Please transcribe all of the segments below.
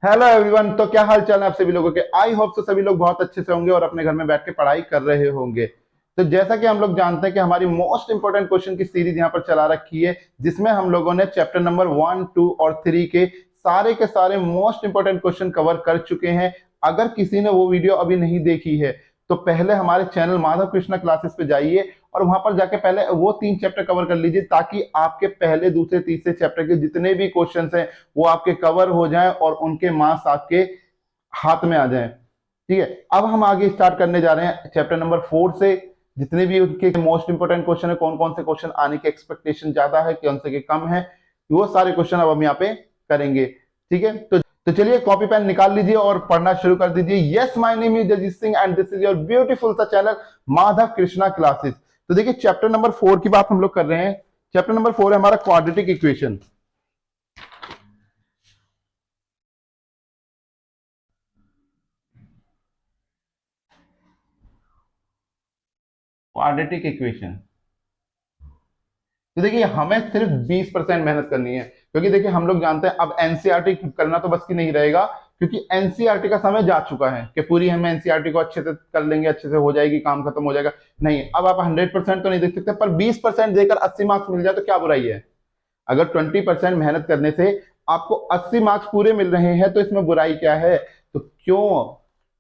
Hello everyone. तो क्या हाल चाल है आप सभी लोगों के। आई होप तो सभी लोग बहुत अच्छे से होंगे और अपने घर में बैठ के पढ़ाई कर रहे होंगे। तो जैसा कि हम लोग जानते हैं कि हमारी मोस्ट इंपोर्टेंट क्वेश्चन की सीरीज यहाँ पर चला रखी है, जिसमें हम लोगों ने चैप्टर नंबर 1, 2 और 3 के सारे मोस्ट इंपोर्टेंट क्वेश्चन कवर कर चुके हैं। अगर किसी ने वो वीडियो अभी नहीं देखी है तो पहले हमारे चैनल माधव कृष्णा क्लासेस पे जाइए और वहां पर जाके पहले वो 3 चैप्टर कवर कर लीजिए, ताकि आपके पहले दूसरे तीसरे चैप्टर के जितने भी क्वेश्चंस हैं वो आपके कवर हो जाएं और उनके मार्क्स आपके हाथ में आ जाएं। ठीक है, अब हम आगे स्टार्ट करने जा रहे हैं चैप्टर नंबर 4 से। जितने भी उनके मोस्ट इंपोर्टेंट क्वेश्चन है, कौन कौन से क्वेश्चन आने की एक्सपेक्टेशन ज्यादा है, कौन से के कम है, वो सारे क्वेश्चन अब हम यहाँ पे करेंगे। ठीक है, तो चलिए कॉपी पेन निकाल लीजिए और पढ़ना शुरू कर दीजिए। Yes, my name is Ajit Singh and this is your beautiful सा चैनल माधव कृष्णा क्लासेस। तो देखिए चैप्टर नंबर 4 की बात हम लोग कर रहे हैं। चैप्टर नंबर 4 है हमारा क्वाड्रेटिक इक्वेशन। Quadratic equation. तो देखिए हमें सिर्फ 20% मेहनत करनी है, क्योंकि देखिए हम लोग जानते हैं अब एनसीईआरटी करना तो बस की नहीं रहेगा, क्योंकि एनसीईआरटी का समय जा चुका है कि पूरी हम एनसीईआरटी को अच्छे से कर लेंगे, अच्छे से हो जाएगी, काम खत्म हो जाएगा। नहीं, अब आप 100% तो नहीं देख सकते, पर 20% देकर 80 मार्क्स मिल जाए तो क्या बुराई है। अगर 20% मेहनत करने से आपको 80 मार्क्स पूरे मिल रहे हैं तो इसमें बुराई क्या है। तो क्यों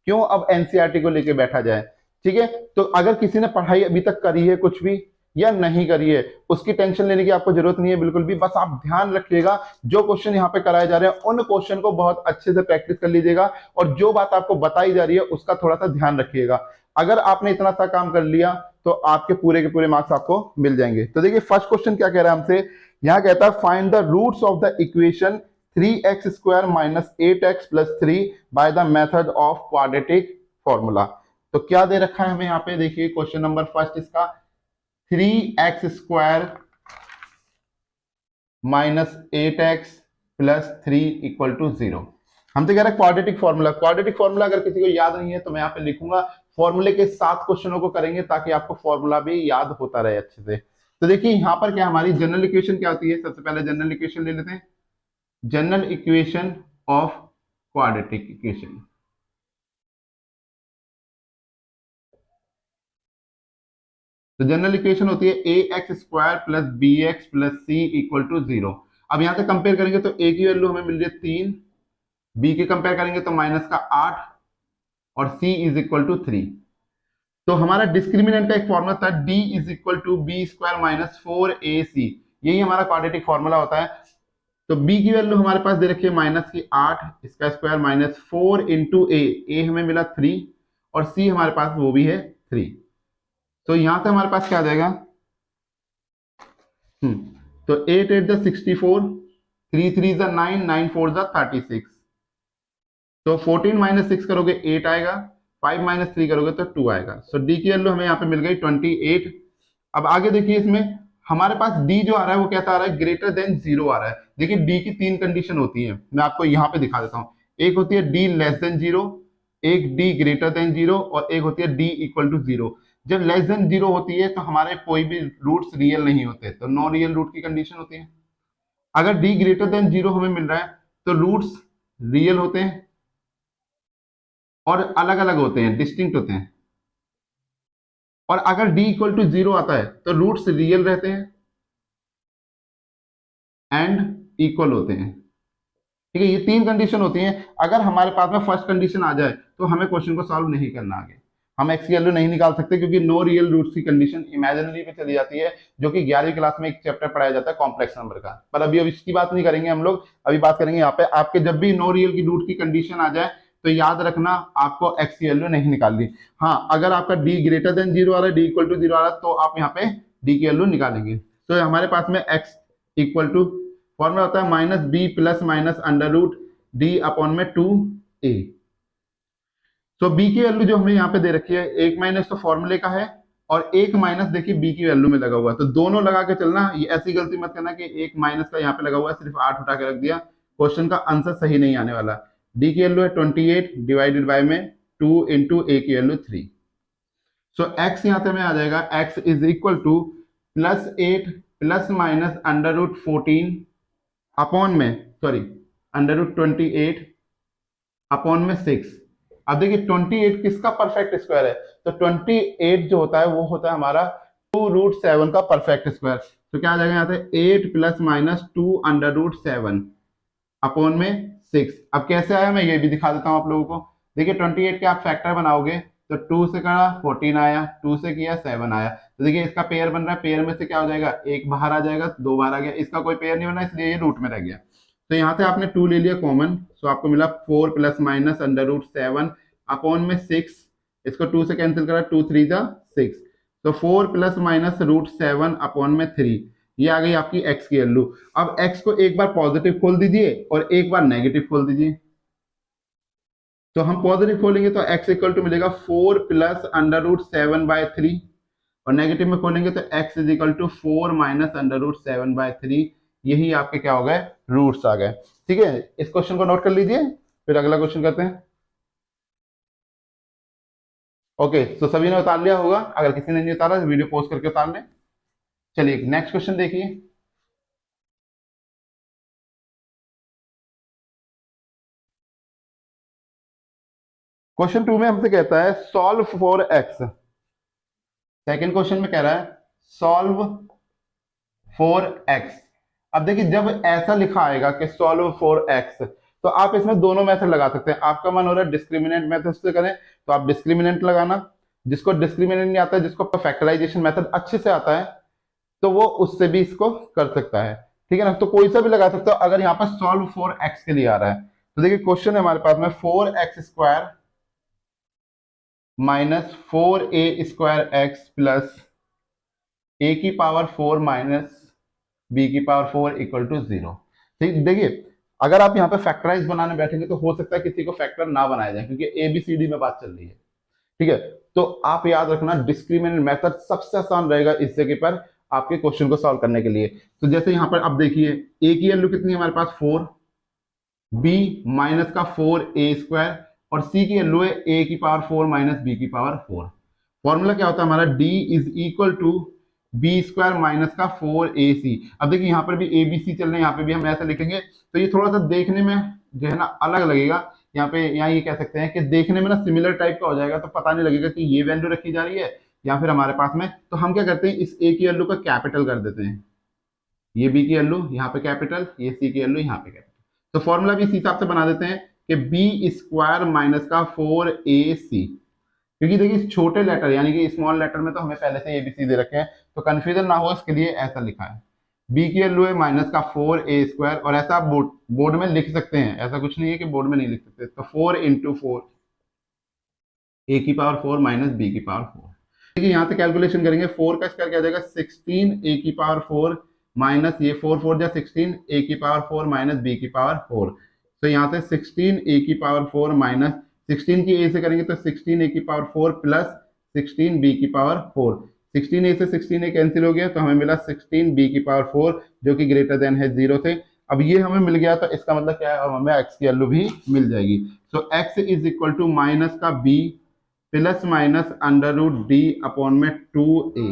क्यों अब एनसीईआरटी को लेके बैठा जाए। ठीक है, तो अगर किसी ने पढ़ाई अभी तक करी है कुछ भी या नहीं करी है, उसकी टेंशन लेने की आपको जरूरत नहीं है बिल्कुल भी। बस आप ध्यान रखिएगा जो क्वेश्चन यहाँ पे कराए जा रहे हैं उन क्वेश्चन को बहुत अच्छे से प्रैक्टिस कर लीजिएगा, और जो बात आपको बताई जा रही है उसका थोड़ा सा ध्यान रखिएगा। अगर आपने इतना सा काम कर लिया तो आपके पूरे के पूरे मार्क्स आपको मिल जाएंगे। तो देखिए फर्स्ट क्वेश्चन क्या कह रहा है हमसे। यहाँ कहता है find the roots of the equation 3x² minus 8x+3 by the method of quadratic formula. तो क्या दे रखा है हमें यहाँ पे, देखिए क्वेश्चन नंबर फर्स्ट इसका 3x² minus 8x+3 equal to 0। हम तो कह रहे हैं क्वाड्रेटिक फॉर्मूला। क्वाड्रेटिक फॉर्मूला अगर किसी को याद नहीं है तो मैं यहाँ पे लिखूंगा, फॉर्मूले के 7 क्वेश्चनों को करेंगे ताकि आपको फॉर्मूला भी याद होता रहे अच्छे से। तो देखिए यहाँ पर क्या हमारी जनरल इक्वेशन क्या होती है। सबसे पहले जनरल इक्वेशन ले लेते हैं, general equation of quadratic equation. तो जनरल इक्वेशन होती है ax² + bx + c = 0। अब यहां से कंपेयर करेंगे तो a की वैल्यू हमें मिल रही है 3, b की कंपेयर करेंगे तो -8 और c = 3। तो हमारा डिस्क्रिमिनेंट का एक फॉर्मूला था d = b² - 4ac। यही हमारा क्वाड्रेटिक फॉर्मूला होता है। तो b की वैल्यू हमारे पास दे रखी है -8 इसका स्क्वायर -4 × a हमें मिला 3 और c हमारे पास वो भी है 3। तो यहां से हमारे पास क्या आ जाएगा, तो 8 8 द 64, 3 3 द 9, 9 4 द 36। तो 14 - 6 करोगे 8 आएगा, 5 - 3 करोगे तो 2 आएगा। सो डी की वैल्यू हमें यहाँ पे मिल गई 28। अब आगे देखिए इसमें हमारे पास डी जो आ रहा है वो कैसा आ रहा है, ग्रेटर देन 0 आ रहा है। देखिए डी की 3 कंडीशन होती है, मैं आपको यहाँ पे दिखा देता हूँ। एक होती है डी लेस देन 0, एक डी ग्रेटर देन 0 और एक होती है डी इक्वल टू 0। जब लेस देन 0 होती है तो हमारे कोई भी रूट्स रियल नहीं होते, तो नो रियल रूट की कंडीशन होती है। अगर डी ग्रेटर देन 0 हमें मिल रहा है तो रूट्स रियल होते हैं और अलग अलग होते हैं, डिस्टिंक्ट होते हैं। और अगर डी इक्वल टू 0 आता है तो रूट्स रियल रहते हैं एंड इक्वल होते हैं। ठीक है, ये 3 कंडीशन होती हैं। अगर हमारे पास में फर्स्ट कंडीशन आ जाए तो हमें क्वेश्चन को सॉल्व नहीं करना आगे, हम एक्स की वैल्यू नहीं निकाल सकते, क्योंकि नो रियल रूट्स की कंडीशन इमेजिनरी पे चली जाती है, जो कि 11वीं क्लास में एक चैप्टर पढ़ाया जाता है कॉम्प्लेक्स नंबर का। पर अभी अब इसकी बात नहीं करेंगे हम लोग, अभी बात करेंगे यहाँ पे आपके जब भी नो रियल की रूट की कंडीशन आ जाए तो याद रखना आपको एक्स की वैल्यू नहीं निकालनी। हाँ, अगर आपका डी ग्रेटर देन 0 आ रहा है, डी इक्वल टू 0 आ रहा है, तो आप यहाँ पे डी की वैल्यू निकालेंगे। तो हमारे पास में एक्स इक्वल टू फॉर्मूला होता है -b + -√d/2a। तो b की वैल्यू जो हमें यहाँ पे दे रखी है, एक माइनस तो फॉर्मूले का है और एक माइनस देखिए b की वैल्यू में लगा हुआ है, तो दोनों लगा के चलना। ये ऐसी गलती मत करना कि एक माइनस का यहाँ पे लगा हुआ है सिर्फ 8 उठा के रख दिया, क्वेश्चन का आंसर सही नहीं आने वाला। d की वैल्यू है 28 डिवाइडेड बाय में 2 × a की वैल्यू 3। सो x यहाँ से हमें आ जाएगा x = +8 ± √14 अपॉन में √28 अपॉन में 6। अब देखिए 28 किसका परफेक्ट स्क्वायर है, तो 28 जो होता है वो होता है हमारा 2√7 का परफेक्ट स्क्वायर। तो क्या आ जाएगा यहाँ से 8 प्लस माइनस 2√7 अपॉन में 6। अब कैसे आया मैं ये भी दिखा देता हूं आप लोगों को। देखिए 28 के आप फैक्टर बनाओगे तो 2 से करा 14 आया, 2 से किया 7 आया। तो देखिए इसका पेयर बन रहा है, पेयर में से क्या हो जाएगा, एक बाहर आ जाएगा, दो बाहर आ गया, इसका कोई पेयर नहीं बना इसलिए ये रूट में रह गया। तो यहाँ से आपने 2 ले लिया कॉमन, सो आपको मिला 4 प्लस माइनस √7 अपॉन में 6। इसको 2 से कैंसिल करा, 2 3 जा 6, तो 4 प्लस माइनस √7 अपॉन में 3। ये आ गई आपकी x की वैल्यू। अब x को एक बार पॉजिटिव खोल दीजिए और एक बार नेगेटिव खोल दीजिए। तो हम पॉजिटिव खोलेंगे तो x इक्वल टू मिलेगा 4 प्लस √7/3 और नेगेटिव में खोलेंगे तो x is equal to 4 minus √7/3। यही आपके क्या हो गए, रूट्स आ गए। ठीक है, इस क्वेश्चन को नोट कर लीजिए, फिर अगला क्वेश्चन करते हैं। ओके, तो सभी ने उतार लिया होगा, अगर किसी ने नहीं उतारा तो वीडियो पॉज करके उतार लें। चलिए नेक्स्ट क्वेश्चन देखिए। क्वेश्चन 2 में हमसे कहता है solve for x। Second question में कह रहा है सॉल्व फॉर x। अब देखिए जब ऐसा लिखा आएगा कि सॉल्व फॉर x, तो आप इसमें दोनों मेथड लगा सकते हैं। आपका मन हो रहा है डिस्क्रिमिनेंट मेथड से करें तो आप डिस्क्रिमिनेंट लगाना, जिसको डिस्क्रिमिनेंट नहीं आता है, जिसको फैक्टराइजेशन मेथड अच्छे से आता है, तो वो उससे भी इसको कर सकता है। ठीक है ना, तो कोई सा भी लगा सकते हो अगर यहाँ पर सॉल्व फॉर x के लिए आ रहा है। तो देखिए क्वेश्चन है हमारे पास में 4x² minus 4a² x plus a⁴ minus b⁴ equal to 0। ठीक, देखिए अगर आप यहाँ पे फैक्टराइज बनाने बैठेंगे तो हो सकता है किसी को फैक्टर ना बनाया जाए, क्योंकि ABCD में बात चल रही है। ठीक है, तो आप याद रखना डिस्क्रिमिनेंट मेथड सबसे आसान रहेगा इस जगह पर आपके क्वेश्चन को सॉल्व करने के लिए। तो जैसे यहाँ पर आप देखिए a की वैल्यू कितनी है हमारे पास 4, b माइनस का 4a² और c की वैल्यू है a⁴ माइनस b⁴। फॉर्मूला क्या होता है हमारा, d is equal to b² minus का 4ac। अब देखिए यहाँ पर भी abc चल रहे हैं, यहाँ पे भी हम ऐसा लिखेंगे तो ये थोड़ा सा देखने में जो है ना अलग लगेगा। यहाँ पे यहाँ ये कह सकते हैं कि देखने में ना सिमिलर टाइप का हो जाएगा, तो पता नहीं लगेगा कि ये वैल्यू रखी जा रही है या फिर हमारे पास में। तो हम क्या करते हैं, इस a की वैल्यू का कैपिटल कर देते हैं, ये b की वैल्यू यहाँ पे कैपिटल, ये c की वैल्यू यहाँ पे कैपिटल। तो फॉर्मूला भी इस हिसाब से बना देते हैं कि b² माइनस का 4ac, क्योंकि देखिए छोटे लेटर यानी कि स्मॉल लेटर में तो हमें पहले से एबीसी दे रखे हैं, तो कंफ्यूजन ना हो इसके लिए ऐसा लिखा है। b की वैल्यू है माइनस का 4a², और ऐसा आप बोर्ड में लिख सकते हैं, ऐसा कुछ नहीं है कि बोर्ड में नहीं लिख सकते। तो 4 × 4 a⁴ माइनस b⁴। देखिए यहाँ से कैलकुलेशन करेंगे, 4 का स्क्वायर क्या जाएगा 16 a⁴ माइनस ये 4 4 जा 16 a⁴ माइनस b⁴। तो यहाँ से 16 a⁴ माइनस 16 की a से करेंगे तो 16 a⁴ प्लस 16 b⁴। 16a से 16a कैंसिल हो गया तो हमें मिला 16 b⁴ जो कि ग्रेटर देन है 0 से। अब ये हमें मिल गया तो इसका मतलब क्या है, अब हमें x की वैल्यू भी मिल जाएगी। So x is equal to minus का b plus minus √d upon में 2a।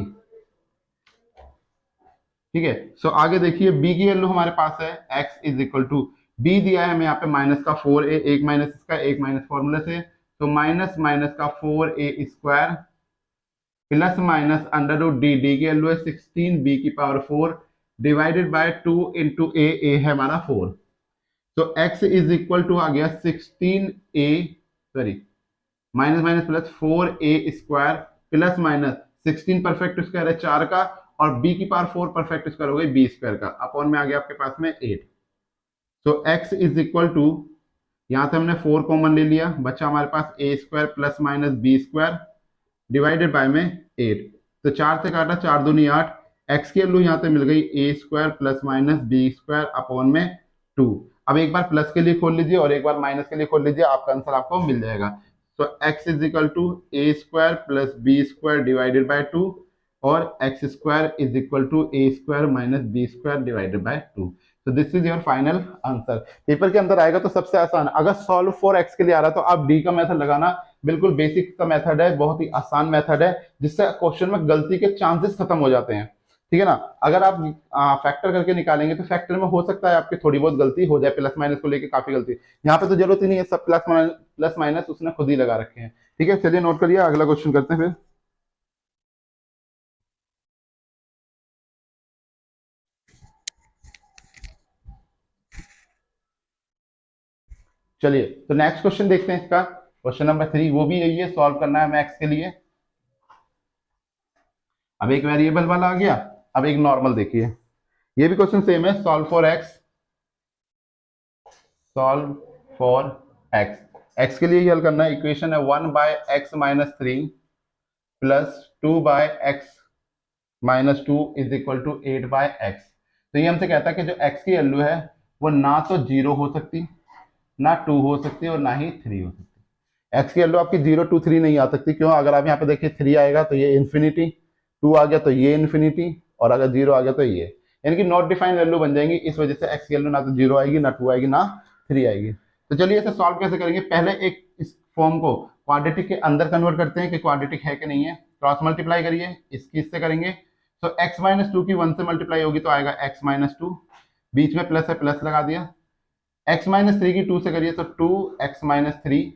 ठीक है, सो आगे देखिए b की वैल्यू हमारे पास है x is equal to b दिया है हमें यहाँ पे माइनस का 4a, एक माइनस इसका एक माइनस फॉर्मूले से, तो माइनस माइनस का 4a² plus minus √d, d की वैल्यू है 16 b⁴ divided by 2 into a है हमारा 4। तो x इज इक्वल टू आ गया 16a, sorry minus minus plus 4a² plus minus 16 perfect square है 4 का, और b⁴ परफेक्ट स्क्वायर हो गई b² का, अपॉन में आ गया आपके पास में 8। तो x इज इक्वल टू, यहां से हमने 4 कॉमन ले लिया, बचा हमारे पास a² plus minus b² divided by में 8। तो 4 से काटा 4 दूनी 8, x की वैल्यू यहाँ से मिल गई a² plus minus b² upon में 2। अब एक बार प्लस के लिए खोल लीजिए और एक बार माइनस के लिए खोल लीजिए, आपका आंसर आपको मिल जाएगा। तो x is equal to a² plus b² divided by 2 और x² is equal to a² minus b² divided by 2। तो this is your final answer. Paper के अंदर आएगा तो सबसे आसान, अगर सॉल्व फॉर x के लिए आ रहा है तो आप डी का मेथड लगाना, बिल्कुल बेसिक सा मेथड है, बहुत ही आसान मेथड है, जिससे क्वेश्चन में गलती के चांसेस खत्म हो जाते हैं। ठीक है ना। अगर आप फैक्टर करके निकालेंगे तो फैक्टर में हो सकता है आपकी थोड़ी बहुत गलती हो जाए, प्लस माइनस को लेके काफी गलती। यहाँ पे तो जरूरत ही नहीं है, सब प्लस माइनस उसने खुद ही लगा रखे हैं। ठीक है, चलिए नोट करिए, अगला क्वेश्चन करते हैं फिर। चलिए तो नेक्स्ट क्वेश्चन देखते हैं इसका, क्वेश्चन नंबर 3, वो भी यही है, सॉल्व करना है मैथ्स के लिए। अब एक वेरिएबल वाला आ गया, अब एक नॉर्मल देखिए, ये भी क्वेश्चन सेम है, solve for x, solve for x. X के लिए ही हल करना है, इक्वेशन है 1/x-3 plus 2/x-2 is equal to 8/x। तो ये हमसे कहता है कि जो x की वैल्यू है वो ना तो 0 हो सकती, ना 2 हो सकती, और ना ही 3 हो सकती। x की वैल्यू आपकी 0 2 3 नहीं आ सकती, क्यों? अगर आप यहाँ पे देखिए 3 आएगा तो ये इन्फिनिटी, 2 आ गया तो ये इन्फिनिटी, और अगर 0 आ गया तो ये, यानी कि नॉट डिफाइंड वैल्यू बन जाएंगी। इस वजह से x की वैल्यू ना तो 0 आएगी, ना 2 आएगी, ना 3 आएगी। तो चलिए इसे सॉल्व कैसे करेंगे, पहले एक इस फॉर्म को क्वाड्रेटिक के अंदर कन्वर्ट करते हैं कि क्वाड्रेटिक है कि नहीं है। क्रॉस मल्टीप्लाई करिए, इसकी इससे करेंगे तो x-2 की 1 से मल्टीप्लाई होगी तो आएगा x-2, बीच में प्लस है, प्लस लगा दिया। x-3 की 2 से करिए तो 2x-3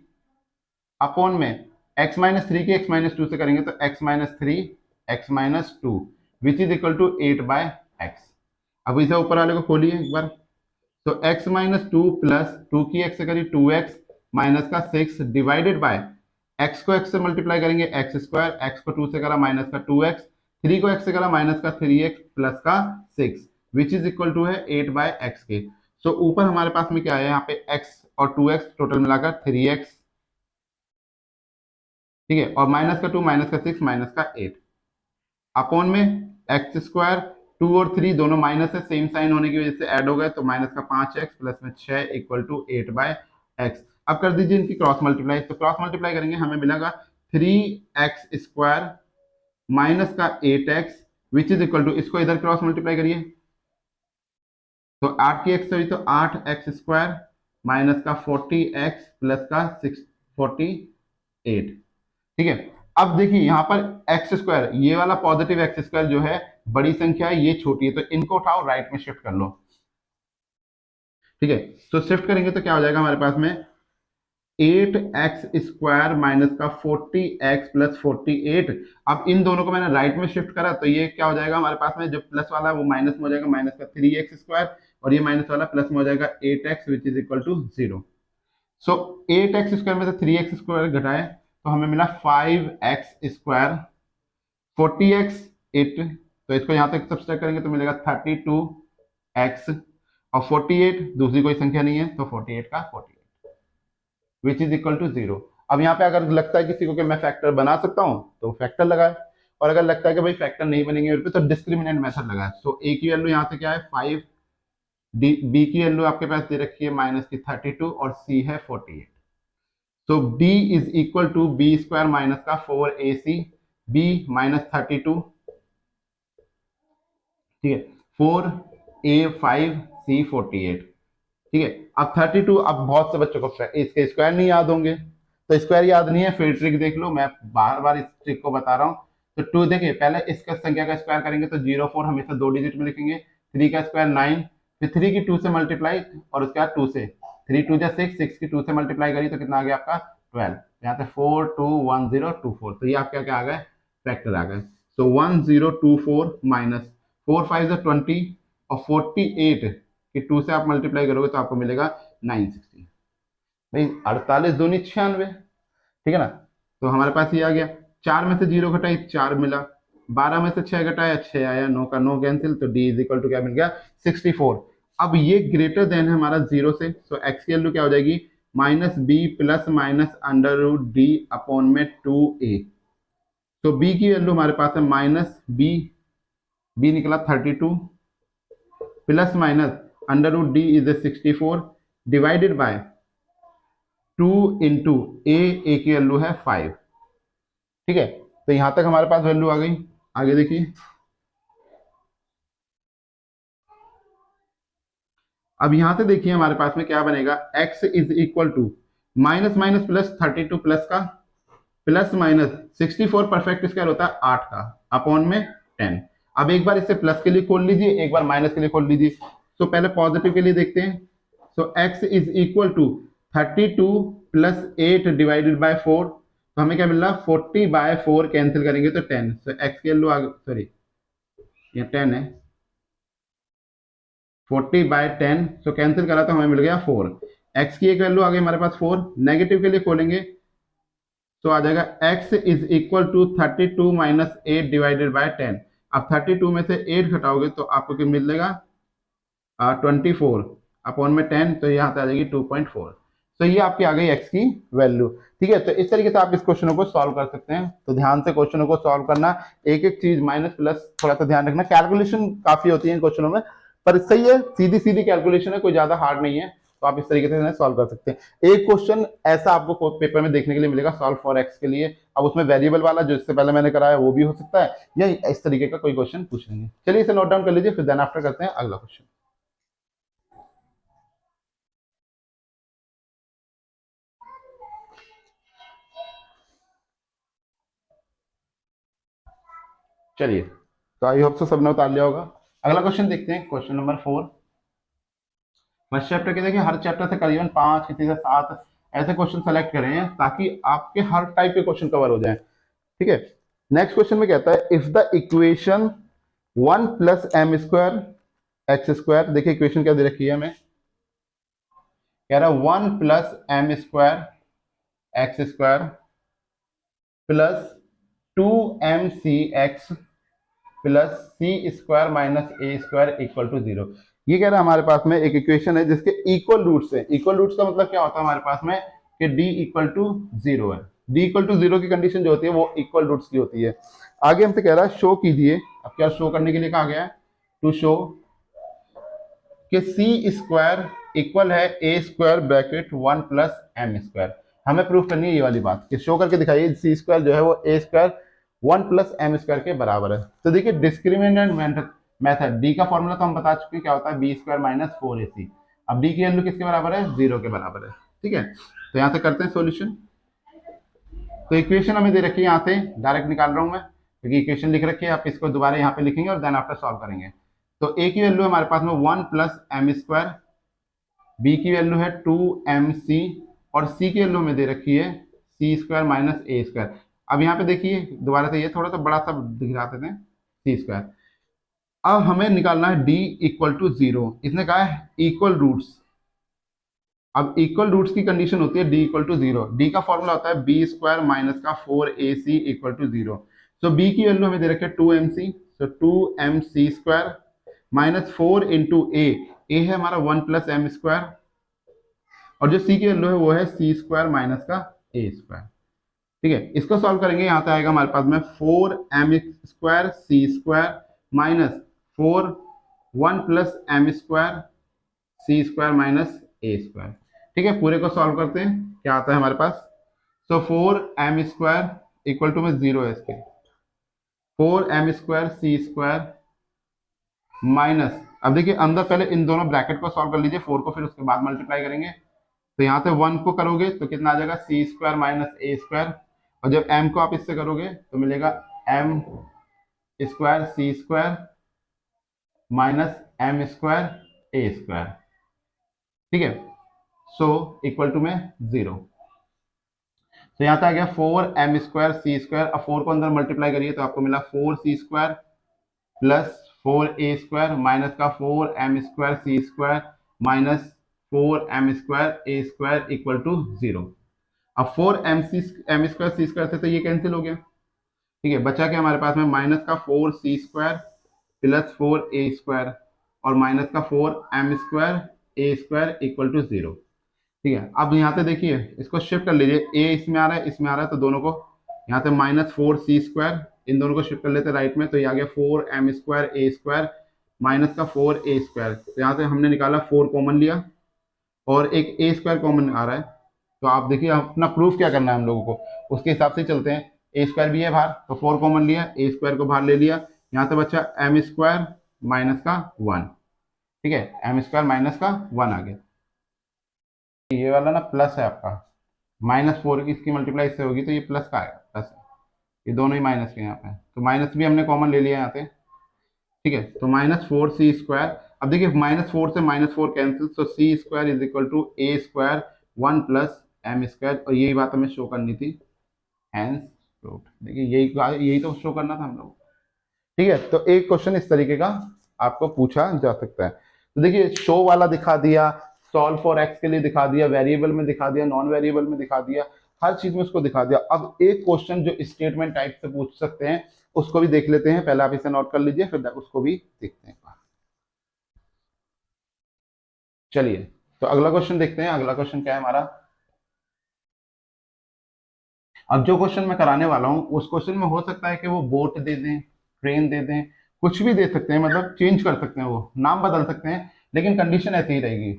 अपॉन में x-3 की x-2 से करेंगे तो x-3 x-2 which is equal to 8/x। अब इसे ऊपर वाले को खोलिए एक बार, तो x-2 प्लस 2 की x से करिए 2x माइनस का 6 डिवाइडेड बाय x को x से मल्टीप्लाई करेंगे x स्क्वायर, x को 2 से करा माइनस का 2x, 3 को x से करा माइनस का 3x प्लस का 6 विच इज इक्वल टू है 8/x के। सो ऊपर हमारे पास में क्या है, यहाँ पे x और 2x टोटल मिलाकर 3x, ठीक है, और माइनस का 2 माइनस का 6 माइनस का 8 अपॉन में एक्स स्क्वायर, 2 और 3 दोनों माइनस है, सेम साइन होने की वजह से ऐड हो गए, तो माइनस का 5x प्लस में 6 इक्वल टू 8/x। अब कर दीजिए इनकी क्रॉस मल्टीप्लाई, तो क्रॉस मल्टीप्लाई करेंगे हमें मिलेगा 3x स्क्वायर माइनस का 8x which is equal to, इसको इधर क्रॉस मल्टीप्लाई करिए तो 8 की x हुई तो 8x स्क्वायर माइनस का 40x प्लस का 648। ठीक है, अब देखिए यहाँ पर एक्स स्क्वायर, ये वाला पॉजिटिव एक्स स्क्वायर जो है बड़ी संख्या है, ये छोटी है, तो इनको उठाओ राइट में शिफ्ट कर लो। ठीक है, तो शिफ्ट करेंगे तो क्या हो जाएगा हमारे पास में 8x स्क्वायर माइनस का 40x प्लस 48। अब इन दोनों को मैंने राइट में शिफ्ट करा तो ये क्या हो जाएगा हमारे पास में, जो प्लस वाला है वो माइनस में हो जाएगा, माइनस का 3x स्क्वायर, और ये माइनस वाला प्लस में हो जाएगा 8x which is equal to 0। So 8x square में से 3x स्क्वायर घटाए तो हमें मिला 5x स्क्वायर, 40x 8, तो इसको यहां तक सब्सट्रैक्ट करेंगे तो मिलेगा 32x, और 48 दूसरी कोई संख्या नहीं है तो 48 का 48 विच इज इक्वल टू 0। अब यहाँ पे अगर लगता है किसी को कि मैं फैक्टर बना सकता हूं तो फैक्टर लगाए, और अगर लगता है कि भाई फैक्टर नहीं बनेंगे मेरे पे तो डिस्क्रिमिनेंट मेथड लगाए। सो ए की वैल्यू यहाँ से क्या है 5, बी की वैल्यू आपके पास दे रखी है माइनस की 32 और सी है 48। तो b is equal to b square minus का 4ac, b माइनस 32, ठीक है, 4a5c 48। ठीक है, अब 32, अब बहुत से बच्चों को इसके स्क्वायर नहीं याद होंगे, तो स्क्वायर याद नहीं है, फिर ट्रिक देख लो, मैं बार बार इस ट्रिक को बता रहा हूँ। तो 2 देखिए, पहले इसका संख्या का स्क्वायर करेंगे तो 04 हमेशा 2 डिजिट में लिखेंगे, 3 का स्क्वायर 9, फिर 3 की 2 से मल्टीप्लाई, और उसके बाद 2 से 3 2 जा 6, 6 की 2 से मल्टीप्लाई करी तो कितना आ गया आपका 12, यहाँ से 421024, तो ये आपका क्या आ गए फैक्टर आ गए। तो 1024 माइनस 4 5 20, और 48 कि 2 से आप मल्टीप्लाई करोगे तो आपको मिलेगा 960। भाई 48 दूनी 96, ठीक है ना। तो हमारे पास ये आ गया, 4 में से 0 घटाई 4 मिला, 12 में से 6 घटाया 6 आया, 9 का 9 कैंसिल, तो d इज इक्वल टू क्या मिल गया 64। अब ये ग्रेटर देन है हमारा 0 से, सो x की वैल्यू क्या हो जाएगी minus b plus minus under root d upon में 2a। तो b की वैल्यू हमारे पास है माइनस b निकला 32 plus minus under root D is 64 divided by 2 into a की वैल्यू है 5। ठीक है, तो यहां तक हमारे पास वैल्यू आ गई। आगे देखिए, अब यहां से देखिए हमारे पास में क्या बनेगा, x is equal to minus minus plus 32 plus का प्लस माइनस 64 परफेक्ट स्क्वायर होता है 8 का अपॉन में 10। अब एक बार इसे प्लस के लिए खोल लीजिए, एक बार माइनस के लिए खोल लीजिए। तो पहले पॉजिटिव के लिए देखते हैं। So x is equal to 32 plus 8 divided by 4, तो हमें क्या मिल रहा है 40 बाय 4 कैंसिल करेंगे तो 10। सो x की वैल्यू आगे, सॉरी ये 10 है, 40 बाय 10, सो कैंसिल करा तो हमें मिल गया 4। x की एक वैल्यू आ गई हमारे पास 4। नेगेटिव के लिए खोलेंगे तो आ जाएगा x is equal to 32 minus 8 divided by 10। अब 32 में से 8 घटाओगे तो आपको क्या मिलेगा 24 अपॉन में 10, तो यहाँ पे आ जाएगी 2.4। तो ये आपकी आ गई x की वैल्यू। ठीक है, तो इस तरीके से आप इस क्वेश्चनों को सॉल्व कर सकते हैं। तो ध्यान से क्वेश्चनों को सॉल्व करना, एक एक चीज माइनस प्लस थोड़ा सा ध्यान रखना। कैलकुलेशन काफी होती है इन क्वेश्चनों में, पर सही है, सीधी सीधी कैलकुलेशन है, कोई ज्यादा हार्ड नहीं है। तो आप इस तरीके से सॉल्व कर सकते हैं। एक क्वेश्चन ऐसा आपको पेपर में देखने के लिए मिलेगा सॉल्व फॉर एक्स के लिए। अब उसमें वेरिएबल वाला जो इससे पहले मैंने कराया वो भी हो सकता है, या इस तरीके का कोई क्वेश्चन पूछ लेंगे। चलिए इसे नोट डाउन कर लीजिए, फिर देन आफ्टर करते हैं अगला क्वेश्चन। चलिए, तो आई होप सो सबने उतार लिया होगा। अगला क्वेश्चन देखते हैं, क्वेश्चन नंबर 4। फर्स्ट चैप्टर के देखिए हर चैप्टर से करीबन 5 किसी से 7 ऐसे क्वेश्चन सेलेक्ट करें हैं ताकि आपके हर टाइप के क्वेश्चन कवर हो जाए। ठीक है, नेक्स्ट क्वेश्चन में कहता है if the equation 1 plus m square x square, देखिए इक्वेशन क्या दे रखी है हमें, कह रहा है 1 plus m square x square plus 2mc(x) plus c square minus a square equal to 0। ये कह रहा है हमारे पास में एक इक्वेशन है जिसके इक्वल रूट्स है। इक्वल रूट्स का मतलब क्या होता है हमारे पास में कि d इक्वल टू 0 है। d इक्वल टू 0 की कंडीशन जो होती है वो इक्वल रूट्स की होती है। आगे हमसे कह रहा है शो कीजिए। अब क्या शो करने के लिए कहा गया है, टू शो कि सी स्क्वायर इक्वल है a square bracket 1 plus m square. हमें प्रूफ करनी है ये वाली बात कि शो करके दिखाइए सी स्क्वायर जो है वो ए स्क्वायर 1 प्लस एम स्क्वायर के बराबर है। तो देखिए डिस्क्रिमिनेंट मेथड, डी का फॉर्मूला तो हम बता चुके हैं क्या होता है, बी स्क्वायर माइनस 4ac। अब डी की वैल्यू किसके बराबर है, 0 के बराबर है। ठीक है, तो यहाँ से करते हैं सोल्यूशन। तो इक्वेशन हमें दे रखी है, यहाँ से डायरेक्ट निकाल रहा हूँ मैं क्योंकि इक्वेशन लिख रखी है। आप इसको दोबारा यहाँ पे लिखेंगे और देन आफ्टर सॉल्व करेंगे। तो ए की वैल्यू हमारे पास में 1 प्लस एम स्क्वायर, बी की वैल्यू है 2mc और सी की वैल्यू हमें दे रखी है सी स्क्वायर माइनस ए स्क्वायर। अब यहाँ पे देखिए दोबारा से ये थोड़ा सा बड़ा सा दिखा देते हैं सी स्क्वायर। अब हमें निकालना है d इक्वल टू 0। इसने कहा है इक्वल रूट्स। अब इक्वल रूट्स की कंडीशन होती है d इक्वल टू 0। d का फॉर्मूला होता है बी स्क्वायर माइनस का 4ac equal to 0। So b की वैल्यू हमें दे रखे 2mc, so 2mc square minus 4 into a है हमारा 1 प्लस एम स्क्वायर, और जो c की वैल्यू है वो है सी स्क्वायर माइनस का ए स्क्वायर। ठीक है, इसको सॉल्व करेंगे, यहाँ से आएगा हमारे पास में 4m square c square minus 4 1 plus m square c square minus a square. ठीक है, पूरे को सॉल्व करते हैं, क्या आता है हमारे पास। सो 4m स्क्वायर इक्वल टू में 0 है इसके, 4m square c square minus, अब देखिए अंदर पहले इन दोनों ब्रैकेट को सॉल्व कर लीजिए, 4 को फिर उसके बाद मल्टीप्लाई करेंगे। तो यहाँ से 1 को करोगे तो कितना आ जाएगा सी स्क्वायर माइनस ए स्क्वायर, और जब m को आप इससे करोगे तो मिलेगा m square c square minus M square a square. ठीक है, सो इक्वल टू में 0। तो यहाँ पे आ गया 4m स्क्वायर सी स्क्वायर। अब 4 को अंदर मल्टीप्लाई करिए तो आपको मिला 4c square plus 4a square minus का 4m square c square minus 4m square a square equal to 0। अब 4m स्क्वायर सी स्क्वायर से तो ये कैंसिल हो गया। ठीक है, बचा क्या हमारे पास में माइनस का 4c square plus 4a square और माइनस का 4m square a square equal to 0। ठीक है, अब यहाँ से देखिए इसको शिफ्ट कर लीजिए, ए इसमें आ रहा है इसमें आ रहा है, तो दोनों को यहाँ से माइनस 4c स्क्वायर, इन दोनों को शिफ्ट कर लेते हैं राइट में, तो ये आ गया 4m square a square minus का 4a स्क्वायर। तो यहाँ से हमने निकाला 4 कॉमन लिया और एक ए स्क्वायर कॉमन आ रहा है। तो आप देखिए अपना प्रूफ क्या करना है हम लोगों को, उसके हिसाब से चलते हैं। ए स्क्वायर भी है बाहर तो 4 कॉमन लिया, ए स्क्वायर को बाहर ले लिया, यहाँ से बचा एम स्क्वायर माइनस का 1। ठीक है, एम स्क्वायर माइनस का 1 आ गया। ये वाला ना प्लस है आपका, -4 की इसकी मल्टीप्लाई इससे होगी तो ये प्लस का आएगा, प्लस है, ये दोनों ही माइनस के यहाँ पे, तो माइनस भी हमने कॉमन ले लिया यहाँ पे। ठीक है, तो -4c²। अब देखिए -4 से -4 कैंसिल, तो c² is equal to a² 1 plus m², और यही बात हमें शो करनी थी, हेंस प्रूव्ड। देखिए यही तो शो करना था हम लोग। ठीक है, तो एक क्वेश्चन इस तरीके का आपको पूछा जा सकता है। तो देखिए शो वाला दिखा दिया, सॉल्व फॉर एक्स के लिए दिखा दिया, वेरिएबल में दिखा दिया, नॉन वेरिएबल में दिखा दिया, हर चीज में उसको दिखा दिया। अब एक क्वेश्चन जो स्टेटमेंट टाइप से पूछ सकते हैं उसको भी देख लेते हैं। पहले आप इसे नोट कर लीजिए, फिर उसको भी देखते हैं। चलिए, तो अगला क्वेश्चन देखते हैं। अगला क्वेश्चन क्या है हमारा। अब जो क्वेश्चन मैं कराने वाला हूं उस क्वेश्चन में हो सकता है कि वो बोट दे दें, ट्रेन दे दें, कुछ भी दे सकते हैं, मतलब चेंज कर सकते हैं, वो नाम बदल सकते हैं, लेकिन कंडीशन ऐसी ही रहेगी।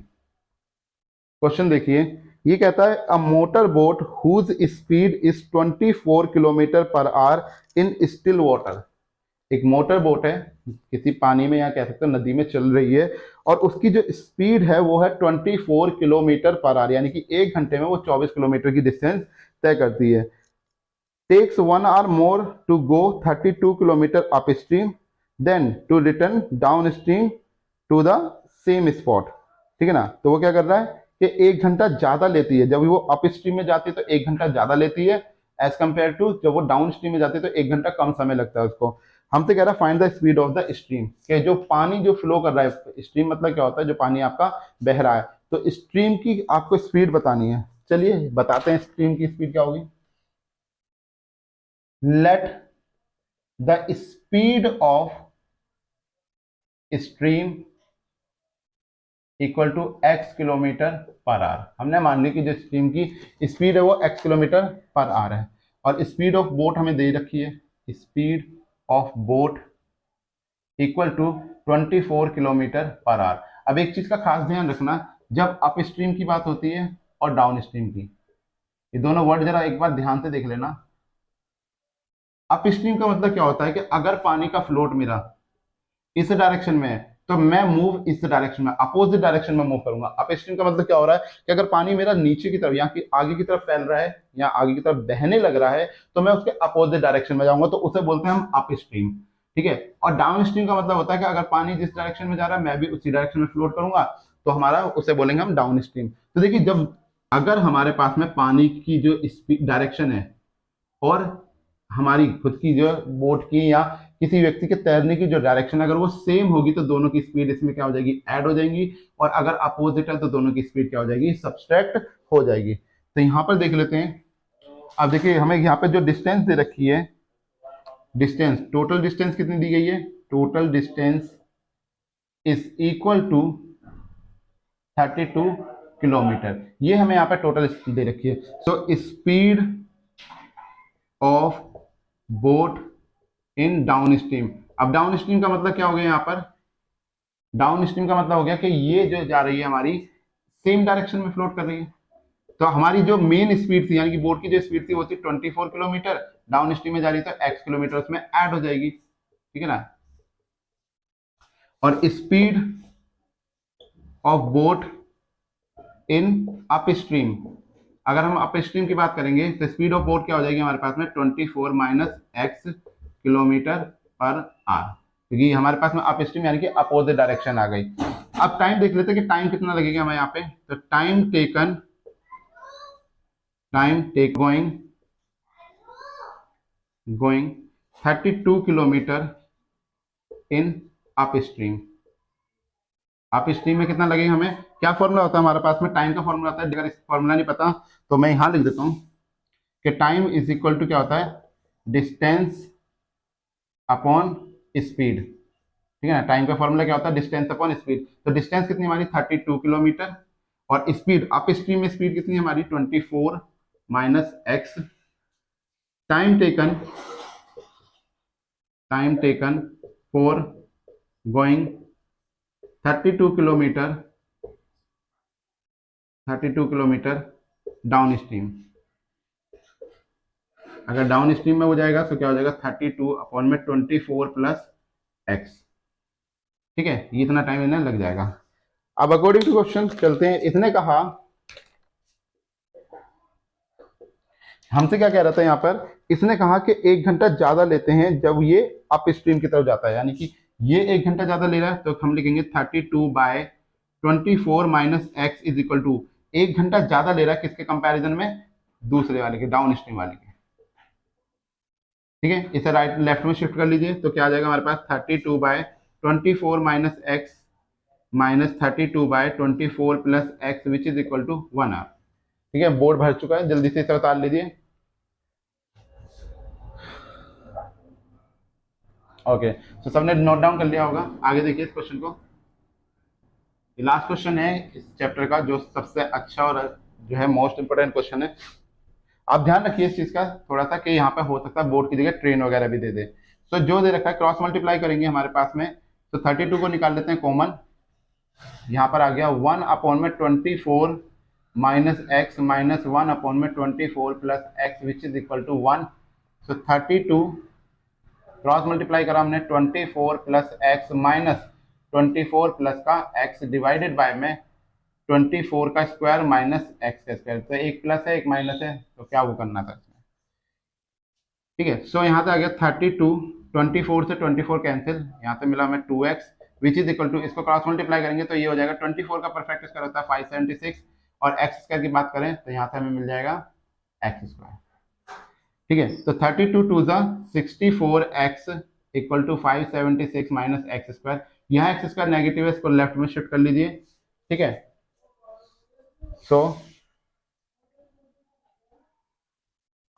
क्वेश्चन देखिए, ये कहता है a motor boat whose speed is 24 kilometre per hour in still water. एक मोटर बोट है, किसी पानी में या कह सकते हैं नदी में चल रही है, और उसकी जो स्पीड है वो है 24 किलोमीटर पर आवर, यानी कि 1 घंटे में वो 24 किलोमीटर की डिस्टेंस तय करती है। Takes 1 hour more to go 32 kilometre upstream then to return downstream to the same spot. ठीक है ना, तो वो क्या कर रहा है कि 1 घंटा ज्यादा लेती है, जब वो अप स्ट्रीम में जाती है तो 1 घंटा ज्यादा लेती है एज कंपेयर टू जब वो डाउन स्ट्रीम में जाती है तो 1 घंटा कम समय लगता है उसको। हमसे कह रहा है find the speed of the stream, कि जो पानी जो फ्लो कर रहा है, स्ट्रीम मतलब क्या होता है, जो पानी आपका बह रहा है, तो स्ट्रीम की आपको स्पीड बतानी है। चलिए बताते हैं स्ट्रीम की स्पीड क्या होगी। let the speed of stream equal to x kilometre per hour. हमने मान ली कि जो स्ट्रीम की स्पीड है वो x किलोमीटर पर आवर है, और स्पीड ऑफ बोट हमें दे रखी है, speed of boat equal to 24 kilometre per hour. अब एक चीज का खास ध्यान रखना, जब अप स्ट्रीम की बात होती है और डाउन स्ट्रीम की, ये दोनों वर्ड जरा एक बार ध्यान से देख लेना। अप स्ट्रीम का मतलब क्या होता है कि अगर पानी का फ्लोट मेरा इस डायरेक्शन में है तो मैं मूव इस डायरेक्शन में, अपोजिट डायरेक्शन में मूव करूंगा। अप स्ट्रीम का मतलब क्या हो रहा है कि अगर पानी मेरा नीचे की तरफ, यहाँ की आगे की तरफ फैल रहा है या आगे की तरफ बहने लग रहा है, तो मैं उसके अपोजिट डायरेक्शन में जाऊंगा, तो उसे बोलते हैं हम अप स्ट्रीम। ठीक है, और डाउन स्ट्रीम का मतलब होता है कि अगर पानी जिस डायरेक्शन में जा रहा है मैं भी उसी डायरेक्शन में फ्लोट करूंगा, तो हमारा उसे बोलेंगे हम डाउन स्ट्रीम। तो देखिए, जब अगर हमारे पास में पानी की जो डायरेक्शन है और हमारी खुद की जो बोट की या किसी व्यक्ति के तैरने की जो डायरेक्शन अगर वो सेम होगी, तो दोनों की स्पीड इसमें क्या हो जाएगी, ऐड हो जाएंगी। और अगर अपोजिट है तो दोनों की स्पीड क्या हो जाएगी, सब्सट्रैक्ट हो जाएगी। तो यहां पर देख लेते हैं। अब देखिए हमें यहाँ पे जो डिस्टेंस दे रखी है, डिस्टेंस, टोटल डिस्टेंस कितनी दी गई है, total distance is equal to 32 kilometre. ये हमें यहाँ पे टोटल स्पीड दे रखी है। सो speed of boat in downstream. अब डाउन स्ट्रीम का मतलब क्या हो गया, यहाँ पर डाउन स्ट्रीम का मतलब हो गया कि ये जो जा रही है हमारी सेम डायरेक्शन में फ्लोट कर रही है। तो हमारी जो मेन स्पीड थी, यानी कि बोट की जो स्पीड थी वो थी 24 किलोमीटर, डाउन स्ट्रीम में जा रही, तो x किलोमीटर उसमें ऐड हो जाएगी। ठीक है ना, और speed of boat in up stream, अगर हम अप स्ट्रीम की बात करेंगे तो स्पीड ऑफ बोट क्या हो जाएगी हमारे पास में 24 minus x kilometre per our, क्योंकि हमारे पास में अप स्ट्रीम यानी कि अपोजिट डायरेक्शन आ गई। अब टाइम देख लेते हैं कि टाइम कितना लगेगा हमें यहाँ पे। तो time taken going 32 kilometre in up stream. Up stream में कितना लगेगा हमें, क्या फॉर्मूला होता है हमारे पास में, टाइम का फॉर्मूला होता है। अगर इस फॉर्मूला नहीं पता तो मैं यहां लिख देता हूं कि टाइम इज इक्वल टू क्या होता है, डिस्टेंस अपॉन स्पीड। ठीक है ना, टाइम का फॉर्मूला क्या होता है, डिस्टेंस अपॉन स्पीड। तो डिस्टेंस कितनी हमारी 32 किलोमीटर, और स्पीड अप स्ट्रीम में स्पीड कितनी हमारी 24 minus x. Time taken for going 32 kilometre down stream. अगर डाउन स्ट्रीम में हो जाएगा तो क्या हो जाएगा 32 अपॉन में 24 प्लस एक्स। ठीक है, ये इतना टाइम इन्हें लग जाएगा। अब अकॉर्डिंग टू क्वेश्चन चलते हैं। इसने कहा, हमसे क्या कह रहा था यहाँ पर, इसने कहा कि 1 घंटा ज्यादा लेते हैं जब ये अप स्ट्रीम की तरफ जाता है, यानी कि ये 1 घंटा ज्यादा ले रहा है तो हम लिखेंगे 32/24 minus x is equal to, 1 घंटा ज्यादा ले रहा है किसके कंपैरिजन में, दूसरे वाले के, डाउन स्ट्रीम वाले के। ठीक है, इसे राइट लेफ्ट में शिफ्ट कर लीजिए तो क्या आ जाएगा हमारे पास 32/24 minus x minus 32/24 plus x which is equal to 1 hour. ठीक है, बोर्ड भर चुका है, जल्दी से इसे उतार लीजिए। ओके, तो सबने नोट डाउन कर लिया होगा। आगे देखिए इस क्वेश्चन को, ये लास्ट क्वेश्चन है इस चैप्टर का, जो सबसे अच्छा और जो है मोस्ट इंपोर्टेंट क्वेश्चन है। आप ध्यान रखिए इस चीज का थोड़ा सा कि यहाँ पे हो सकता है बोर्ड की जगह ट्रेन वगैरह भी दे दे। तो जो दे रखा है क्रॉस मल्टीप्लाई करेंगे हमारे पास में, तो 32 को निकाल लेते हैं कॉमन, यहाँ पर आ गया 1/24 minus x minus 1/24 plus x which is equal to 1। So 32 cross multiply करा हमने 24 प्लस एक्स माइनस 24 प्लस का एक्स डिवाइडेड बाय में 24 का स्क्वायर माइनस एक्स का स्क्वायर। तो एक प्लस है एक माइनस है, तो क्या वो करना था इसमें। ठीक है, सो यहाँ से आ गया 32, 24 से 24 कैंसिल, यहाँ से मिला हमें 2x which is equal to, इसको क्रॉस मल्टीप्लाई करेंगे तो ये हो जाएगा 24 का परफेक्ट स्क्वायर होता है 576, और एक्स स्क्वायर की बात करें तो यहाँ से हमें मिल जाएगा एक्स स्क्वायर। ठीक है, तो 32 टू ज़ा 64x equal to 576 minus x square. यहाँ एक्स स्क्वायर नेगेटिव है, इसको लेफ्ट में शिफ्ट कर लीजिए। ठीक है, सो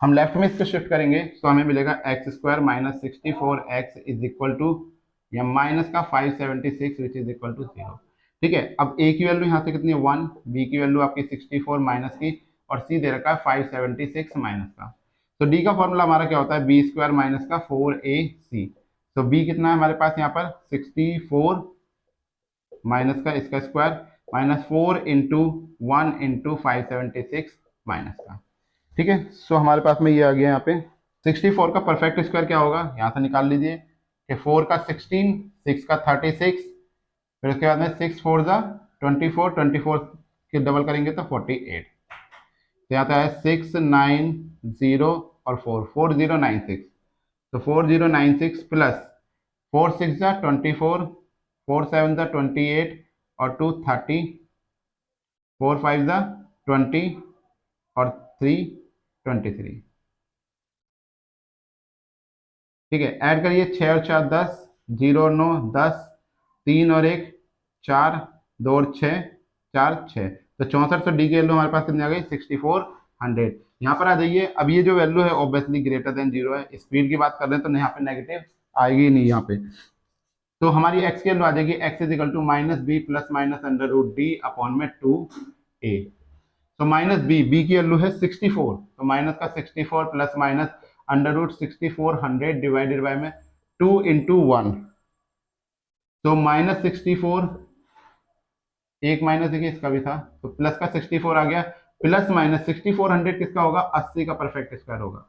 हम लेफ्ट में इसको शिफ्ट करेंगे तो हमें मिलेगा x square minus 64x is equal to, या माइनस का 576 विच इज इक्वल टू 0। ठीक है, अब a की वैल्यू यहाँ से कितनी है 1, b की वैल्यू आपकी 64 माइनस की, और c दे रखा है 576 माइनस का। तो d का फॉर्मूला हमारा क्या होता है, बी स्क्वायर माइनस का 4ac। तो b कितना है हमारे पास यहाँ पर 64 माइनस का इसका square minus 4 into 1 into 576 minus का। ठीक है, सो हमारे पास में ये आ गया यहाँ पे 64 का परफेक्ट स्क्वायर क्या होगा, यहाँ से निकाल लीजिए कि 4 का 16, 6 का 36, फिर उसके बाद में 6 4 जा 24, 24 के डबल करेंगे तो 48। तो यहाँ पे है 690 और 4096, तो 4096 प्लस 4 6 जा 24, 4 7 जा 28 और 2 30, 4 5 जा 20 और 3 23। ठीक है, ऐड करिए 6 और 4 10, 0 और 9 10, 3 और 1 4, 2 और 6 4 6, तो 64। तो डी की वैल्यू हमारे पास कितनी आ गई 6400। यहाँ पर आ जाइए, अब ये जो वैल्यू है ऑब्वियसली ग्रेटर देन 0 है, स्पीड की बात कर रहे हैं तो यहाँ पे नेगेटिव आएगी नहीं यहाँ पे। तो हमारी एक्स की वैल्यू आ जाएगी x is equal to minus b plus minus under root d upon में 2a। तो माइनस बी की वैल्यू है 64, तो माइनस का 64 plus minus under root 6400 divided by में 2 इंटू 1, तो माइनस 64, एक माइनस देखिए इसका भी था, तो प्लस का 64 आ गया, प्लस माइनस 6400 किसका होगा, 80 का परफेक्ट स्क्वायर होगा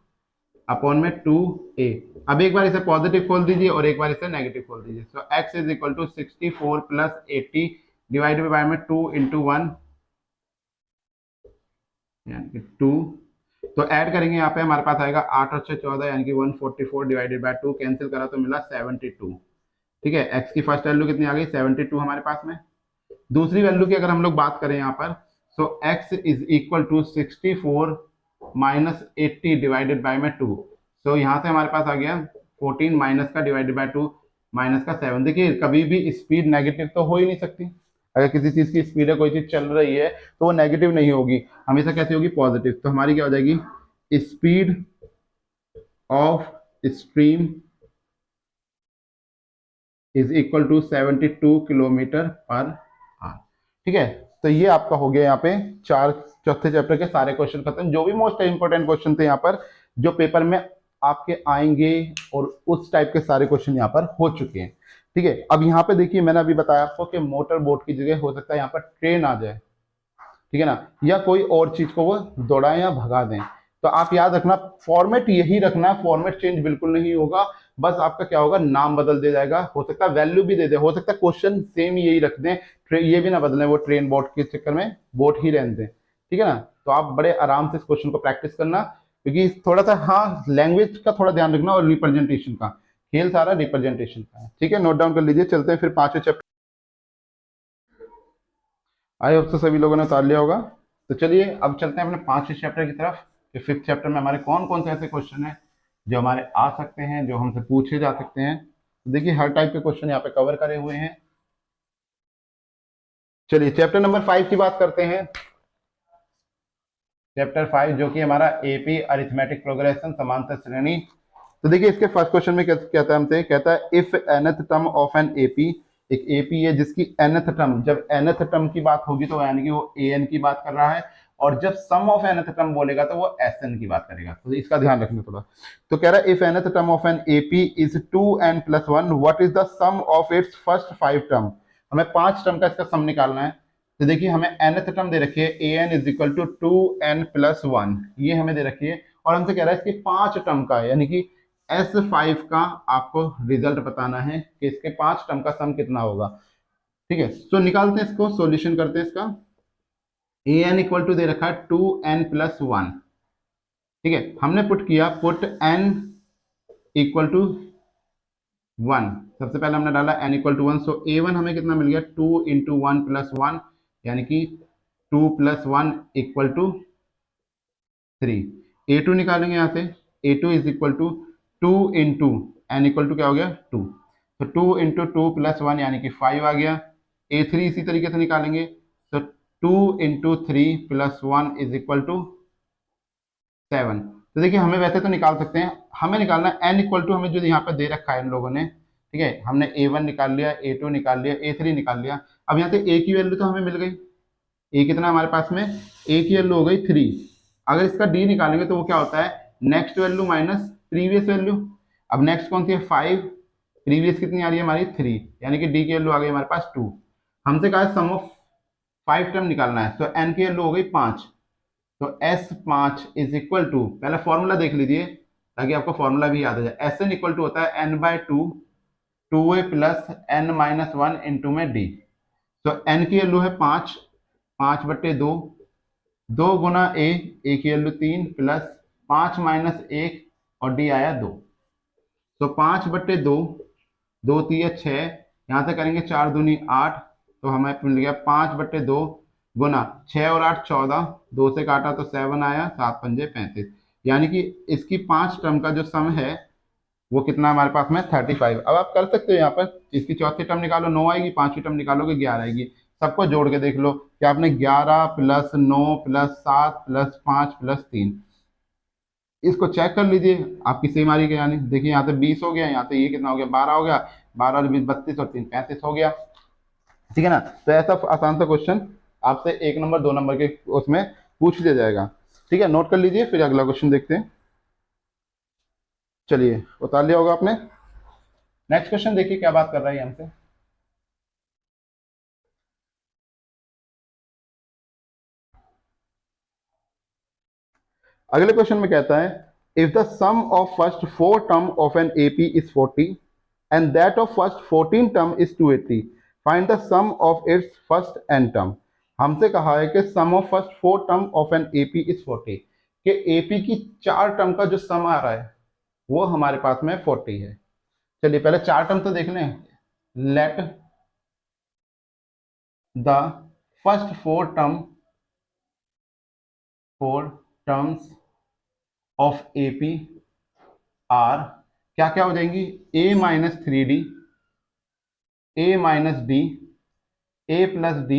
अपॉन में 2a। अब एक बार इसे पॉजिटिव खोल दीजिए और एक बार इसे नेगेटिव खोल दीजिए। So x is equal to 64 plus 80 divided by में 2 इंटू 1 यानी कि 2, तो ऐड करेंगे यहाँ पे हमारे पास आएगा 8 और 6 14 यानी कि 144 डिवाइडेड बाय 2, कैंसिल करा तो मिला 72। ठीक है, x की फर्स्ट वैल्यू कितनी आ गई 72 हमारे पास में। दूसरी वैल्यू की अगर हम लोग बात करें यहाँ पर, so x is equal to 64 minus 80 divided by में 2, सो यहाँ से हमारे पास आ गया 14 माइनस का डिवाइडेड बाय 2 माइनस का 7। देखिए कभी भी स्पीड नेगेटिव तो हो ही नहीं सकती, अगर किसी चीज की स्पीड है कोई चीज चल रही है तो वो नेगेटिव नहीं होगी, हमेशा कैसी होगी पॉजिटिव। तो हमारी क्या हो जाएगी, speed of stream is equal to 72 kilometre per hour. ठीक है, तो ये आपका हो गया यहाँ पे चौथे चैप्टर के सारे क्वेश्चन खत्म, जो भी मोस्ट इंपोर्टेंट क्वेश्चन थे यहाँ पर जो पेपर में आपके आएंगे, और उस टाइप के सारे क्वेश्चन यहाँ पर हो चुके हैं। ठीक है, अब यहाँ पे देखिए मैंने अभी बताया आपको कि मोटर बोट की जगह हो सकता है यहाँ पर ट्रेन आ जाए, ठीक है ना, या कोई और चीज को वो दौड़ाएं या भगा दें। तो आप याद रखना फॉर्मेट यही रखना, फॉर्मेट चेंज बिल्कुल नहीं होगा, बस आपका क्या होगा नाम बदल दिया जाएगा, हो सकता है वैल्यू भी दे दे, हो सकता है क्वेश्चन सेम यही रख दें, ये भी ना बदलें, वो ट्रेन बोट के चक्कर में बोट ही रहने दें। ठीक है ना, तो आप बड़े आराम से इस क्वेश्चन को प्रैक्टिस करना, क्योंकि थोड़ा सा हाँ लैंग्वेज का थोड़ा ध्यान रखना और रिप्रेजेंटेशन का, खेल सारा रिप्रेजेंटेशन का है। ठीक है, नोट डाउन कर लीजिए। चलते हैं फिर पांचवें चैप्टर। आई होप तो सभी लोगों ने उतार लिया होगा। तो चलिए अब चलते हैं अपने पांचवें चैप्टर की तरफ कि फिफ्थ चैप्टर में हमारे कौन कौन से ऐसे क्वेश्चन हैं जो हमारे आ सकते हैं, जो हमसे पूछे जा सकते हैं। तो देखिए हर टाइप के क्वेश्चन यहाँ पे कवर करे हुए हैं। चलिए चैप्टर नंबर 5 की बात करते हैं। चैप्टर 5 जो कि हमारा एपी अरिथमेटिक प्रोग्रेशन समांतर श्रेणी। तो देखिए इसके फर्स्ट क्वेश्चन में क्या कहता है हमसे, कहता है if nth term of an AP, एक एपी है जिसकी nth टर्म, जब nth टर्म की बात होगी तो यानी कि वो an की बात कर रहा है, और जब सम ऑफ nth टर्म बोलेगा तो वो sn की बात करेगा। तो इसका ध्यान रखना थोड़ा। तो कह रहा है if nth term of an AP is 2n + 1 what is the sum of its first 5 term. हमें 5 टर्म का इसका सम निकालना है। तो देखिए हमें nth टर्म दे रखी है an इक्वल टू 2n + 1, ये हमें दे रखी है, और हमसे कह रहा है इसके 5 टर्म का है, यानी कि S5 का आपको रिजल्ट बताना है कि इसके 5 टर्म का सम कितना होगा। ठीक है, तो निकालते हैं इसको, सॉल्यूशन करते हैं इसका। an इक्वल टू दे रखा है 2n + 1। ठीक है, हमने पुट किया, पुट n इक्वल टू 1। सबसे पहले हमने डाला n equal to 1, so a1 हमें कितना मिल गया, 2 × 1 + 1, यानी कि 2 + 1 इक्वल टू 3। a2 निकालेंगे यहाँ से, a2 is equal to 2 × n equal to क्या हो गया 2, तो 2 × 2 + 1 यानी कि 5 आ गया। a3 इसी तरीके से निकालेंगे, तो 2 × 3 + 1 इज इक्वल टू 7। तो देखिए हमें वैसे तो निकाल सकते हैं, हमें निकालना है n इक्वल टू, हमें जो यहाँ पर दे रखा है इन लोगों ने। ठीक है, हमने a1 निकाल लिया, a2 निकाल लिया, a3 निकाल लिया। अब यहाँ से a की वैल्यू तो हमें मिल गई, a कितना हमारे पास में, a की वैल्यू हो गई 3। अगर इसका d निकालेंगे तो वो क्या होता है, next value minus previous value. अब नेक्स्ट कौन सी है 5, प्रीवियस कितनी आ रही है हमारी 3, यानी कि d की वैल्यू आ गई हमारे पास 2। हमसे कहा है सम ऑफ 5 टर्म निकालना है, तो n की वैल्यू हो गई 5, तो S5 इज इक्वल टू, पहले फॉर्मूला देख लीजिए ताकि आपको फॉर्मूला भी याद आ जाए। Sn इक्वल टू होता है n/2 2a + n-1 इंटू में d। तो n की वैल्यू है 5, 5/2, 2 गुना a की वैल्यू 3 प्लस 5 - 1 और d आया 2। तो 5/2, 2 3 6, यहाँ से करेंगे 4 दूनी 8, तो हमें मिल गया 5/2 गुना 6 और 8 14, 2 से काटा तो 7 आया, 7 पंजे 35, यानी कि इसकी 5 टर्म का जो सम है वो कितना हमारे पास में 35। अब आप कर सकते हो यहाँ पर, इसकी चौथी टर्म निकालो 9 आएगी, पांचवी टर्म निकालोगे 11 आएगी। सबको जोड़ के देख लो कि आपने 11 + 9 + 7 + 5 + 3, इसको चेक कर लीजिए आपकी सेम आ रही है, यानी देखिए यहाँ से 20 हो गया, यहाँ से ये कितना हो गया 12 हो गया, 12 और 20 32 और 3 35 हो गया। ठीक है ना, तो ऐसा आसान सा क्वेश्चन आपसे 1 नंबर 2 नंबर के उसमें पूछ लिया जाएगा। ठीक है, नोट कर लीजिए, फिर अगला क्वेश्चन देखते हैं। चलिए उतार लिया होगा आपने। नेक्स्ट क्वेश्चन देखिए क्या बात कर रहा है हमसे। अगले क्वेश्चन में कहता है if the sum of first 4 term of an AP is 40 and that of first 14 term is 280, find the sum of its first n term. हमसे कहा है कि sum of first 4 term of an AP is 40, कि AP की 4 term का जो सम आ रहा है वो हमारे पास में 40 है। चलिए पहले 4 टर्म तो देख लें। Let the first 4 terms of AP are क्या क्या हो जाएंगी, a - 3d, a - d, a + d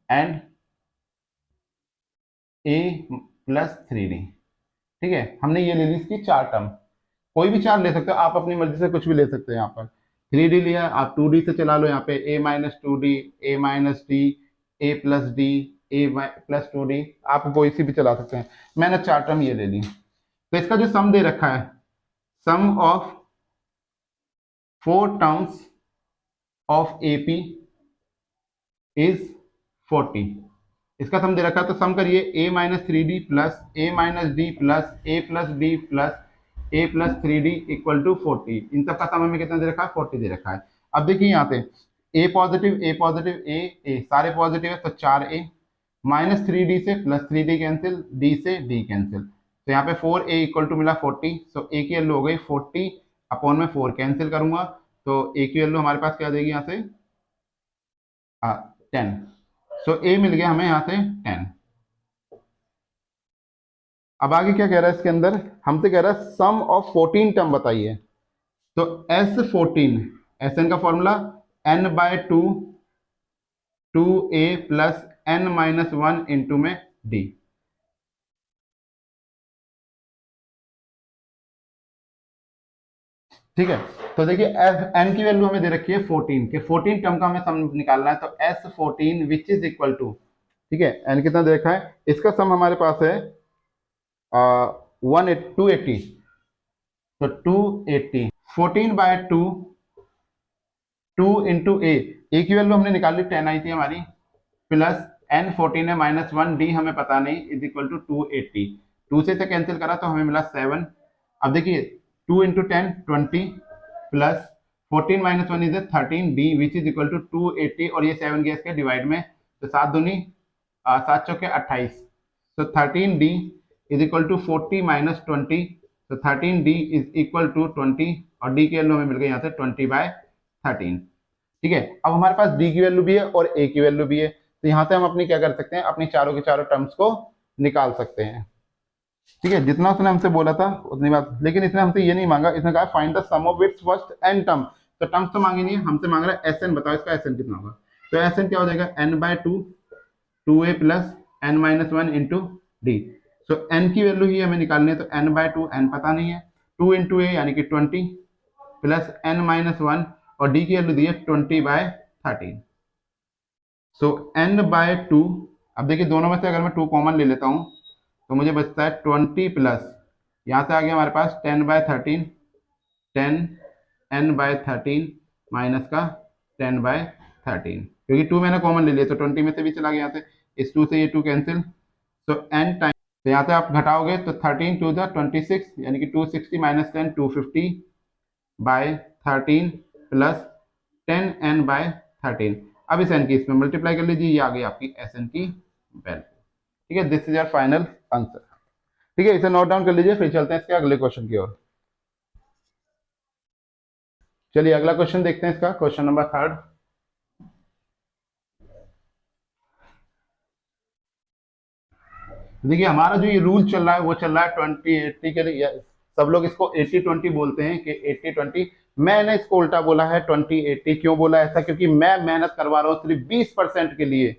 and a + 3d। ठीक है, हमने ये ले ली इसकी 4 टर्म, कोई भी 4 ले सकते हो आप, अपनी मर्जी से कुछ भी ले सकते हो। यहाँ पर 3d लिया, आप 2d से चला लो, यहाँ पे a - 2d, a - d, a + d, a + 2d, आप कोई सी भी चला सकते हैं। मैंने 4 टर्म ये ले ली। तो इसका जो सम दे रखा है, sum of 4 terms of AP is 40, इसका सम दे रखा है। तो सम करिए a - 3d plus a - d plus a + d plus a + 3d equal to 40। इन सब का सम हमें कितना दे रखा है 40 दे रखा है। अब देखिए यहाँ पे a पॉजिटिव a सारे पॉजिटिव है, तो 4a - 3d से प्लस 3d कैंसिल, d से d कैंसिल, तो यहाँ पे 4a इक्वल टू मिला 40, सो a की वैल्यू हो गई 40 अपॉन में 4 कैंसिल करूंगा तो ए की वैल्यू हमारे पास क्या देगी यहाँ से 10। सो ए मिल गया हमें यहाँ से 10। अब आगे क्या कह रहा है इसके अंदर, हमसे कह रहा है सम ऑफ 14 टर्म बताइए। तो S14 Sn का formula n/2 2a plus n-1 into में d। ठीक है, तो देखिए n की वैल्यू हमें दे रखी है 14 के 14 टर्म का हमें सम निकालना है। तो S14 which is equal to, ठीक है, n कितना दे रखा है, इसका सम हमारे पास है 280। तो 280 14/2 2 इंटू ए की वैल्यू हमने निकाली 10 आई थी हमारी, प्लस n14 है -1 d हमें पता नहीं, इज इक्वल टू 280। 2 से कैंसिल करा तो हमें मिला 7। अब देखिए 2 into 10 20 plus 14 -1 is 13 d which is equal to 280 और ये 7 गया इसके डिवाइड में, तो 7 दूनी 7 चौके 28। तो 13 d इज इक्वल टू 40 -20। तो 13 d इज इक्वल टू 20 और d की वैल्यू हमें मिल गई यहाँ से 20/13। ठीक है, अब हमारे पास d की वैल्यू भी है और a की वैल्यू भी है, तो यहाँ से हम अपनी क्या कर सकते हैं, अपनी चारों के चारों टर्म्स को निकाल सकते हैं। ठीक है, जितना उसने हमसे बोला था उतनी बात, लेकिन इसने हमसे ये नहीं मांगा, इसने कहा find the sum of its first n term. तो टर्म्स तो मांगी नहीं है, हमसे मांग रहा है Sn, बताओ इसका Sn कितना होगा। तो Sn क्या हो जाएगा n/2 2a plus n-1 into d. So n की वैल्यू ही हमें निकालनी है, तो n/2 n पता नहीं है, 2 इंटू ए यानी कि 20 प्लस n-1 और d की वैल्यू दी है 20/13। सो n/2, अब देखिए दोनों में से अगर मैं 2 कॉमन ले लेता हूं तो मुझे बचता है 20 प्लस यहाँ से आ गया हमारे पास 10/13 10 n/13 माइनस का 10/13, क्योंकि 2 मैंने कॉमन ले लिया तो 20 में से भी चला गया यहाँ से, इस 2 से ये 2 कैंसिल। तो n टाइम, तो यहाँ से आप घटाओगे तो 13 2 26 यानी कि 260 माइनस 10 250/13 प्लस 10n/13। अब इस n की इसमें मल्टीप्लाई कर लीजिए, ये आ गई आपकी Sn की वैल्यू। ठीक है, this is your final answer. ठीक है, इसे नोट डाउन कर लीजिए, फिर चलते हैं इसके अगले क्वेश्चन की ओर। चलिए अगला क्वेश्चन देखते हैं, इसका क्वेश्चन नंबर 3। देखिए हमारा जो ये रूल चल रहा है वो चल रहा है 20/80 के लिए, सब लोग इसको 80/20 बोलते हैं कि 80/20। मैंने इसको उल्टा बोला है 20/80। क्यों बोला ऐसा, क्योंकि मैं मेहनत करवा रहा हूँ सिर्फ 20% के लिए।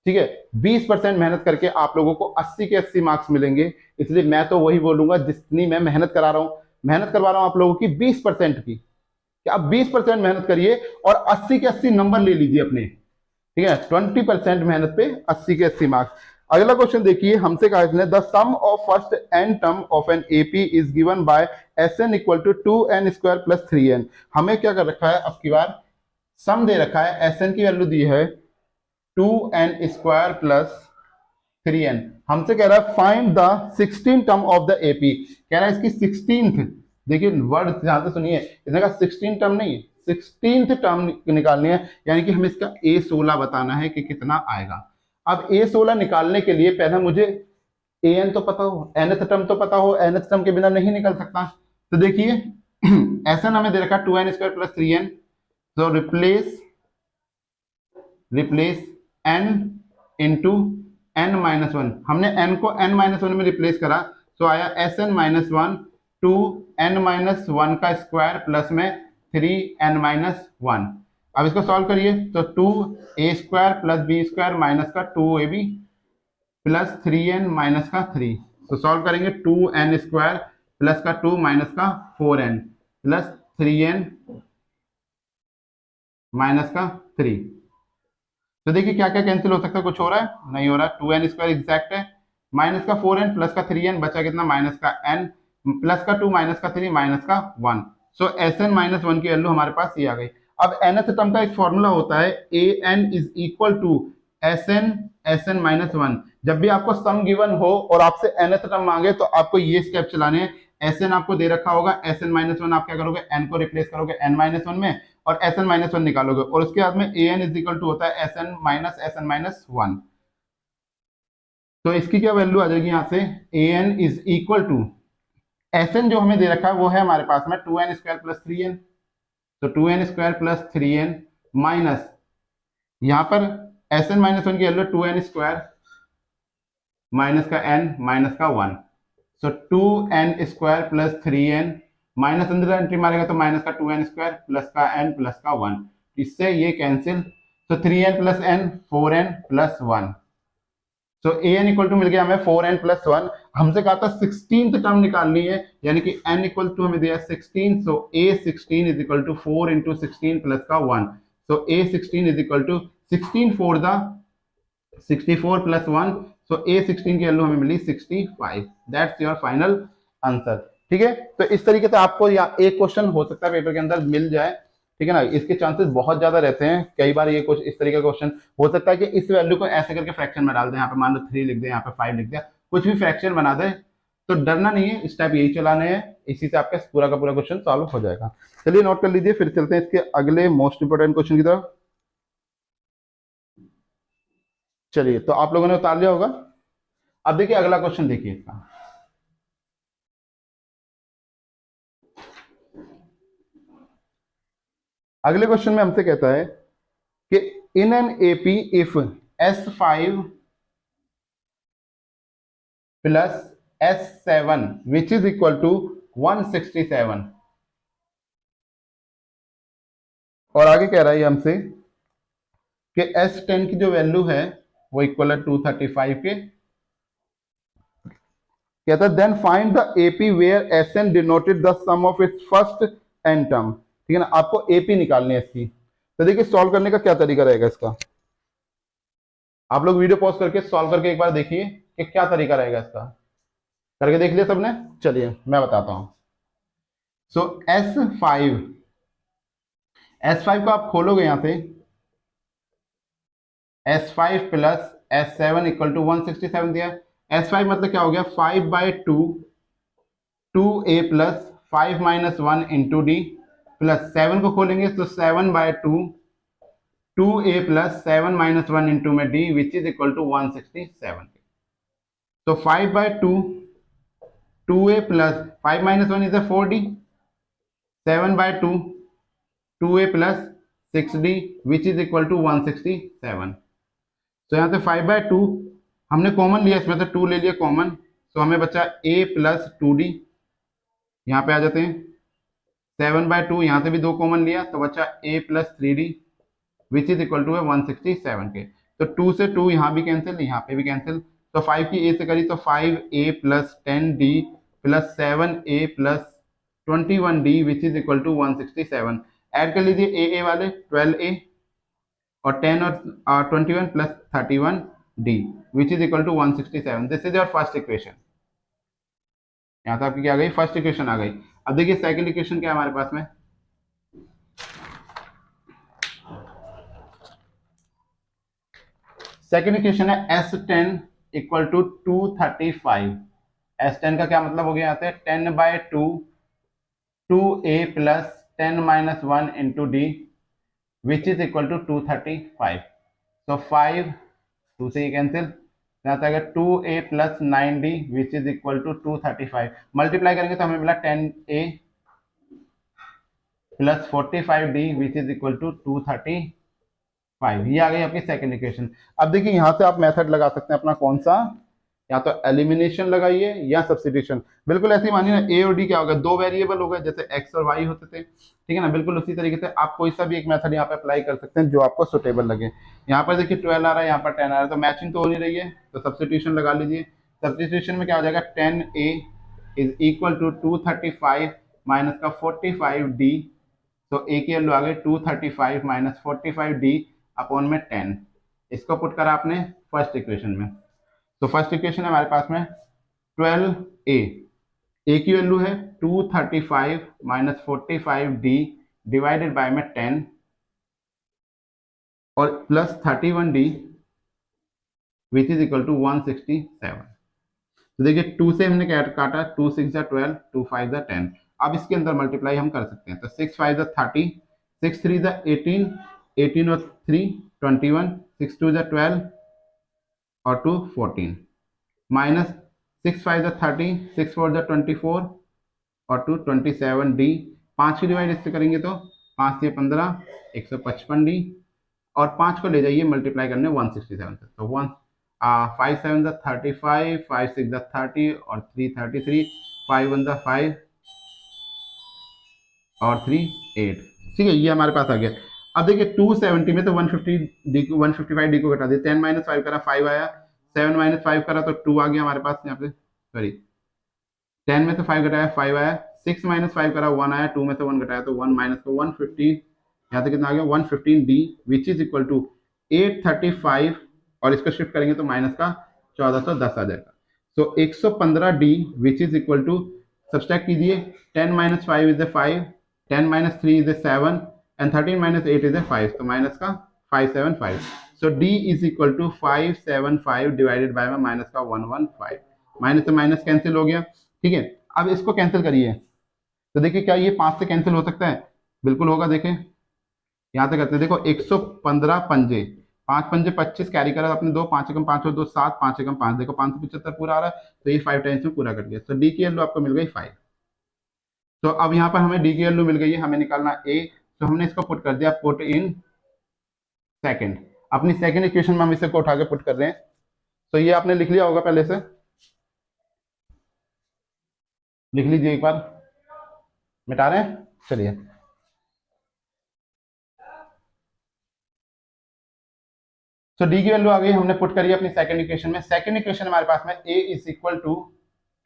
ठीक है, 20% मेहनत करके आप लोगों को 80 के 80 मार्क्स मिलेंगे, इसलिए मैं तो वही बोलूंगा जितनी मैं मेहनत करा रहा हूं। मेहनत करवा रहा हूं आप लोगों की 20% की, कि आप 20% मेहनत करिए और 80 के 80 नंबर ले लीजिए अपने। ठीक है, 20% मेहनत पे 80 के 80 मार्क्स। अगला क्वेश्चन देखिए, हमसे कहा इसने the sum of first n term of an AP is given by Sn equal to 2n² plus 3n। हमें क्या कर रखा है, अब की बार सम दे रखा है, Sn की वैल्यू दी है 2n² प्लस 3n। हमसे कह रहा है find the 16 term of the AP, कह रहा है इसकी 16th, देखिए वर्ड ध्यान से सुनिए, इसने कहा 16 टर्म नहीं 16th टर्म निकालनी है, यानी कि हमें इसका A16 बताना है कि कितना आएगा। अब A16 निकालने के लिए पहले मुझे an तो पता हो, nth टर्म तो पता हो, nth टर्म के बिना नहीं निकल सकता। तो देखिए Sn हमें दे रखा 2n² प्लस 3n, तो रिप्लेस n इंटू n-1, हमने n को n-1 में रिप्लेस करा, तो आया Sn-1 2n-1 का स्क्वायर प्लस में 3n-1। अब इसको सॉल्व करिए तो 2a² प्लस b² माइनस का 2ab प्लस 3n माइनस का 3। तो सॉल्व करेंगे 2n² प्लस का 2 माइनस का 4n प्लस 3n माइनस का 3। तो देखिए क्या क्या कैंसिल हो सकता है, कुछ हो रहा है, नहीं हो रहा है। 2n² एग्जैक्ट है, माइनस का 4n प्लस का 3n, बचा कितना माइनस का n प्लस का 2 माइनस का 3 माइनस का 1। सो Sn-1 की वैल्यू हमारे पास ये आ गई। अब nth टर्म का एक फॉर्मूला होता है an is equal to Sn-1। जब भी आपको सम गिवन हो और आपसे nth टर्म मांगे तो आपको ये स्टेप चलाने हैं। Sn आपको दे रखा होगा, Sn-1 आप क्या करोगे, n को रिप्लेस करोगे n-1 में और Sn-1 निकालोगे, और उसके बाद में an इज इक्वल टू होता है Sn-1। तो इसकी क्या वैल्यू आ जाएगी, यहां से an is equal to S n जो हमें दे रखा है वो है हमारे पास में 2n² प्लस 3n, तो 2n² प्लस 3n माइनस यहां पर एस एन माइनस वन की वैल्यू 2n² माइनस का n माइनस का 1, सो 2n² प्लस 3n माइनस अंदर एंट्री मारेगा तो माइनस का 2n² प्लस का n प्लस का 1, इससे ये कैंसिल, तो 3n plus n 4n plus 1, so an equal to मिल गया हमें 4n प्लस 1। हमसे कहा था 16th टर्म निकालनी है, यानी कि n इक्वल टू हमें दिया 16, so a16 is equal to 4 into 16 plus का 1, so a16 is equal to 16 4 the 64 plus 1, so a16 की वैल्यू हमें मिली 65, दैट्स योर फाइनल आंसर। ठीक है, तो इस तरीके से आपको या एक क्वेश्चन हो सकता है पेपर के अंदर मिल जाए, ठीक है ना, इसके चांसेस बहुत ज्यादा रहते हैं। कई बार ये कुछ इस तरीके का क्वेश्चन हो सकता है कि इस वैल्यू को ऐसे करके फ्रैक्शन में डाल दें, यहाँ पे मान लो 3 लिख दें, यहाँ पे 5 लिख दिया, कुछ भी फ्रैक्शन बना दे, तो डरना नहीं है, स्टेप यही चलाने हैं, इसी से आपका पूरा का पूरा क्वेश्चन सॉल्व हो जाएगा। चलिए नोट कर लीजिए, फिर चलते हैं इसके अगले मोस्ट इंपोर्टेंट क्वेश्चन की तरफ। चलिए, तो आप लोगों ने उतार लिया होगा। अब देखिए अगला क्वेश्चन, देखिए इसका, अगले क्वेश्चन में हमसे कहता है कि in an AP if S5 plus S7 which is equal to 167, और आगे कह रहा है हमसे कि S10 की जो वैल्यू है वो इक्वल है 235 के। कहता है then find the AP where Sn denoted the sum of its first n term. ठीक है ना, आपको एपी निकालनी है इसकी। तो देखिए सॉल्व करने का क्या तरीका रहेगा इसका, आप लोग वीडियो पॉज करके सॉल्व करके एक बार देखिए कि क्या तरीका रहेगा इसका। करके देख लिया सबने? चलिए मैं बताता हूं। सो S5 को आप खोलोगे यहां से, S5 plus S7 equal to 167 दिया। S5 मतलब क्या हो गया, 5/2 2a plus 5 minus 1 into d, plus 7 को खोलेंगे तो 7/2 2a प्लस 7 माइनस 1 इंटू में d which is equal to 167। तो 5/2 2a plus 5 minus 1 is 4d, 7/2 2a plus 6d which is equal to 167। तो यहाँ से 5/2 हमने कॉमन लिया, इसमें से 2 ले लिया कॉमन, तो हमें बचा a प्लस 2d, यहाँ पे आ जाते हैं 7/2, यहाँ से भी 2 कॉमन लिया तो बचा a plus 3d which is equal to है 167 के। तो 2 से 2 यहाँ भी कैंसिल, यहाँ पे भी कैंसिल, तो 5 की a से करी तो 5a plus 10d plus 7a plus 21d which is equal to 167। Add कर लीजिए a वाले 12a और 10 और 21 plus 31d which is equal to 167। This is your first equation. यहाँ से आपकी क्या आ गई, फर्स्ट इक्वेशन आ गई। अब देखिए सेकंड इक्वेशन क्या है हमारे पास में, सेकंड इक्वेशन है S10 इक्वल टू 235। S10 का क्या मतलब हो गया, यहाँ से 10/2 2a plus 10 minus 1 into d which is equal to 235। So 5 2 से ये कैंसिल, यहाँ से अगर 2a plus 9d which is equal to 235, multiply करेंगे तो हमें मिला 10a plus 45d which is equal to 235। ये आ गई आपकी सेकंड इक्वेशन। अब देखिए यहाँ से आप मेथड लगा सकते हैं अपना, कौन सा, या तो एलिमिनेशन लगाइए या सब्स्टिट्यूशन। बिल्कुल ऐसे ही मानिए ना, ए और डी क्या होगा, 2 वेरिएबल हो गए, जैसे एक्स और वाई होते थे, ठीक है ना, बिल्कुल उसी तरीके से आप कोई सा भी एक मेथड यहाँ पे अप्लाई कर सकते हैं जो आपको सुटेबल लगे। यहाँ पर देखिए 12 आ रहा है, यहाँ पर 10 आ रहा है, तो मैचिंग तो हो नहीं रही है, तो सब्स्टिट्यूशन लगा लीजिए। सब्स्टिट्यूशन में क्या हो जाएगा, 10a is equal to 235 minus का 45d, तो a की वैल्यू आ गई 235 माइनस 45d अपॉन में 10। इसको पुट करा आपने फर्स्ट इक्वेशन में, तो फर्स्ट इक्वेशन है हमारे पास में 12a, a की वैल्यू है 235 माइनस 45d डिवाइडेड बाय में 10 और plus 31d which is equal to 167। तो देखिए 2 से हमने क्या काटा, 2 6 12, 2 5 10। अब इसके अंदर मल्टीप्लाई हम कर सकते हैं, तो 6 5 30, 6 3 18, 18 और 3 21, 6 2 12 और 2 14, माइनस 6 5 30, 6 4 24, और 2 27D, 5 की डिवाइड इससे करेंगे तो 5 से 15 155D, और 5 को ले जाइए मल्टीप्लाई करने 167 से, तो 5 7 35, 5 6 30 और 3 33, 5 1 5 और 3 8। ठीक है, ये हमारे पास आ गया। अब देखिए 270 में तो 150D को 155D को घटा दिया, 10 माइनस 5 करा 5 आया, 7 माइनस 5 करा तो 2 आ गया हमारे पास यहाँ पे, सॉरी 10 में से 5 घटाया 5 आया, 6 माइनस 5 करा 1 आया, 2 में से 1 घटाया तो 1 माइनस तो 115, यहाँ से कितना आ गया 115D which is equal to 835, और इसको शिफ्ट करेंगे तो माइनस का 1410 आ जाएगा। So 115D which is equal to, subtract कीजिए, 10 minus 5 is a 5, 10 minus 3 is a 7 and 13 minus 8 is a 5, तो माइनस का 575। सो D is equal to 575 divided by में माइनस का 115, माइनस से माइनस कैंसिल हो गया। ठीक है, अब इसको कैंसिल करिए तो देखिए क्या ये 5 से कैंसिल हो सकता है, बिल्कुल होगा। देखें यहाँ से करते हैं, देखो 115 पंजे, 5 पंजे 25 कैरी करा अपने 2, 5 एकम 5 और 2 7, 5 एकम 5, देखो 575 पूरा आ रहा है, तो ये 5 टाइम्स में पूरा कट गया। तो डी की वैल्यू आपको मिल गई 5। तो अब यहाँ पर हमें डी की वैल्यू मिल गई है, हमें निकालना ए, तो हमने इसको पुट कर दिया, पुट इन सेकंड, अपनी सेकंड इक्वेशन में हम इसे को उठा के पुट कर रहे हैं। तो ये आपने लिख लिया होगा, पहले से लिख लीजिए एक बार, मिटा रहे हैं, चलिए। तो डी की वैल्यू आ गई, हमने पुट करी अपनी सेकंड इक्वेशन में। सेकंड इक्वेशन हमारे पास में a is equal to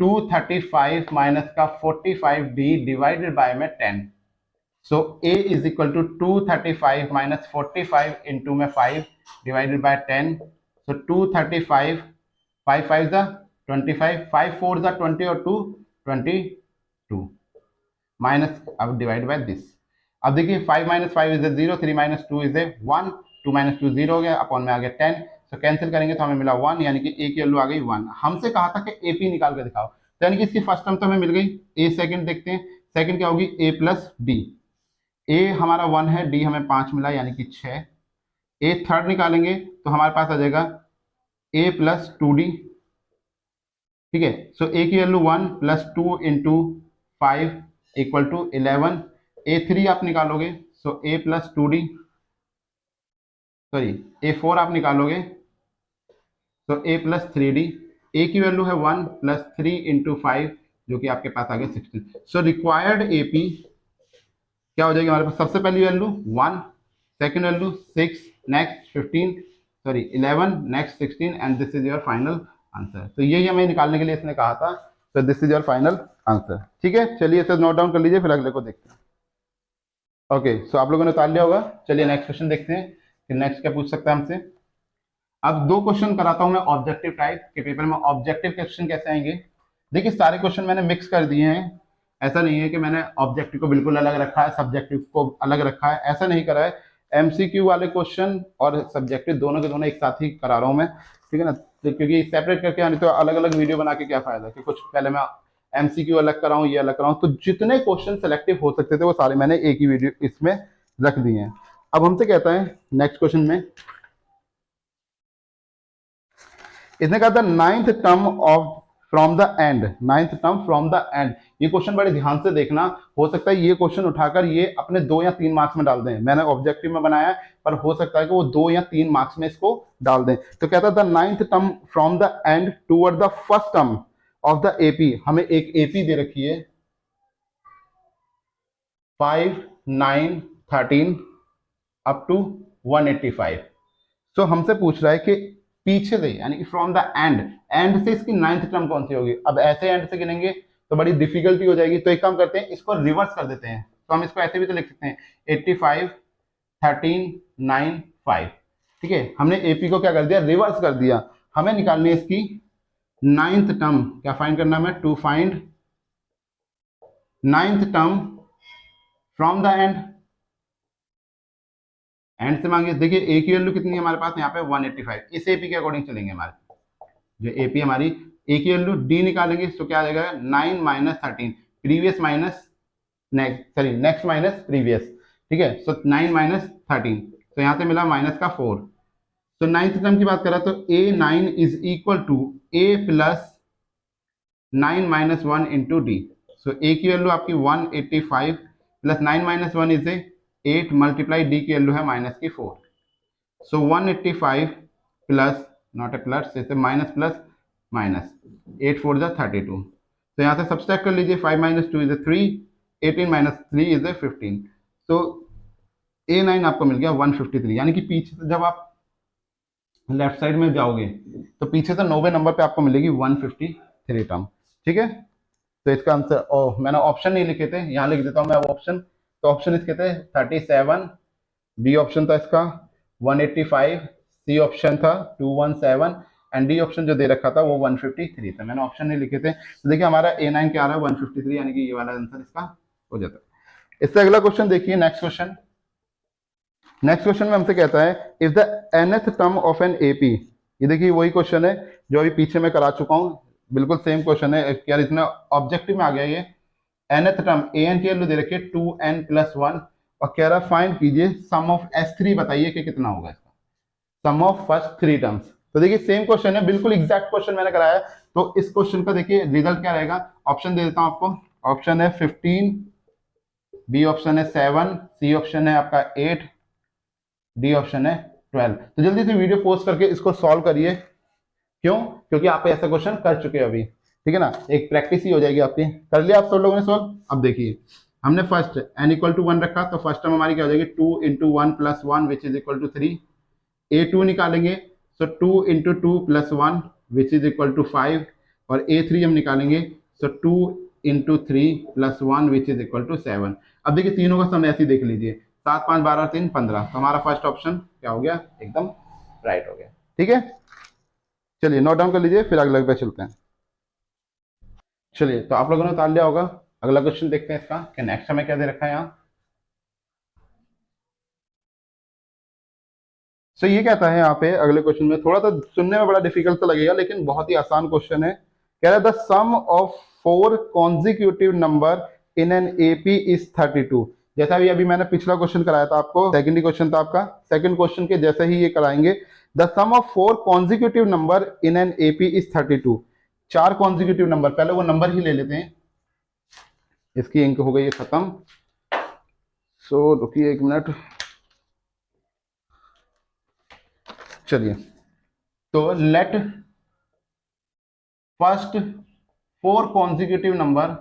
235 minus का 45D डिवाइडेड बाय में 10। So a is equal to 235 minus 45 into में 5 डिवाइडेड बाय 10। सो 235, 5 5 जा 25, 5 4 जा 20 और 2 22 माइनस, अब डिवाइड बाय दिस। अब देखिए 5 minus 5 is A 0, 3 minus 2 is a 1, 2 minus 2 0 हो गया, अपॉन में आ गया 10। तो कैंसिल करेंगे तो हमें मिला 1, यानी कि ए की वैल्यू आ गई 1। हमसे कहा था कि एपी निकाल के दिखाओ, तो यानी कि इसकी फर्स्ट टर्म तो हमें मिल गई। ए सेकंड देखते हैं, सेकंड क्या होगी, ए प्लस डी। ए हमारा 1 है, डी हमें 5 मिला यानी कि 6। ए थर्ड निकालेंगे तो हमारे पास आ जाएगा ए प्लस 2D। ठीक है, सो ए की value 1 plus 2 into 5 equal to 11। A 3 आप निकालोगे, सो ए प्लस 2D, सॉरी ए 4 आप निकालोगे तो ए प्लस 3D। ए की वैल्यू है 1 प्लस 3 इंटू 5 जो कि आपके पास आ गया 16। सो रिक्वायर्ड एपी क्या हो जाएगी हमारे पास, सबसे पहली value 1, second value 6, next 15, sorry 11, next 16 and this is your final answer. तो यही हमें निकालने के लिए इसने कहा था, तो this is your final answer. ठीक है, चलिए इसे नोट डाउन कर लीजिए, फिर अगले को देखते हैं। ओके, सो आप लोगों ने उतार लिया होगा। चलिए नेक्स्ट क्वेश्चन देखते हैं कि नेक्स्ट क्या पूछ सकता है हमसे। अब 2 क्वेश्चन कराता हूं मैं ऑब्जेक्टिव टाइप के पेपर में। ऑब्जेक्टिव क्वेश्चन कैसे आएंगे, देखिए सारे क्वेश्चन मैंने मिक्स कर दिए हैं, ऐसा नहीं है कि मैंने ऑब्जेक्टिव को बिल्कुल अलग रखा है, सब्जेक्टिव को अलग रखा है, ऐसा नहीं करा है। एमसीक्यू वाले क्वेश्चन और सब्जेक्टिव दोनों के दोनों एक साथ ही करा रहा हूं मैं, ठीक है ना, क्योंकि सेपरेट करके आने तो अलग अलग वीडियो बना के क्या फायदा, कि कुछ पहले मैं एमसीक्यू अलग कराऊं, ये अलग कराऊं, तो जितने क्वेश्चन सेलेक्टिव हो सकते थे वो सारे मैंने एक ही वीडियो इसमें रख दिए हैं। अब हमसे कहता है नेक्स्ट क्वेश्चन में, इसने कहा था ninth term of from the and, ninth term from the and. ये क्वेश्चन बड़े ध्यान से देखना, हो सकता है ये क्वेश्चन उठाकर ये अपने 2 या 3 मार्क्स में डाल दें। मैंने ऑब्जेक्टिव में बनाया है, पर हो सकता है कि वो 2 या 3 मार्क्स में इसको डाल दें। तो कहता था ninth term from the and toward the first term of the AP. हमें एक एपी दे रखी है 5, 9, 13 अप टू 185। तो हमसे पूछ रहा है कि पीछे से, यानी कि फ्रॉम द एंड, एंड से इसकी 9th टर्म कौन सी होगी। अब ऐसे एंड से गिनेंगे तो बड़ी डिफिकल्टी हो जाएगी, तो एक काम करते हैं, इसको रिवर्स कर देते हैं। तो हम इसको ऐसे भी तो लिख सकते हैं 85, 13, 9, 5। ठीक है, हमने एपी को क्या कर दिया, रिवर्स कर दिया। हमें निकालनी है इसकी 9th टर्म, क्या फाइंड करना है, to find 9th term from the end. End से मांगे, देखिए ए की वैल्यू कितनी है हमारे पास यहाँ पे 185, इस एपी के अकॉर्डिंग चलेंगे हमारे, जो एपी हमारी ए की वैल्यू डी निकालेंगे तो क्या आ जाएगा 9 minus 13, previous minus next, sorry next minus previous. ठीक है, सो 9 माइनस 13, तो यहाँ से मिला माइनस का 4। तो 9th टर्म की बात करा तो A9 is equal to a plus 9 minus 1 into d. So a की वैल्यू आपकी 185 plus 9 minus 1 is 8 multiply d की वैल्यू है -4। So 185 plus not a plus जैसे माइनस प्लस माइनस 8 4 जा 32। तो यहाँ से सब्सट्रैक्ट कर लीजिए 5 माइनस 2 इज 3 18 माइनस 3 इज 15। तो A9 आपको मिल गया 153 यानी कि पीछे से जब आप लेफ्ट साइड में जाओगे तो पीछे से 90 नंबर पे आपको मिलेगी 153 टर्म। ठीक है, तो इसका आंसर मैंने ऑप्शन नहीं लिखे थे, यहाँ लिख देता हूँ मैं ऑप्शन। तो ऑप्शन इसके थे 37, बी ऑप्शन था इसका 185, सी ऑप्शन था 217 एंड डी ऑप्शन जो दे रखा था वो 153 था। मैंने ऑप्शन नहीं लिखे थे। तो देखिए हमारा A9 क्या आ रहा है 153 यानी कि ये वाला आंसर इसका हो जाता है। इससे अगला क्वेश्चन देखिए, नेक्स्ट क्वेश्चन। नेक्स्ट क्वेश्चन में हमसे कहता है if the nth term of an AP, ये देखिए वही क्वेश्चन है जो अभी पीछे मैं करा चुका हूँ, बिल्कुल सेम क्वेश्चन है यार, इसमें ऑब्जेक्टिव में आ गया ये। nth टर्म an की वैल्यू दे रखी है 2n+1 और कह रहा फाइंड कीजिए सम ऑफ S3, बताइए कि कितना होगा इसका सम ऑफ फर्स्ट 3 टर्म्स। तो देखिए सेम क्वेश्चन है, बिल्कुल एग्जैक्ट क्वेश्चन मैंने कराया है। तो इस क्वेश्चन का देखिए रिजल्ट क्या रहेगा, ऑप्शन दे देता हूं आपको। ऑप्शन है 15, बी ऑप्शन है 7, सी ऑप्शन है आपका 8, डी ऑप्शन है 12। तो जल्दी से वीडियो पोस्ट करके इसको सॉल्व करिए। क्यों? क्योंकि आप ऐसा क्वेश्चन कर चुके हैं अभी, ठीक है ना, एक प्रैक्टिस ही हो जाएगी आपकी। कर लिया आप सब लोगों ने सॉल्व। अब देखिए हमने फर्स्ट n=1 रखा, तो फर्स्ट टर्म हमारी क्या हो जाएगी 2 × 1 + 1 विच इज इक्वल टू 3। A2 निकालेंगे, सो 2 × 2 + 1 विच इज इक्वल टू 5 और A3 हम निकालेंगे, सो 2 × 3 + 1 विच इज इक्वल टू 7। अब देखिए तीनों का समय ऐसे ही देख लीजिए, 7 5 12 3 15। तो हमारा फर्स्ट ऑप्शन क्या हो गया, एकदम राइट हो गया। ठीक है, चलिए नोट डाउन कर लीजिए, फिर अगले पे चलते हैं। चलिए तो आप लोगों ने उतार लिया होगा। अगला क्वेश्चन देखते हैं इसका कि नेक्स्ट हमें क्या दे रखा है यहाँ। सो ये कहता है यहाँ पे अगले क्वेश्चन में, थोड़ा सा सुनने में बड़ा डिफिकल्ट सा लगेगा लेकिन बहुत ही आसान क्वेश्चन है। कह रहा है the sum of 4 consecutive number in an AP is 32। जैसा भी अभी मैंने पिछला क्वेश्चन कराया था आपको, सेकंड क्वेश्चन था आपका, सेकंड क्वेश्चन के जैसे ही ये कराएंगे। The sum of 4 consecutive number in an AP is 32। 4 consecutive number, पहले वो नंबर ही ले लेते हैं। इसकी इंक हो गई है खत्म, सो रुकिए 1 मिनट। चलिए तो let first 4 consecutive number,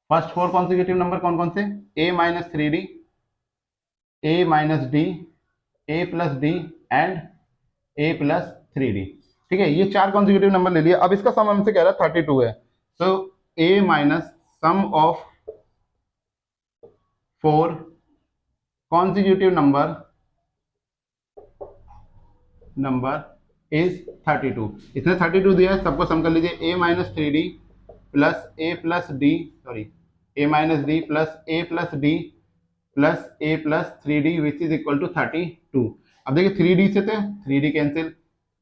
first 4 consecutive number कौन कौन से, a-3d, a-d, a+d and a+3d। ठीक है, ये 4 कॉन्जिक्यूटिव नंबर ले लिया। अब इसका सम हमसे कह रहा है 32 है, तो a- sum of 4 consecutive number is 32। इसने 32 दिया है, सबको सम कर लीजिए। a-3d plus a+d, sorry a-d plus a+d plus a+3d which is equal to 32। अब देखिए 3d से थे 3d कैंसिल,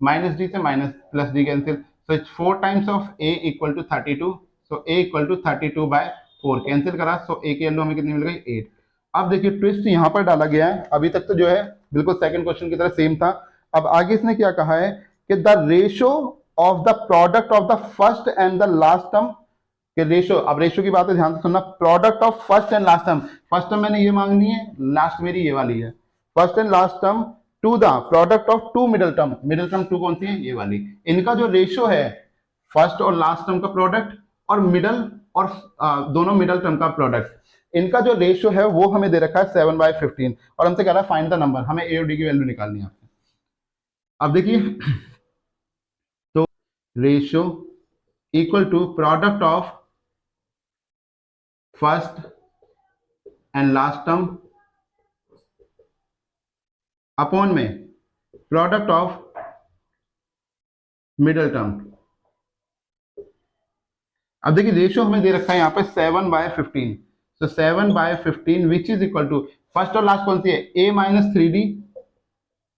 -d से -+d cancel, so it's 4 times of a equal to 32। So a equal to 32/4 cancel करा, so a की value हमें कितनी मिल गई 8। अब देखिए ट्विस्ट यहाँ पर डाला गया है, अभी तक तो जो है बिल्कुल सेकंड क्वेश्चन की तरह सेम था। अब आगे इसने क्या कहा है कि the ratio of the product of the first and the last term के रेशो। अब रेशो की बात है, ध्यान से सुनना, product of first and last term. First term मैंने ये मांगनी है, लास्ट मेरी ये वाली है, first and last term to the product of 2 middle term. Middle term 2 कौन सी है, ये वाली। इनका जो रेशो है फर्स्ट और लास्ट टर्म का प्रोडक्ट और मिडल और दोनों मिडल टर्म का प्रोडक्ट, इनका जो रेशियो है वो हमें दे रखा है 7/15 और हमसे कह रहा है फाइंड द नंबर, हमें ए और डी की वैल्यू निकालनी है। अब देखिए तो ratio equal to product of first and last term upon में प्रोडक्ट ऑफ मिडल टर्म। अब देखिए रेशियो हमें दे रखा है यहाँ पे 7/15, तो 7/15 which is equal to first और लास्ट कौन सी है, a-3d,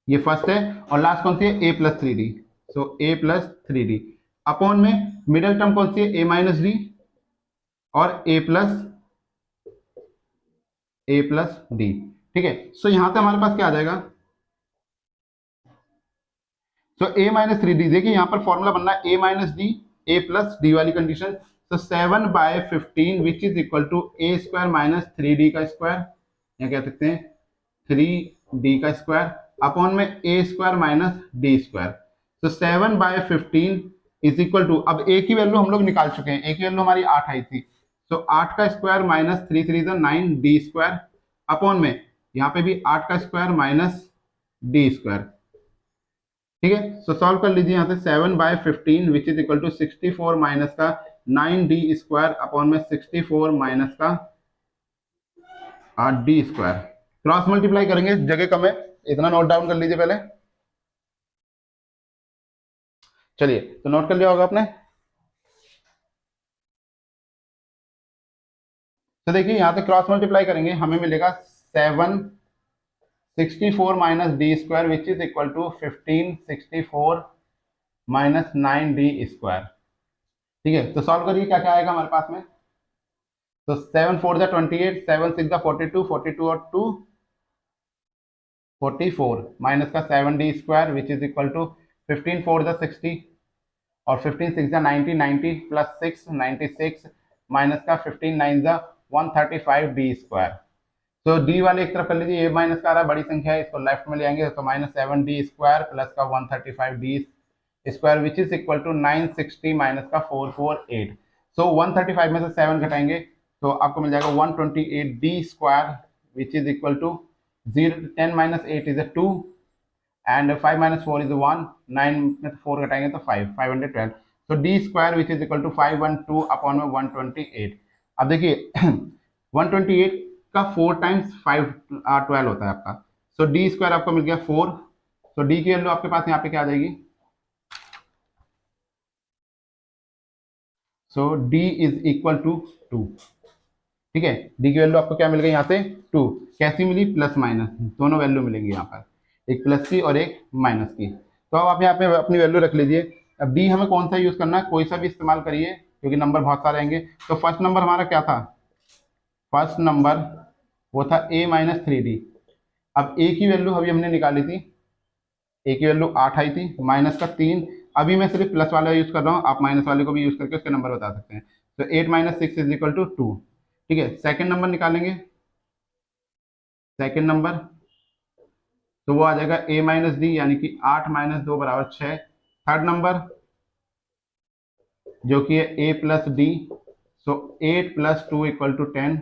ये फर्स्ट है, और लास्ट कौन सी है a+3d, सो a+3d अपॉन में मिडल टर्म कौन सी है a-d और a+d। ठीक है, सो यहां से हमारे पास क्या आ जाएगा, सो a-3d, देखिए यहां पर फॉर्मूला बनना है a-d ए प्लस डी वाली कंडीशन। तो 7/15 which is equal to a square minus 3d का स्क्वायर, या कह सकते हैं 3d का स्क्वायर अपॉन में ए स्क्वायर माइनस डी स्क्वायर। तो 7/15 इज इक्वल टू, अब ए की वैल्यू हम लोग निकाल चुके हैं, ए की वैल्यू हमारी 8 आई थी, तो 8 का square minus 3 3 9 D square upon में यहाँ पे भी 8 का स्क्वायर माइनस डी स्क्वायर। ठीक है, सो सॉल्व कर लीजिए यहाँ से 7/15 which is equal to 64 minus का 9d स्क्वायर अपॉन में 64 माइनस का डी स्क्वायर। क्रॉस मल्टीप्लाई करेंगे, जगह कम है, इतना नोट डाउन कर लीजिए पहले। चलिए, तो नोट कर लिया होगा आपने। तो देखिए यहाँ से क्रॉस मल्टीप्लाई करेंगे, हमें मिलेगा 764 minus d square which is equal to 1564 minus 9d square. ठीक है, तो सॉल्व करिए क्या क्या आएगा हमारे पास में। तो 7 4 जा 28, 7 6 जा 42, 42 और 2 44 माइनस का 7d square which is equal to 15 4 जा 60 और 15 6 जा 90, 90 प्लस 6 96 माइनस का 15 9 जा 135d स्क्वायर। तो डी वाले एक तरफ कर लीजिए, ये माइनस का आ रहा है, बड़ी संख्या है, इसको लेफ्ट में ले आएंगे, तो माइनस 7d स्क्वायर प्लस का 135d square which is equal to 960 minus का 448। सो 135 में से 7 घटाएंगे तो आपको मिल जाएगा 128d square which is equal to 10 minus 8 is 2 and 5 minus 4 is 1, 9 में 4 घटाएंगे तो 512। तो d square which is equal to 512 upon में 128। अब देखिए 128 का 4 टाइम्स 5 12 होता है आपका। सो डी स्क्वायर आपको मिल गया 4। तो डी की वैल्यू आपके पास यहाँ पे क्या आ जाएगी, सो डी इज इक्वल टू 2। ठीक है, डी की वैल्यू आपको क्या मिल गई यहाँ से 2। कैसी मिली, प्लस माइनस दोनों वैल्यू मिलेंगी यहाँ पर, एक प्लस की और एक माइनस की। तो अब आप यहाँ पे अपनी वैल्यू रख लीजिए। अब डी हमें कौन सा यूज करना है, कोई सा भी इस्तेमाल करिए क्योंकि नंबर बहुत सारे आएंगे। तो फर्स्ट नंबर हमारा क्या था, फर्स्ट नंबर वो था a माइनस 3d। अब a की वैल्यू अभी हमने निकाली थी, a की वैल्यू 8 आई थी, माइनस का 3, अभी मैं सिर्फ प्लस वाला यूज कर रहा हूँ, आप माइनस वाले को भी यूज करके उसके नंबर बता सकते हैं। तो 8 माइनस 6 इज इक्वल टू 2। ठीक है, सेकंड नंबर निकालेंगे, सेकंड नंबर तो वो आ जाएगा a माइनस डी, यानी कि 8 माइनस 2 बराबर 6। थर्ड नंबर जो कि है a plus d, so 8 plus 2 equal to 10।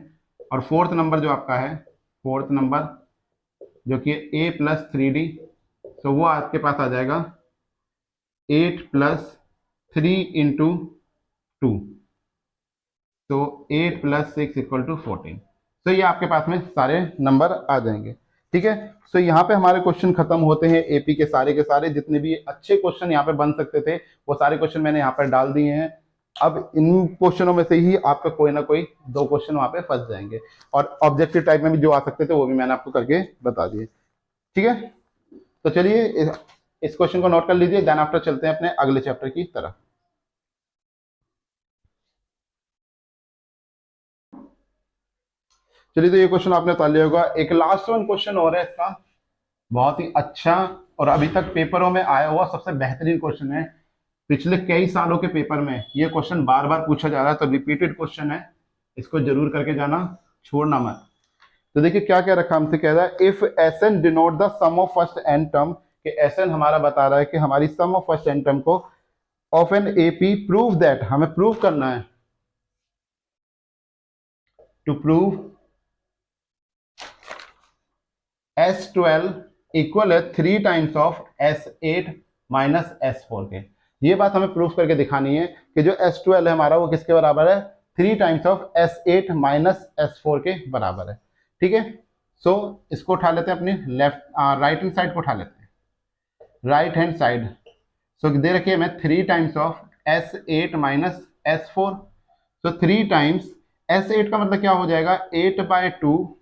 और फोर्थ नंबर जो आपका है, फोर्थ नंबर जो कि a प्लस 3d, तो वो आपके पास आ जाएगा 8 प्लस 3 इंटू 2, तो 8 प्लस 6 इक्वल टू 14। तो ये आपके पास में सारे नंबर आ जाएंगे। ठीक है, सो यहाँ पे हमारे क्वेश्चन खत्म होते हैं, एपी के सारे जितने भी अच्छे क्वेश्चन यहाँ पे बन सकते थे वो सारे क्वेश्चन मैंने यहाँ पर डाल दिए हैं। अब इन क्वेश्चनों में से ही आपका कोई ना कोई 2 क्वेश्चन वहां पे फंस जाएंगे, और ऑब्जेक्टिव टाइप में भी जो आ सकते थे वो भी मैंने आपको करके बता दिए। ठीक है, तो चलिए इस क्वेश्चन को नोट कर लीजिए, देन आफ्टर चलते हैं अपने अगले चैप्टर की तरफ। चलिए, तो ये क्वेश्चन आपने उतार लिया होगा। एक लास्ट वन क्वेश्चन और है इसका, बहुत ही अच्छा और अभी तक पेपरों में आया हुआ सबसे बेहतरीन क्वेश्चन है। पिछले कई सालों के पेपर में ये क्वेश्चन बार बार पूछा जा रहा है, तो रिपीटेड क्वेश्चन है, इसको जरूर करके जाना, छोड़ना मत। तो देखिए क्या क्या रखा हमसे, कह रहा है if S n denote the sum of first n term, कि एस एन हमारा बता रहा है कि हमारी sum of first n term को of an AP, prove that, हमें प्रूव करना है, टू प्रूव S12 इक्वल है 3 times of S8 minus S4 के। ये बात हमें प्रूफ करके दिखानी है कि जो S12 है हमारा वो किसके बराबर है, 3 times of S8 minus S4 के बराबर है। ठीक है, सो इसको उठा लेते हैं अपनी लेफ्ट राइट हैंड साइड को उठा लेते हैं, राइट हैंड साइड। सो दे रखिए हमें 3 times of S8 minus S4। So 3 times S8 का मतलब क्या हो जाएगा, 8/2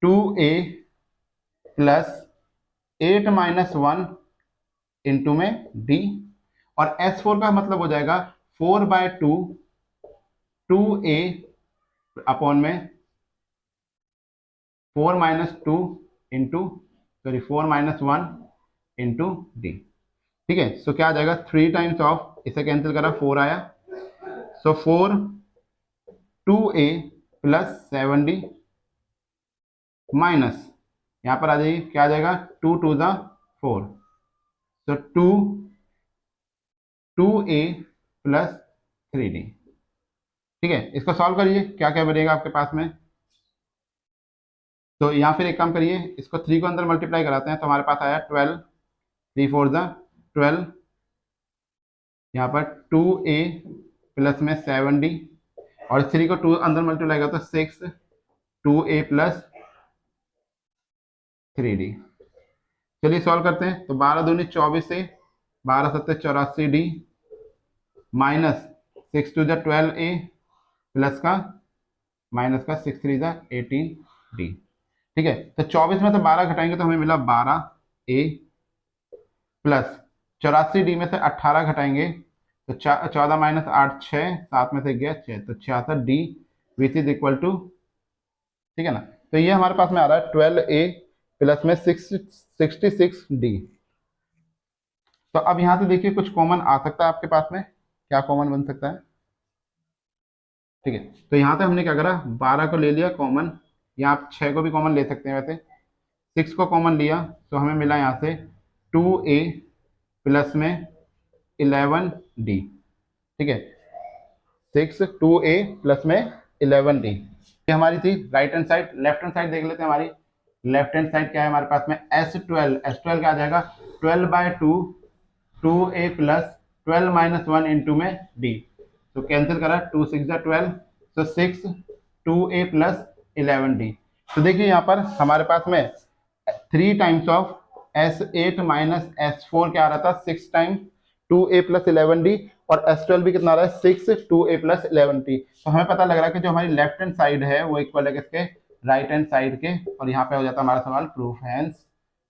2a प्लस 8 माइनस 1 इंटू में d, और S4 का मतलब हो जाएगा 4/2 2a अपॉन में 4 minus 2 into 4 minus 1 into D. ठीक है। सो क्या आ जाएगा, 3 टाइम्स ऑफ, इसे कैंसिल करा 4 आया, सो 4 2a प्लस 7d माइनस, यहां पर आ जाइए क्या आ जाएगा, 2 to the 4, so 2a plus 3d। ठीक है, इसको सॉल्व करिए, क्या क्या बनेगा आपके पास में। तो यहाँ फिर एक काम करिए, इसको 3 को अंदर मल्टीप्लाई कराते हैं, तो हमारे पास आया 12, 3 4 द 12, यहाँ पर 2a प्लस में 7d, और 3 को 2 अंदर मल्टीप्लाई करते हैं 6, 2a प्लस 3d। चलिए सॉल्व करते हैं, तो 12 दूनी 24 से 12 सत्ते 84d minus 6 to the 12a plus का माइनस का 6 3 द 18d। ठीक है, तो 24 में से 12 घटाएंगे तो हमें मिला 12a प्लस 84d में से 18 घटाएंगे तो 14 माइनस 8 6, 7 में से गया 6, तो 66d which is equal to, ठीक है ना। तो ये हमारे पास में आ रहा है 12a प्लस में 66d। तो अब यहां से देखिए कुछ कॉमन आ सकता है आपके पास में, क्या कॉमन बन सकता है। ठीक है, तो यहां से हमने क्या करा, 12 को ले लिया कॉमन, या आप 6 को भी कॉमन ले सकते हैं, वैसे 6 को कॉमन लिया तो हमें मिला यहाँ से 2a प्लस में 11d। ठीक है, 6 2a प्लस में 11d, ये हमारी थी right hand side. Left hand side देख लेते हैं, हमारी लेफ्ट हैंड साइड क्या है हमारे पास में, S12 क्या आ जाएगा, 12/2 2a प्लस 12 माइनस 1 इंटू में d, तो कैंसिल करा 2 6 12, तो 6 2a प्लस 11d। तो देखिए यहाँ पर हमारे पास में 3 times of S8 minus S4 क्या आ रहा था, 6 टाइम्स 2a प्लस 11d, और S12 भी कितना आ रहा है, 6 2a प्लस 11d। तो हमें पता लग रहा है कि जो हमारी लेफ्ट हैंड साइड है वो इक्वल है किसके, राइट हैंड साइड के, और यहाँ पे हो जाता है हमारा सवाल प्रूफ हैंस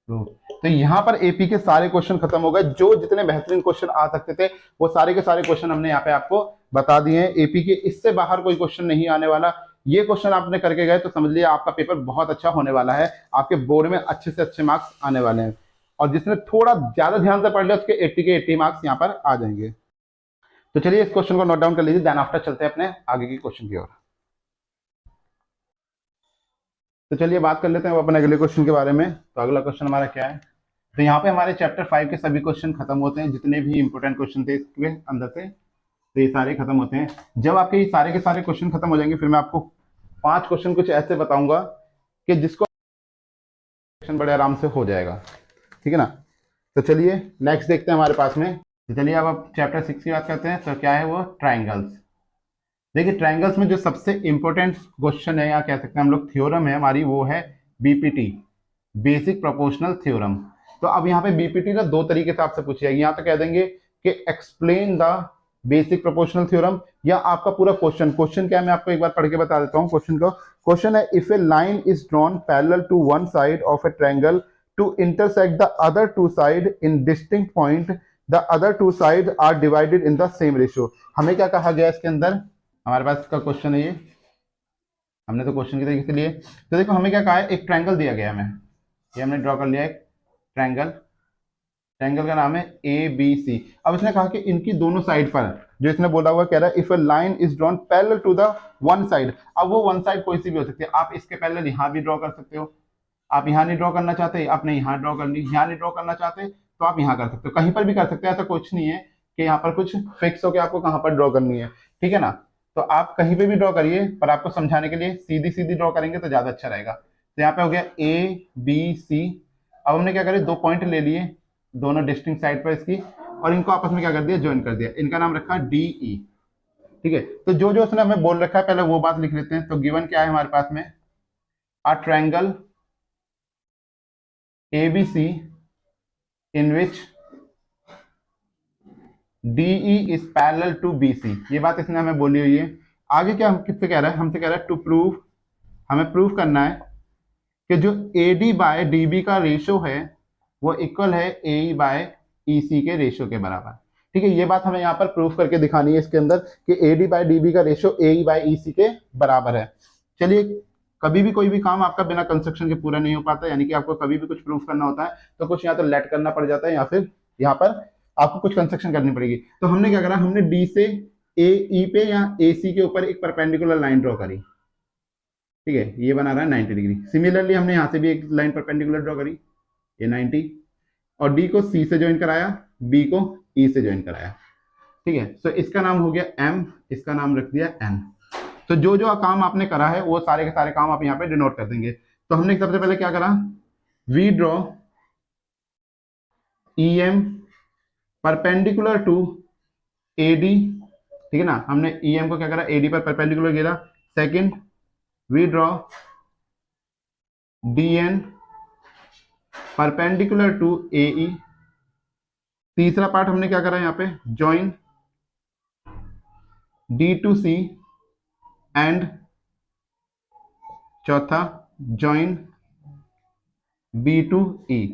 प्रूफ। तो यहाँ पर एपी के सारे क्वेश्चन खत्म हो गए, जो जितने बेहतरीन क्वेश्चन आ सकते थे वो सारे के सारे क्वेश्चन हमने यहाँ पे आपको बता दिए हैं। एपी के इससे बाहर कोई क्वेश्चन नहीं आने वाला। ये क्वेश्चन आपने करके गए तो समझ लिया आपका पेपर बहुत अच्छा होने वाला है, आपके बोर्ड में अच्छे से अच्छे मार्क्स आने वाले हैं, और जिसने थोड़ा ज्यादा ध्यान से पढ़ लिया उसके 80 के 80 मार्क्स यहाँ पर आ जाएंगे। तो चलिए इस क्वेश्चन को नोट डाउन कर लीजिए, देन आफ्टर चलते हैं अपने आगे की क्वेश्चन की ओर। तो चलिए बात कर लेते हैं अपने अगले क्वेश्चन के बारे में। तो अगला क्वेश्चन हमारा क्या है, तो यहाँ पे हमारे चैप्टर 5 के सभी क्वेश्चन खत्म होते हैं, जितने भी इंपोर्टेंट क्वेश्चन थे इसके अंदर से, तो ये सारे खत्म होते हैं। जब आपके ये सारे के सारे क्वेश्चन खत्म हो जाएंगे, फिर मैं आपको 5 क्वेश्चन कुछ ऐसे बताऊंगा कि जिसको बड़े आराम से हो जाएगा। ठीक है ना। तो चलिए नेक्स्ट देखते हैं हमारे पास में। तो चलिए अब चैप्टर 6 की बात करते हैं। तो क्या है वो, ट्राइंगल्स। देखिए ट्राइंगल्स में जो सबसे इंपॉर्टेंट क्वेश्चन है, या कह सकते हैं हम लोग थ्योरम है हमारी, वो है बीपीटी, बेसिक प्रोपोर्शनल थ्योरम। तो अब यहाँ पे बीपीटी ना 2 तरीके से आपसे पूछी जाएगी, या तो कह देंगे कि explain the basic proportional theorem, या आपका पूरा क्वेश्चन क्या है मैं आपको एक बार पढ़ के बता देता हूँ क्वेश्चन को। क्वेश्चन है, if a line is drawn parallel to one side of a triangle to intersect the other two side in distinct point, the other two side are divided in the same ratio. हमें क्या कहा गया इसके अंदर, हमारे पास इसका question है ये, हमने तो क्वेश्चन की तरीके से लिए। तो देखो हमें क्या कहा है, एक ट्रायंगल दिया गया है, हमें ये हमने ड्रॉ कर लिया एक ट्रायंगल, ट्रायंगल का नाम है ए बी सी। अब इसने कहा कि इनकी दोनों साइड पर, जो इसने बोला हुआ कह रहा है, if a line is drawn parallel to the one side. अब वो वन साइड कोई सी भी हो सकती है, आप इसके पैरेलल यहाँ भी ड्रॉ कर सकते हो, आप यहाँ नहीं ड्रॉ करना चाहते आपने यहाँ ड्रॉ करनी, यहाँ नहीं ड्रॉ करना चाहते तो आप यहाँ कर सकते हो, कहीं पर भी कर सकते हैं, ऐसा कुछ नहीं है कि यहाँ पर कुछ फिक्स हो कि आपको कहाँ पर ड्रॉ करनी है। ठीक है ना। तो आप कहीं पे भी ड्रॉ करिए, पर आपको समझाने के लिए सीधी सीधी ड्रॉ करेंगे तो ज्यादा अच्छा रहेगा। तो यहाँ पे हो गया ए बी सी। अब हमने क्या करें, 2 पॉइंट ले लिए दोनों डिस्टिंक्ट साइड पर इसकी, और इनको आपस में क्या कर दिया, ज्वाइन कर दिया, इनका नाम रखा डी ई। ठीक है, तो जो जो उसने हमें बोल रखा है पहले वो बात लिख लेते हैं। तो गिवन क्या है हमारे पास में, a triangle ABC in which DE is parallel to BC, ये बात इसने हमें बोली हुई है। आगे क्या हम किससे कह रहा है, हमसे कह रहा है टू प्रूव, हमें प्रूव करना है कि जो AD बाय DB का रेशियो है वो इक्वल है AE बाय EC के रेशियो के बराबर। ठीक है, ये बात हमें यहाँ पर प्रूव करके दिखानी है इसके अंदर कि AD बाय DB का रेशियो AE बाय EC के बराबर है। चलिए, कभी भी कोई भी काम आपका बिना कंस्ट्रक्शन के पूरा नहीं हो पाता, यानी कि आपको कभी भी कुछ प्रूफ करना होता है तो कुछ यहाँ तो लेट करना पड़ जाता है, या फिर यहाँ पर आपको कुछ कंस्ट्रक्शन करनी पड़ेगी। तो हमने क्या करा, हमने डी से ए ई पे या ए सी के ऊपर एक परपेंडिकुलर लाइन ड्रॉ करी, ठीक है, ये बना रहा है 90 डिग्री। सिमिलरली हमने यहाँ से भी एक लाइन परपेंडिकुलर ड्रॉ करी, ये 90, और डी को सी से ज्वाइन कराया, बी को ई से ज्वाइन कराया, ठीक है। सो इसका नाम हो गया एम, इसका नाम रख दिया एन। तो जो जो काम आपने करा है वो सारे के सारे काम आप यहाँ पे डिनोट कर देंगे। तो हमने सबसे पहले क्या करा, we draw E M perpendicular to A D, ठीक है ना, हमने ई एम को क्या करा, ए डी पर परपेंडिकुलर गिरा। Second, we draw D N perpendicular to A E. तीसरा पार्ट हमने क्या करा यहाँ पे, join D to C and चौथा ज्वाइन बी टू ई।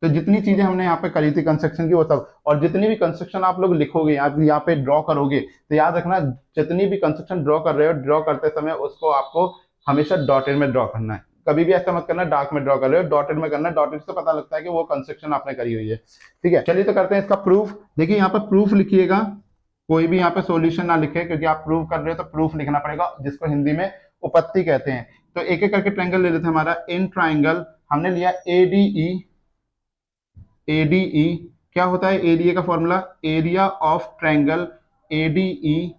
तो जितनी चीजें हमने यहाँ पे करी थी कंस्ट्रक्शन की वो सब, और जितनी भी कंस्ट्रक्शन आप लोग लिखोगे आप यहाँ पे ड्रॉ करोगे, तो याद रखना जितनी भी कंस्ट्रक्शन ड्रॉ कर रहे हो, ड्रॉ करते समय उसको आपको हमेशा डॉटेड में ड्रॉ करना है। कभी भी ऐसा मत करना डार्क में ड्रॉ कर रहे हो, डॉटेड में करना, डॉटेड से पता लगता है कि वो कंस्ट्रक्शन आपने करी हुई है, ठीक है। चलिए तो करते हैं इसका प्रूफ। देखिए यहाँ पर प्रूफ लिखिएगा, कोई भी यहाँ पे सॉल्यूशन ना लिखे, क्योंकि आप प्रूफ कर रहे हो तो प्रूफ लिखना पड़ेगा, जिसको हिंदी में उपपत्ति कहते हैं। तो एक एक करके ट्रायंगल ले लेते हैं। हमारा इन ट्रायंगल हमने लिया एडीई, एडीई क्या होता है, एडीए का formula area of triangle ADE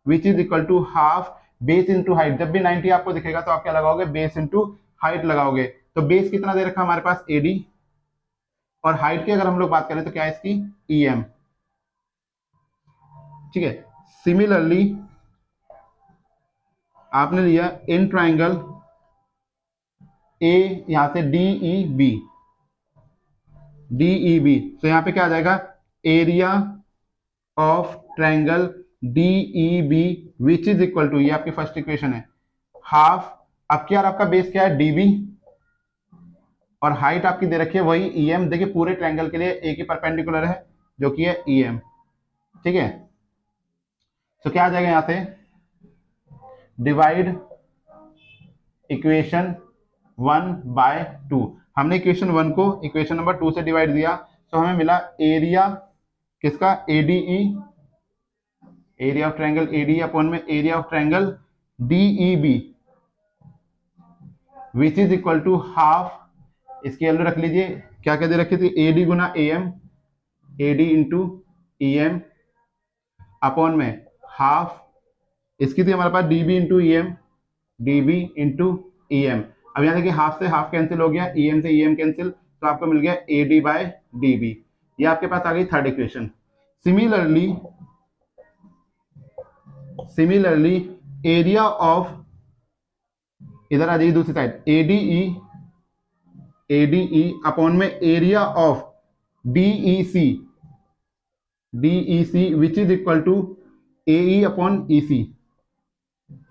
which is equal to half base into height. जब भी 90 आपको दिखेगा तो आप क्या लगाओगे, बेस इनटू हाइट लगाओगे। तो बेस कितना दे रखा हमारे पास, एडी, और हाइट की अगर हम लोग बात करें तो क्या है इसकी, ईएम, ठीक है। सिमिलरली आपने लिया इन ट्रायंगल ए, यहां से डीई बी, डीई बी, तो यहां पे क्या आ जाएगा, area of triangle DE B which is equal to, ये आपकी फर्स्ट इक्वेशन है, हाफ, अब क्या आपका बेस क्या है, डीबी, और हाइट आपकी दे रखी है वही ईएम। देखिए पूरे ट्रायंगल के लिए एक ही परपेंडिकुलर है जो कि है ईएम, ठीक है। तो क्या आ जाएगा यहां से, डिवाइड इक्वेशन 1/2। हमने इक्वेशन 1 को इक्वेशन नंबर 2 से डिवाइड दिया, तो हमें मिला एरिया किसका, ADE, area of triangle AD upon में area of triangle DEB which is equal to half, इसकी वैल्यू रख लीजिए, क्या क्या दे रखी थी, एडी गुना AM, AD into EM upon में हाफ, इसकी थी हमारे पास DB into EM, DB into EM. अब यहाँ देखिए हाफ से हाफ कैंसिल हो गया, ईएम से ईएम कैंसिल, तो आपको मिल गया एडी बाय डीबी। ये आपके पास आ गई third equation. Similarly area of, इधर आ जाइए दूसरी साइड, एडीई, एडीई अपॉन में area of DEC, DEC which is equal to AE upon EC,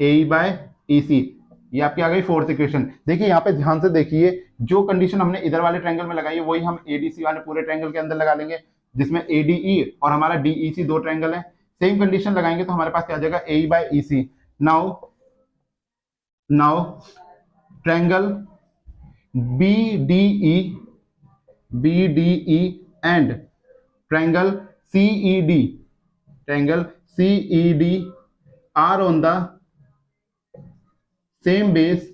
AE by EC. ये आपकी आ गई फोर्थ इक्वेशन। देखिए यहाँ पे ध्यान से देखिए, जो कंडीशन हमने इधर वाले ट्रायंगल में लगाई है वही हम एडीसी वाले पूरे ट्रायंगल के अंदर लगा लेंगे, जिसमें एडीई और हमारा डीईसी दो ट्रायंगल है। सेम कंडीशन लगाएंगे तो हमारे पास क्या आ जाएगा, AE by EC. Now triangle BDE, BDE and triangle CED, triangle CED are on the same base,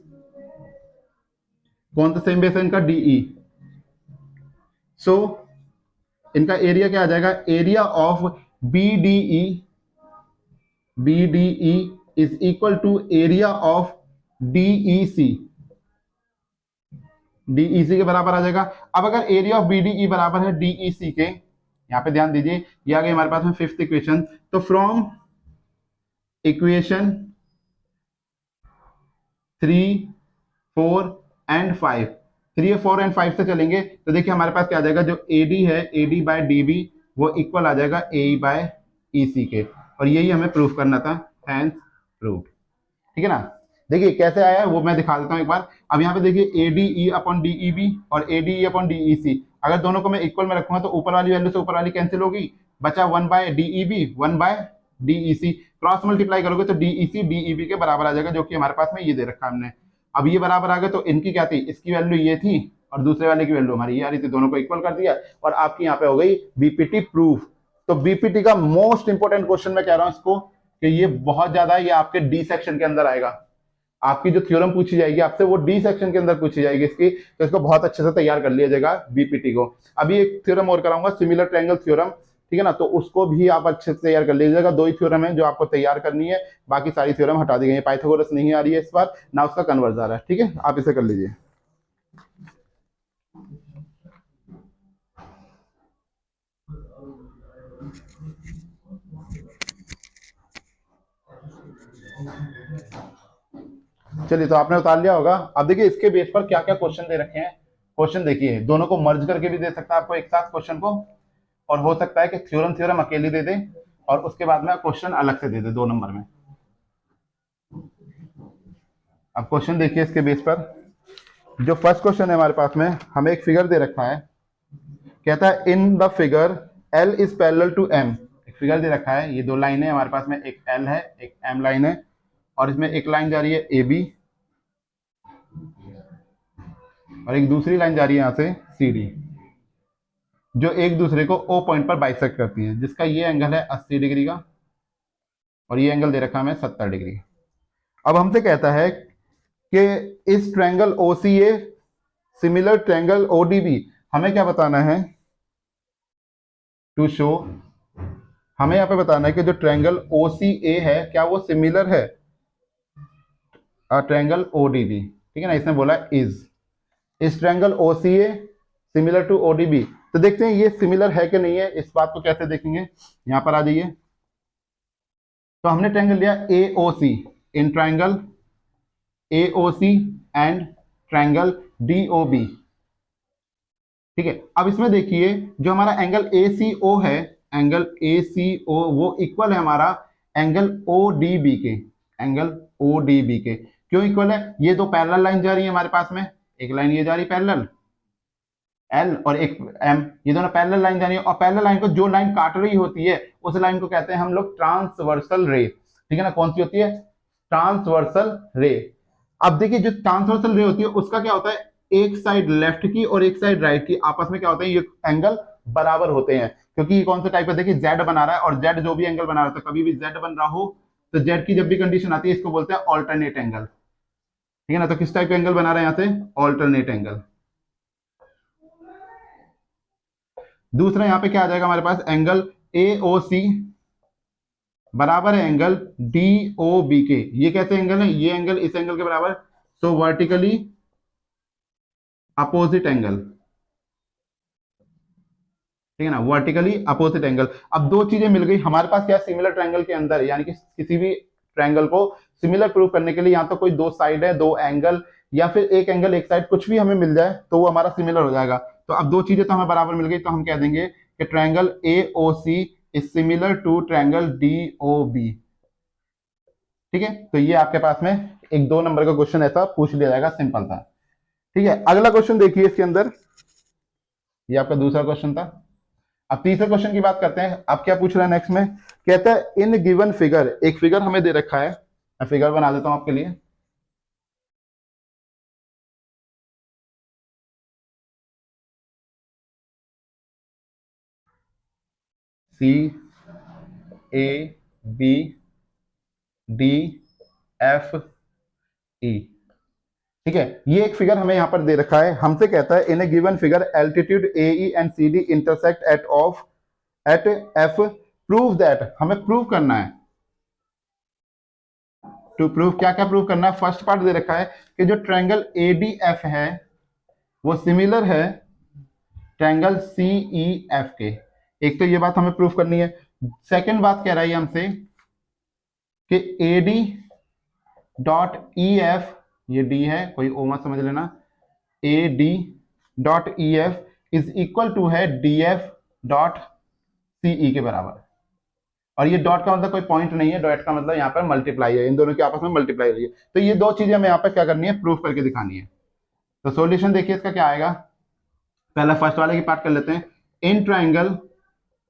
कौन सा सेम बेस है इनका, डीई। सो इनका एरिया क्या आ जाएगा, area of BDE, BDE is equal to area of DEC, DEC के बराबर आ जाएगा। अब अगर एरिया ऑफ बीडीई बराबर है डीईसी के, यहां पे ध्यान दीजिए, ये आ गई हमारे पास में फिफ्थ इक्वेशन। तो फ्रॉम इक्वेशन 3, 4 एंड 5, 3, 4 एंड 5 से चलेंगे तो देखिए हमारे पास क्या आ जाएगा, जो एडी है, एडी बाय डीबी वो इक्वल आ जाएगा ए बाय ईसी के, और यही हमें प्रूफ करना था, हैंस प्रूफ, ठीक है ना। देखिए कैसे आया है वो मैं दिखा देता हूं एक बार। अब यहाँ पे देखिए एडीई अपॉन डीईबी और एडीई अपॉन डीईसी, अगर दोनों को मैं इक्वल में रखूंगा तो ऊपर वाली वैल्यू से ऊपर वाली कैंसिल होगी, बचा 1 by DEB 1 by DEC, cross multiply करोगे तो डीईसी डीईबी के बराबर आ जाएगा, जो कि हमारे पास में ये दे रखा हमने। अब ये बराबर आ गए तो इनकी क्या थी, इसकी वैल्यू ये थी और दूसरे वाले की वैल्यू हमारी ये आ रही थी, दोनों को इक्वल कर दिया और आपकी यहाँ पे हो गई बीपीटी प्रूफ। तो बीपीटी का मोस्ट इंपोर्टेंट क्वेश्चन मैं कह रहा हूं इसको कि ये बहुत ज्यादा ये आपके डी सेक्शन के अंदर आएगा। आपकी जो थ्योरम पूछी जाएगी आपसे वो डी सेक्शन के अंदर पूछी जाएगी इसकी, तो इसको बहुत अच्छे से तैयार कर लिया जाएगा बीपीटी को। अभी एक थ्योरम और कराऊंगा, सिमिलर ट्रायंगल थ्योरम, ठीक है ना, तो उसको भी आप अच्छे से तैयार कर लीजिएगा। दो ही थ्योरम है जो आपको तैयार करनी है, बाकी सारी थ्योरम हटा दी गई है। पाइथागोरस नहीं आ रही है इस बार ना, उसका कन्वर्स आ रहा है, ठीक है, आप इसे कर लीजिए। चलिए, तो आपने उतार लिया होगा। अब देखिए इसके बेस पर क्या क्या क्वेश्चन दे रखे हैं। क्वेश्चन देखिए, दोनों को मर्ज करके भी दे सकता है आपको एक साथ क्वेश्चन को, और हो सकता है कि थ्योरम थ्योरम अकेली दे दे और उसके बाद में क्वेश्चन अलग से दे दे 2 नंबर में। अब क्वेश्चन देखिए इसके बेस पर। जो फर्स्ट क्वेश्चन है हमारे पास में, हमें एक फिगर दे रखा है, कहता है in the figure L is parallel to M। एक फिगर दे रखा है, ये 2 लाइन है हमारे पास में, एक L है एक M लाइन है, और इसमें एक लाइन जा रही है AB और एक दूसरी लाइन जा रही है यहां से CD, जो एक दूसरे को O पॉइंट पर बाइसेक्ट करती है, जिसका ये एंगल है 80 डिग्री का और ये एंगल दे रखा है हमें 70 डिग्री। अब हमसे कहता है कि इस triangle OCA similar triangle ODB, हमें क्या बताना है, टू शो, हमें यहाँ पे बताना है कि जो ट्रायंगल OCA है क्या वो सिमिलर है ट्रायंगल ODB, ठीक है ना, इसने बोला इस triangle OCA similar to ODB। तो देखते हैं ये सिमिलर है कि नहीं है, इस बात को कैसे देखेंगे, यहां पर आ जाइए। तो हमने ट्रायंगल लिया AOC, in triangle AOC and triangle DOB, ठीक है। अब इसमें देखिए जो हमारा एंगल ACO है, एंगल ACO वो इक्वल है हमारा एंगल ODB के, एंगल ODB के। क्यों इक्वल है, ये 2 पैरेलल लाइन जा रही है हमारे पास में, एक लाइन ये जा रही है पैरेलल L और एक M, ये दोनों पैरेलल लाइन जा रही है, और पैरेलल लाइन को जो लाइन काट रही होती है उस लाइन को कहते हैं हम लोग ट्रांसवर्सल रे, ठीक है ना। कौन सी होती है, ट्रांसवर्सल रे। अब देखिए जो ट्रांसवर्सल रे होती है उसका क्या होता है, एक साइड लेफ्ट की और एक साइड राइट की आपस में क्या होते हैं, ये एंगल बराबर होते हैं, क्योंकि ये कौन सा टाइप है, देखिए जेड बना रहा है और जेड जो भी एंगल बना रहा है, तो कभी भी जेड बन रहा हो तो जेड की जब भी कंडीशन आती है इसको बोलते हैं ऑल्टरनेट एंगल, ठीक है ना। तो किस टाइप का एंगल बना रहा है यहाँ से, ऑल्टरनेट एंगल। दूसरा यहाँ पे क्या आ जाएगा हमारे पास, एंगल AOC बराबर है एंगल DOB के। ये कैसे एंगल है, ये एंगल इस एंगल के बराबर, सो वर्टिकली अपोजिट एंगल, ठीक है ना, वर्टिकली अपोजिट एंगल। अब 2 चीजें मिल गई हमारे पास, क्या सिमिलर ट्रायंगल के अंदर, यानी कि किसी भी ट्रायंगल को सिमिलर प्रूव करने के लिए या तो कोई 2 साइड है, 2 एंगल, या फिर एक एंगल एक साइड, कुछ भी हमें मिल जाए तो वो हमारा सिमिलर हो जाएगा। तो अब 2 चीजें तो हमें बराबर मिल गई, तो हम कह देंगे कि triangle AOC is similar to triangle DOB, ठीक है। तो ये आपके पास में एक 2 नंबर का क्वेश्चन ऐसा पूछ लिया जाएगा, सिंपल था, ठीक है। अगला क्वेश्चन देखिए इसके अंदर, ये आपका दूसरा क्वेश्चन था। अब तीसरे क्वेश्चन की बात करते हैं। अब क्या पूछ रहा है नेक्स्ट में, कहता है इन गिवन फिगर, एक फिगर हमें दे रखा है, मैं फिगर बना देता हूं आपके लिए। CABDFE, ठीक है। ये एक फिगर हमें यहां पर दे रखा है, हमसे कहता है in a given figure altitude AE and CD intersect at F, prove that, हमें प्रूव करना है। टू प्रूव क्या क्या प्रूव करना है, फर्स्ट पार्ट दे रखा है कि जो ट्रायंगल ADF है वो सिमिलर है ट्रायंगल CEF के। एक तो ये बात हमें प्रूव करनी है। सेकंड बात कह रहा है हमसे कि AD डॉट EF, ये D है, कोई ओ मत समझ लेना, AD dot EF is equal to है DF डॉट CE के बराबर। और ये डॉट का मतलब कोई पॉइंट नहीं है, डॉट का मतलब यहाँ पर मल्टीप्लाई है, इन दोनों के आपस में मल्टीप्लाई रही है। तो ये 2 चीजें हमें यहाँ पर क्या करनी है, प्रूफ करके दिखानी है। तो सॉल्यूशन देखिए इसका क्या आएगा, पहला फर्स्ट वाले की पार्ट कर लेते हैं। In triangle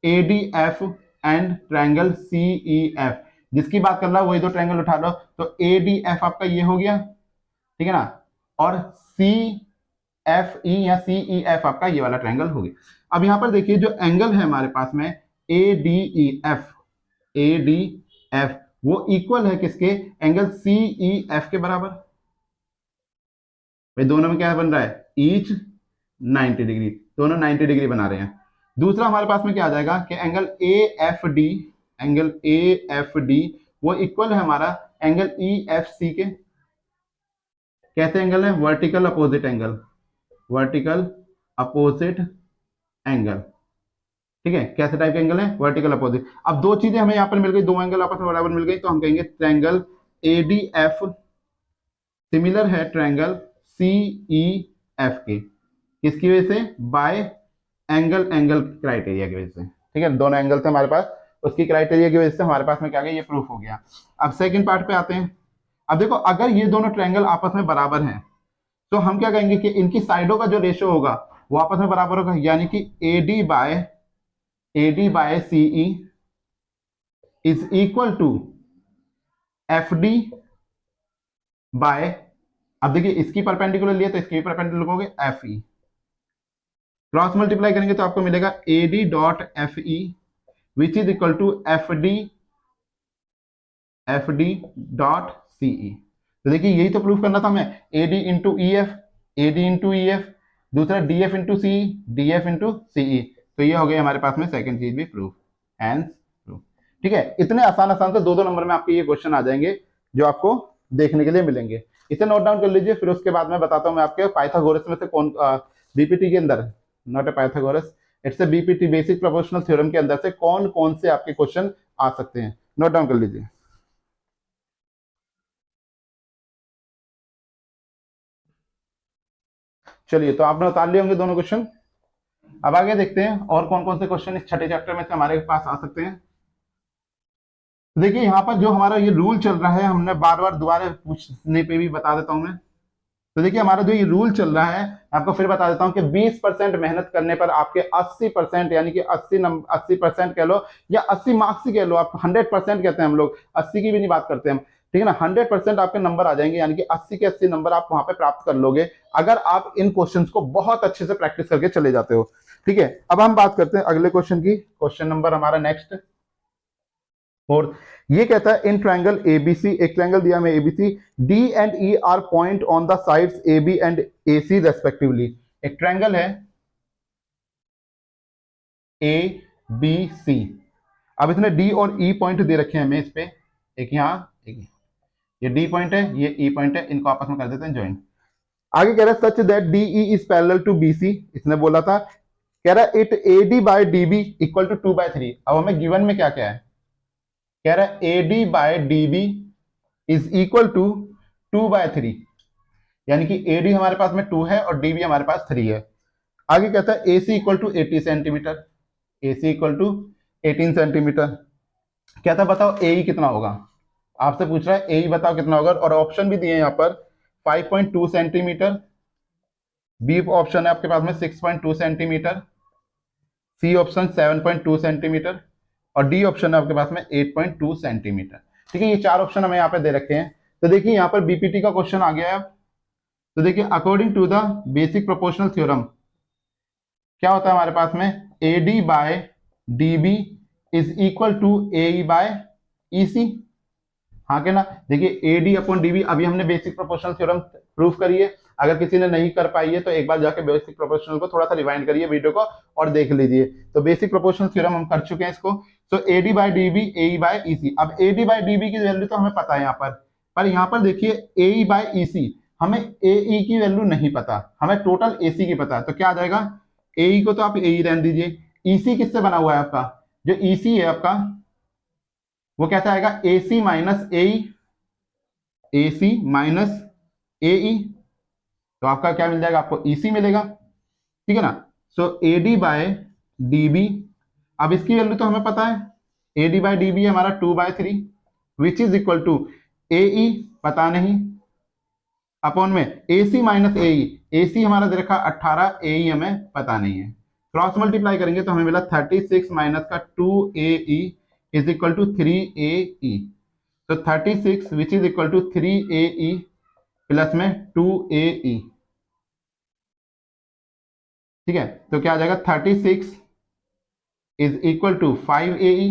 ADF and triangle CEF, जिसकी बात कर रहा है वही 2 ट्रायंगल उठा लो, तो ADF आपका ये हो गया, ठीक है ना, और एफ ई या सी ई एफ आपका ये वाला ट्रायंगल हो गया। अब यहां पर देखिए जो एंगल है हमारे पास में A D E F, A D F वो इक्वल है किसके, एंगल सी ई एफ के बराबर। भाई दोनों में क्या बन रहा है, ईच 90 डिग्री, दोनों 90 डिग्री बना रहे हैं। दूसरा हमारे पास में क्या आ जाएगा कि angle A F D, angle A F D वो इक्वल है हमारा एंगल ई एफ सी के। कैसे एंगल है, vertical opposite angle, vertical opposite angle, ठीक है। कैसे टाइप के एंगल है, वर्टिकल अपोजिट। अब दो चीजें हमें यहाँ पर मिल गई, दो एंगल आपस में बराबर मिल गई, तो हम कहेंगे triangle A D F similar है ट्रायंगल सी ई एफ के, किसकी वजह से, बाय एंगल, एंगल क्राइटेरिया की वजह से, ठीक है। दोनों एंगल थे हमारे पास, उसकी क्राइटेरिया की वजह से हमारे पास में क्या गया, ये प्रूफ हो गया। अब सेकंड पार्ट पे आते हैं। अब देखो अगर ये दोनों ट्रायंगल आपस में बराबर हैं तो हम क्या कहेंगे कि इनकी साइडों का जो रेशियो होगा वो आपस में बराबर होगा, यानी कि A D by C E is equal to F D by, अब देखिए इसकी परपेंडिकुलर लिया तो इसकी परपेंडिकुलर लिखोगे एफ ई, क्रॉस मल्टीप्लाई करेंगे तो आपको मिलेगा A D dot F E which is equal to F D dot C E. तो देखिए यही तो प्रूफ करना था हमें, A D into E F, A D into E F, दूसरा D F into C, D F into C E. तो ये हो गया हमारे पास में सेकंड चीज भी प्रूफ, हैंस प्रूफ, ठीक है। इतने आसान आसान से दो दो नंबर में आपके ये क्वेश्चन आ जाएंगे जो आपको देखने के लिए मिलेंगे। इसे नोट डाउन कर लीजिए, फिर उसके बाद मैं बताता हूँ मैं आपके पाइथागोरस में से कौन, बीपीटी के अंदर, not a Pythagoras, it's a BPT basic proportional theorem के अंदर से कौन कौन से आपके क्वेश्चन आ सकते हैं, नोट डाउन कर लीजिए। चलिए तो आपने उतार लिए होंगे दोनों क्वेश्चन। अब आगे देखते हैं और कौन कौन से क्वेश्चन इस छठे चैप्टर में से हमारे पास आ सकते हैं। देखिए यहाँ पर जो हमारा ये रूल चल रहा है, हमने बार बार दोबारा पूछने पे भी बता देता हूं मैं। तो देखिए हमारा जो ये रूल चल रहा है, आपको फिर बता देता हूं कि 20% मेहनत करने पर आपके 80%, यानी कि 80% कह लो या 80 मार्क्स ही कह लो, आप 100% कहते हैं हम लोग, 80 की भी नहीं बात करते हम, ठीक है ना। 100% आपके नंबर आ जाएंगे, यानी कि 80 के 80 नंबर आप वहां पे प्राप्त कर लोगे अगर आप इन क्वेश्चंस को बहुत अच्छे से प्रैक्टिस करके चले जाते हो, ठीक है। अब हम बात करते हैं अगले क्वेश्चन की, क्वेश्चन नंबर हमारा नेक्स्ट फोर्थ। ये कहता है इन ट्रायंगल एबीसी, एक ट्रायंगल दिया हमें ABC, D and E are point on the sides A B and A C respectively. एक ट्रायंगल है ए बी सी, अब इसने डी और ई पॉइंट दे रखे हैं हमें इस पे, एक यहाँ एक यहाँ। ये डी पॉइंट है, ये ई पॉइंट है, इनको आपस में कर देते हैं ज्वाइन। आगे कह रहा है such that D E is parallel to B C, इसने बोला था, कह रहा है it A D by D B equal to 2/3। अब हमें गिवन में क्या क्या है, कह रहा है A D by D B is equal to 2/3, यानी कि ए डी हमारे पास में 2 है और डी बी हमारे पास 3 है। आगे कहता है A C equal to 80 centimeter, A C equal to 18 centimeter. कहता है बताओ ए कितना होगा, आपसे पूछ रहा है ए बताओ कितना होगा, और ऑप्शन भी दिए यहाँ पर 5.2 सेंटीमीटर, बी ऑप्शन है आपके पास में 6.2 सेंटीमीटर, सी ऑप्शन 7.2 सेंटीमीटर और डी ऑप्शन है आपके पास में 8.2 सेंटीमीटर, ठीक है। ये चार ऑप्शन हमें यहाँ पे दे रखे हैं। तो देखिए यहाँ पर बीपीटी का क्वेश्चन आ गया है। तो देखिए according to the basic proportional theorem क्या होता है हमारे पास में, A D by D B is equal to A E by E C, हाँ के ना। देखिए A D upon D B, अभी हमने बेसिक प्रोपोर्शनल थ्योरम प्रूफ करी है, अगर किसी ने नहीं कर पाई है तो एक बार जाके बेसिक प्रोपोर्शनल को थोड़ा सा रिवाइंड करिए वीडियो को और देख लीजिए। तो बेसिक प्रोपोर्शनल थ्योरम हम कर चुके हैं इसको। तो A D by D B A E by E C, अब A D by D B की वैल्यू तो हमें पता है यहाँ पर यहाँ पर देखिए ए ई बाय ई सी, हमें ए ई की वैल्यू नहीं पता, हमें टोटल ए सी की पता है। तो क्या आ जाएगा, ए ई को तो आप ए ई रहने दीजिए, ई सी किससे बना हुआ है आपका, जो ई सी है आपका वो कैसा आएगा, ए सी माइनस ए ई, ए सी माइनस ए ई, तो आपका क्या मिल जाएगा, आपको ईसी मिलेगा, ठीक है ना। So A D by D B, अब इसकी वैल्यू तो हमें पता है, A D by D B हमारा 2/3 which is equal to A E पता नहीं, अपॉन में ए सी माइनस ए ई, ए सी हमारा दे रखा 18, ए ई हमें पता नहीं है। क्रॉस मल्टीप्लाई करेंगे तो हमें मिला 36 माइनस का 2 A E is equal to 3 A E. तो 36 which is equal to 3 A E plus में 2 ए ई, ठीक है, तो क्या आ जाएगा 36 इज इक्वल टू 5 AE।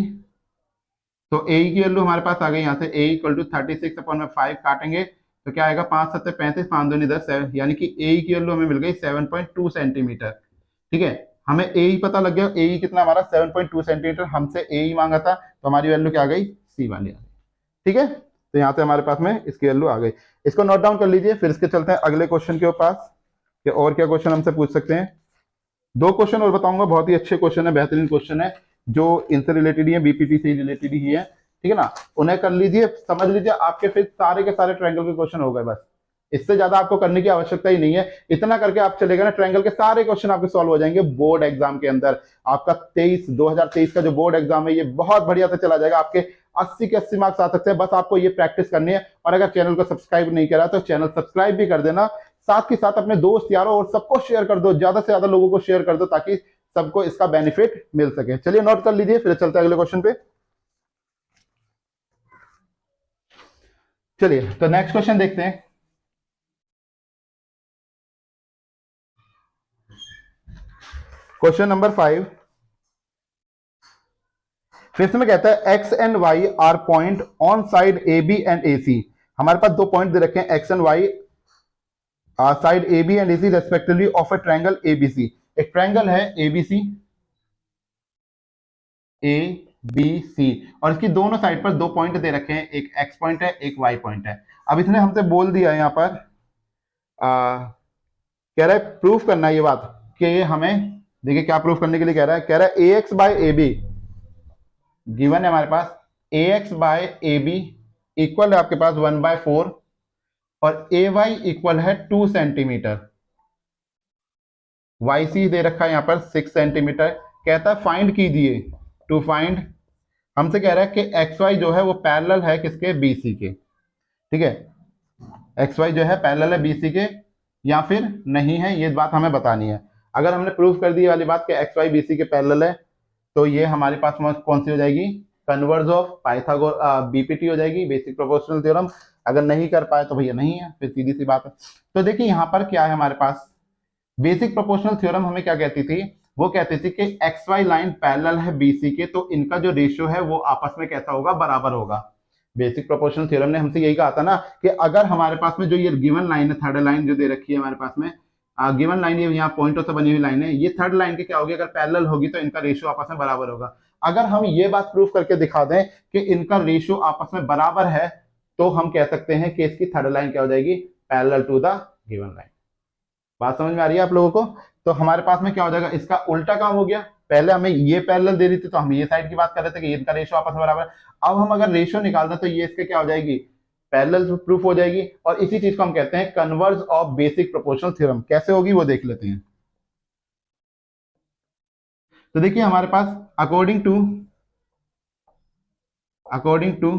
तो AE की वैल्यू हमारे पास आ गई, यहाँ से AE इक्वल टू 36/5 काटेंगे तो क्या आएगा 5 7 35 5 2 10 7, यानी कि AE की वैल्यू हमें मिल गई 7.2 सेंटीमीटर। ठीक है, हमें AE पता लग गया, AE कितना हमारा 7.2 सेंटीमीटर, हमसे AE मांगा था तो हमारी वैल्यू क्या आ गई, C वाली आ गई। ठीक है, तो यहाँ से हमारे पास में इसकी वैल्यू आ गई। इसको नोट डाउन कर लीजिए, फिर इसके चलते हैं अगले क्वेश्चन के पास कि और क्या क्वेश्चन हमसे पूछ सकते हैं। दो क्वेश्चन और बताऊंगा, बहुत ही अच्छे क्वेश्चन है, बेहतरीन क्वेश्चन है, जो इनसे रिलेटेड ही है, बीपीटी से रिलेटेड ही है। ठीक है ना, उन्हें कर लीजिए, समझ लीजिए, आपके फिर सारे के सारे ट्रायंगल के क्वेश्चन हो गए, बस इससे ज्यादा आपको करने की आवश्यकता ही नहीं है। इतना करके आप चलेगा ना, ट्रायंगल के सारे क्वेश्चन आपके सॉल्व हो जाएंगे बोर्ड एग्जाम के अंदर। आपका 2023 का जो बोर्ड एग्जाम है ये बहुत बढ़िया से चला जाएगा, आपके 80 के 80 मार्क्स आ सकते हैं। बस आपको ये प्रैक्टिस करनी है, और अगर चैनल को सब्सक्राइब नहीं करा तो चैनल सब्सक्राइब भी कर देना, साथ के साथ अपने दोस्त यारों और सबको शेयर कर दो, ज्यादा से ज्यादा लोगों को शेयर कर दो, ताकि सबको इसका बेनिफिट मिल सके। चलिए नोट कर लीजिए, फिर चलते हैं अगले क्वेश्चन पे। चलिए तो नेक्स्ट क्वेश्चन देखते हैं। क्वेश्चन नंबर 5, फिफ्थ में कहता है X and Y are point on side A B and A C. हमारे पास दो पॉइंट दे रखे हैं X and Y side A B and A C respectively of a triangle ABC. एक ट्रायंगल है एबीसी, ए बी सी, और इसकी दोनों साइड पर दो पॉइंट दे रखे हैं, एक एक्स पॉइंट है एक वाई पॉइंट है। अब इसने हमसे बोल दिया है यहाँ पर कह रहा है प्रूफ करना है ये बात कि ये हमें, देखिए क्या प्रूफ करने के लिए कह रहा है, कह रहा है A X by A B given है हमारे पास, A X by A B equal है आपके पास 1/4 और ए वाई इक्वल है 2 सेंटीमीटर, वाई सी दे रखा है यहाँ पर 6 सेंटीमीटर। कहता है फाइंड कीजिए, टू फाइंड, हमसे कह रहा है कि एक्स वाई जो है वो पैरेलल है किसके, बीसी के। ठीक है, एक्स वाई जो है पैरेलल है बीसी के या फिर नहीं है, ये बात हमें बतानी है। अगर हमने प्रूफ कर दी वाली बात कि एक्स वाई बीसी के पैरेलल है, तो ये हमारे पास कौन सी हो जाएगी, कन्वर्ज ऑफ पाइथागोर बीपीटी हो जाएगी, बेसिक प्रोपोर्शनल थ्योरम। अगर नहीं कर पाए तो भैया नहीं है, फिर सीधी सी बात है। तो देखिए यहाँ पर क्या है हमारे पास, बेसिक प्रोपोर्शनल थ्योरम हमें क्या कहती थी, वो कहती थी कि एक्स वाई लाइन पैरेलल है बीसी के, तो इनका जो रेशियो है वो आपस में कैसा होगा, बराबर होगा। बेसिक प्रोपोर्शनल थ्योरम ने हमसे यही कहा था ना कि अगर हमारे पास में जो ये गिवन लाइन है, थर्ड लाइन जो दे रखी है हमारे पास में, गिवन लाइन ये यहाँ पॉइंटों से बनी हुई लाइन है, ये थर्ड लाइन की क्या होगी, अगर पैरेलल होगी तो इनका रेशियो आपस में बराबर होगा। अगर हम ये बात प्रूफ करके दिखा दें कि इनका रेशियो आपस में बराबर है, तो हम कह सकते हैं कि इसकी थर्ड लाइन क्या हो जाएगी, parallel to the given line. बात समझ में आ रही है आप लोगों को? तो हमारे पास में क्या हो जाएगा, इसका उल्टा काम हो गया। पहले हमें ये पैरेलल दे रही थी तो हम ये साइड की बात कर रहे थे कि इनका रेशियो आपस में बराबर है। अब हम अगर रेशियो निकाल दें तो ये इसके क्या हो जाएगी, पैरेलल प्रूफ हो जाएगी, और इसी चीज को हम कहते हैं converse of basic proportional theorem. कैसे होगी वो देख लेते हैं। तो देखिए हमारे पास according to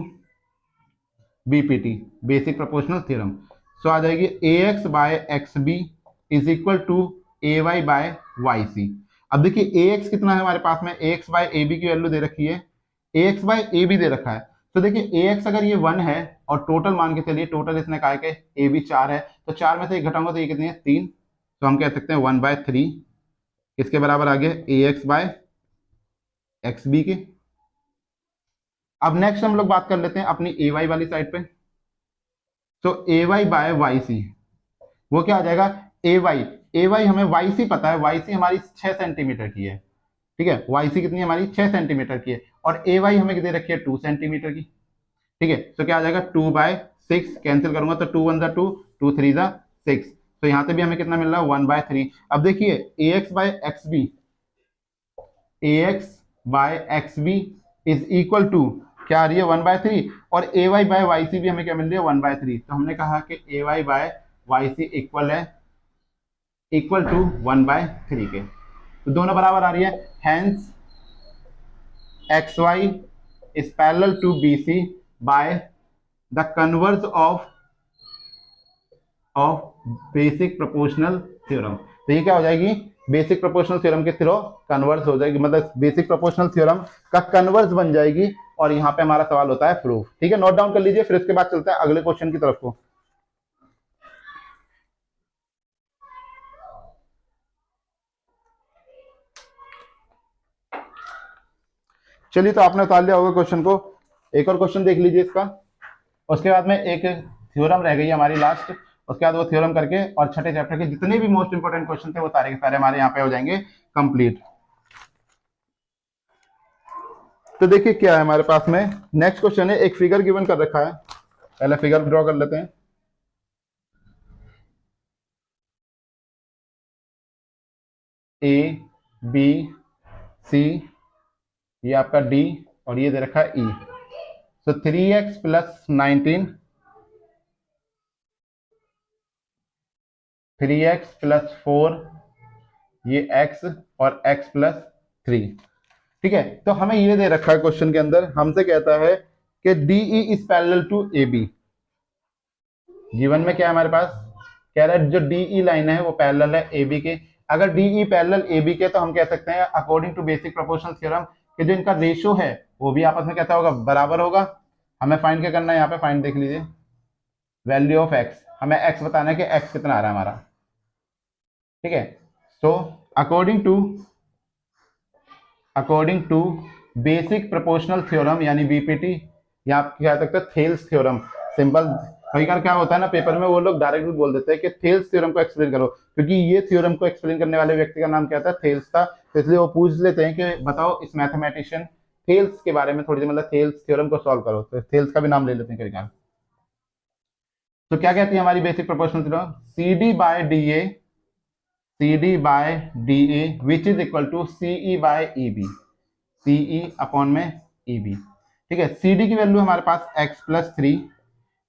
BPT basic proportional theorem, so आ जाएगी A X by X B is equal to A Y by Y C. अब देखिए ए एक्स कितना है हमारे पास में, A X by A B की वैल्यू दे रखी है, A X by A B दे रखा है। तो देखिए ए एक्स अगर ये 1 है और टोटल मान के चलिए, टोटल इसने कहा है कि ए बी 4 है, तो 4 में से 1 घटाऊंगा तो ये कितनी है, 3। तो हम कह सकते हैं 1/3 किसके बराबर आ गया, ए एक्स बाय एक्स बी के। अब नेक्स्ट हम लोग बात कर लेते हैं अपनी ए वाई वाली साइड पे। तो ए वाई बाय वाई सी वो क्या आ जाएगा, ए वाई हमें वाई सी पता है, वाई सी हमारी 6 सेंटीमीटर की है। ठीक है, वाई सी कितनी है हमारी, 6 सेंटीमीटर की है, और ए वाई हमें दे रखी है 2 सेंटीमीटर की। ठीक है, तो क्या आ जाएगा 2/6, कैंसिल करूंगा तो 2 1 2, 2 3 6, तो यहां से भी हमें कितना मिल रहा है 1/3। अब देखिए A X by X B, A X by X B is equal to क्या आ रही है 1/3, और A Y by Y C भी हमें क्या मिल रही है 1/3। तो हमने कहा कि A Y by Y C equal to 1/3 के, तो दोनों बराबर आ रही है। Hence X Y is parallel to B C by the converse of basic proportional theorem. तो ये क्या हो जाएगी, बेसिक प्रोपोर्शनल थ्योरम के थ्रू कन्वर्स हो जाएगी, मतलब बेसिक प्रोपोर्शनल थ्योरम का कन्वर्स बन जाएगी, और यहाँ पे हमारा सवाल होता है प्रूफ। ठीक है, नोट डाउन कर लीजिए, फिर उसके बाद चलता है अगले क्वेश्चन की तरफ को। चलिए, तो आपने उतार लिया होगा क्वेश्चन को। एक और क्वेश्चन देख लीजिए इसका, उसके बाद में एक थ्योरम रह गई हमारी लास्ट। उसके बाद वो थ्योरम करके और छठे चैप्टर के जितने भी मोस्ट इंपोर्टेंट क्वेश्चन थे वो सारे के सारे हमारे यहाँ पे हो जाएंगे कंप्लीट। तो देखिए क्या है हमारे पास में। नेक्स्ट क्वेश्चन है, एक फिगर गिवन कर रखा है, पहले फिगर ड्रॉ कर लेते हैं। ए बी सी, ये आपका डी, और ये दे रखा है ई। तो 3x प्लस 19, 3x प्लस 4, ये x और x प्लस 3। ठीक है, तो हमें ये दे रखा है क्वेश्चन के अंदर, हमसे कहता है कि DE is parallel to AB। जीवन में क्या है हमारे पास, कह रहा है जो DE लाइन है वो पैरेलल है AB के। अगर DE पैरेलल AB के तो हम कह सकते हैं according to basic proportional theorem कि जो इनका रेशियो है वो भी आपस में कैसा होगा, बराबर होगा। हमें फाइंड क्या करना है, यहाँ पे फाइंड देख लीजिए, वैल्यू ऑफ x। हमें x बताना है कि x कितना आ रहा है हमारा। ठीक है, so according to basic proportional theorem यानी बीपीटी, या आप कह सकते हैं थेल्स थ्योरम। सिंपल, कई बार क्या होता है ना पेपर में, वो लोग डायरेक्टली बोल देते हैं कि थेल्स थ्योरम को एक्सप्लेन करो, क्योंकि ये थ्योरम को एक्सप्लेन करने वाले व्यक्ति का नाम क्या था, थेल्स था। तो इसलिए वो पूछ लेते हैं कि बताओ इस मैथमेटिशियन थेल्स के बारे में थोड़ी सी, मतलब थेल्स थ्योरम को सॉल्व करो, तो थेल्स का भी नाम ले लेते हैं कई बार। तो क्या कहती है हमारी basic proportional theorem, CD by DA which is equal to CE by EB, CE upon में EB। ठीक है, CD की वैल्यू हमारे पास x प्लस 3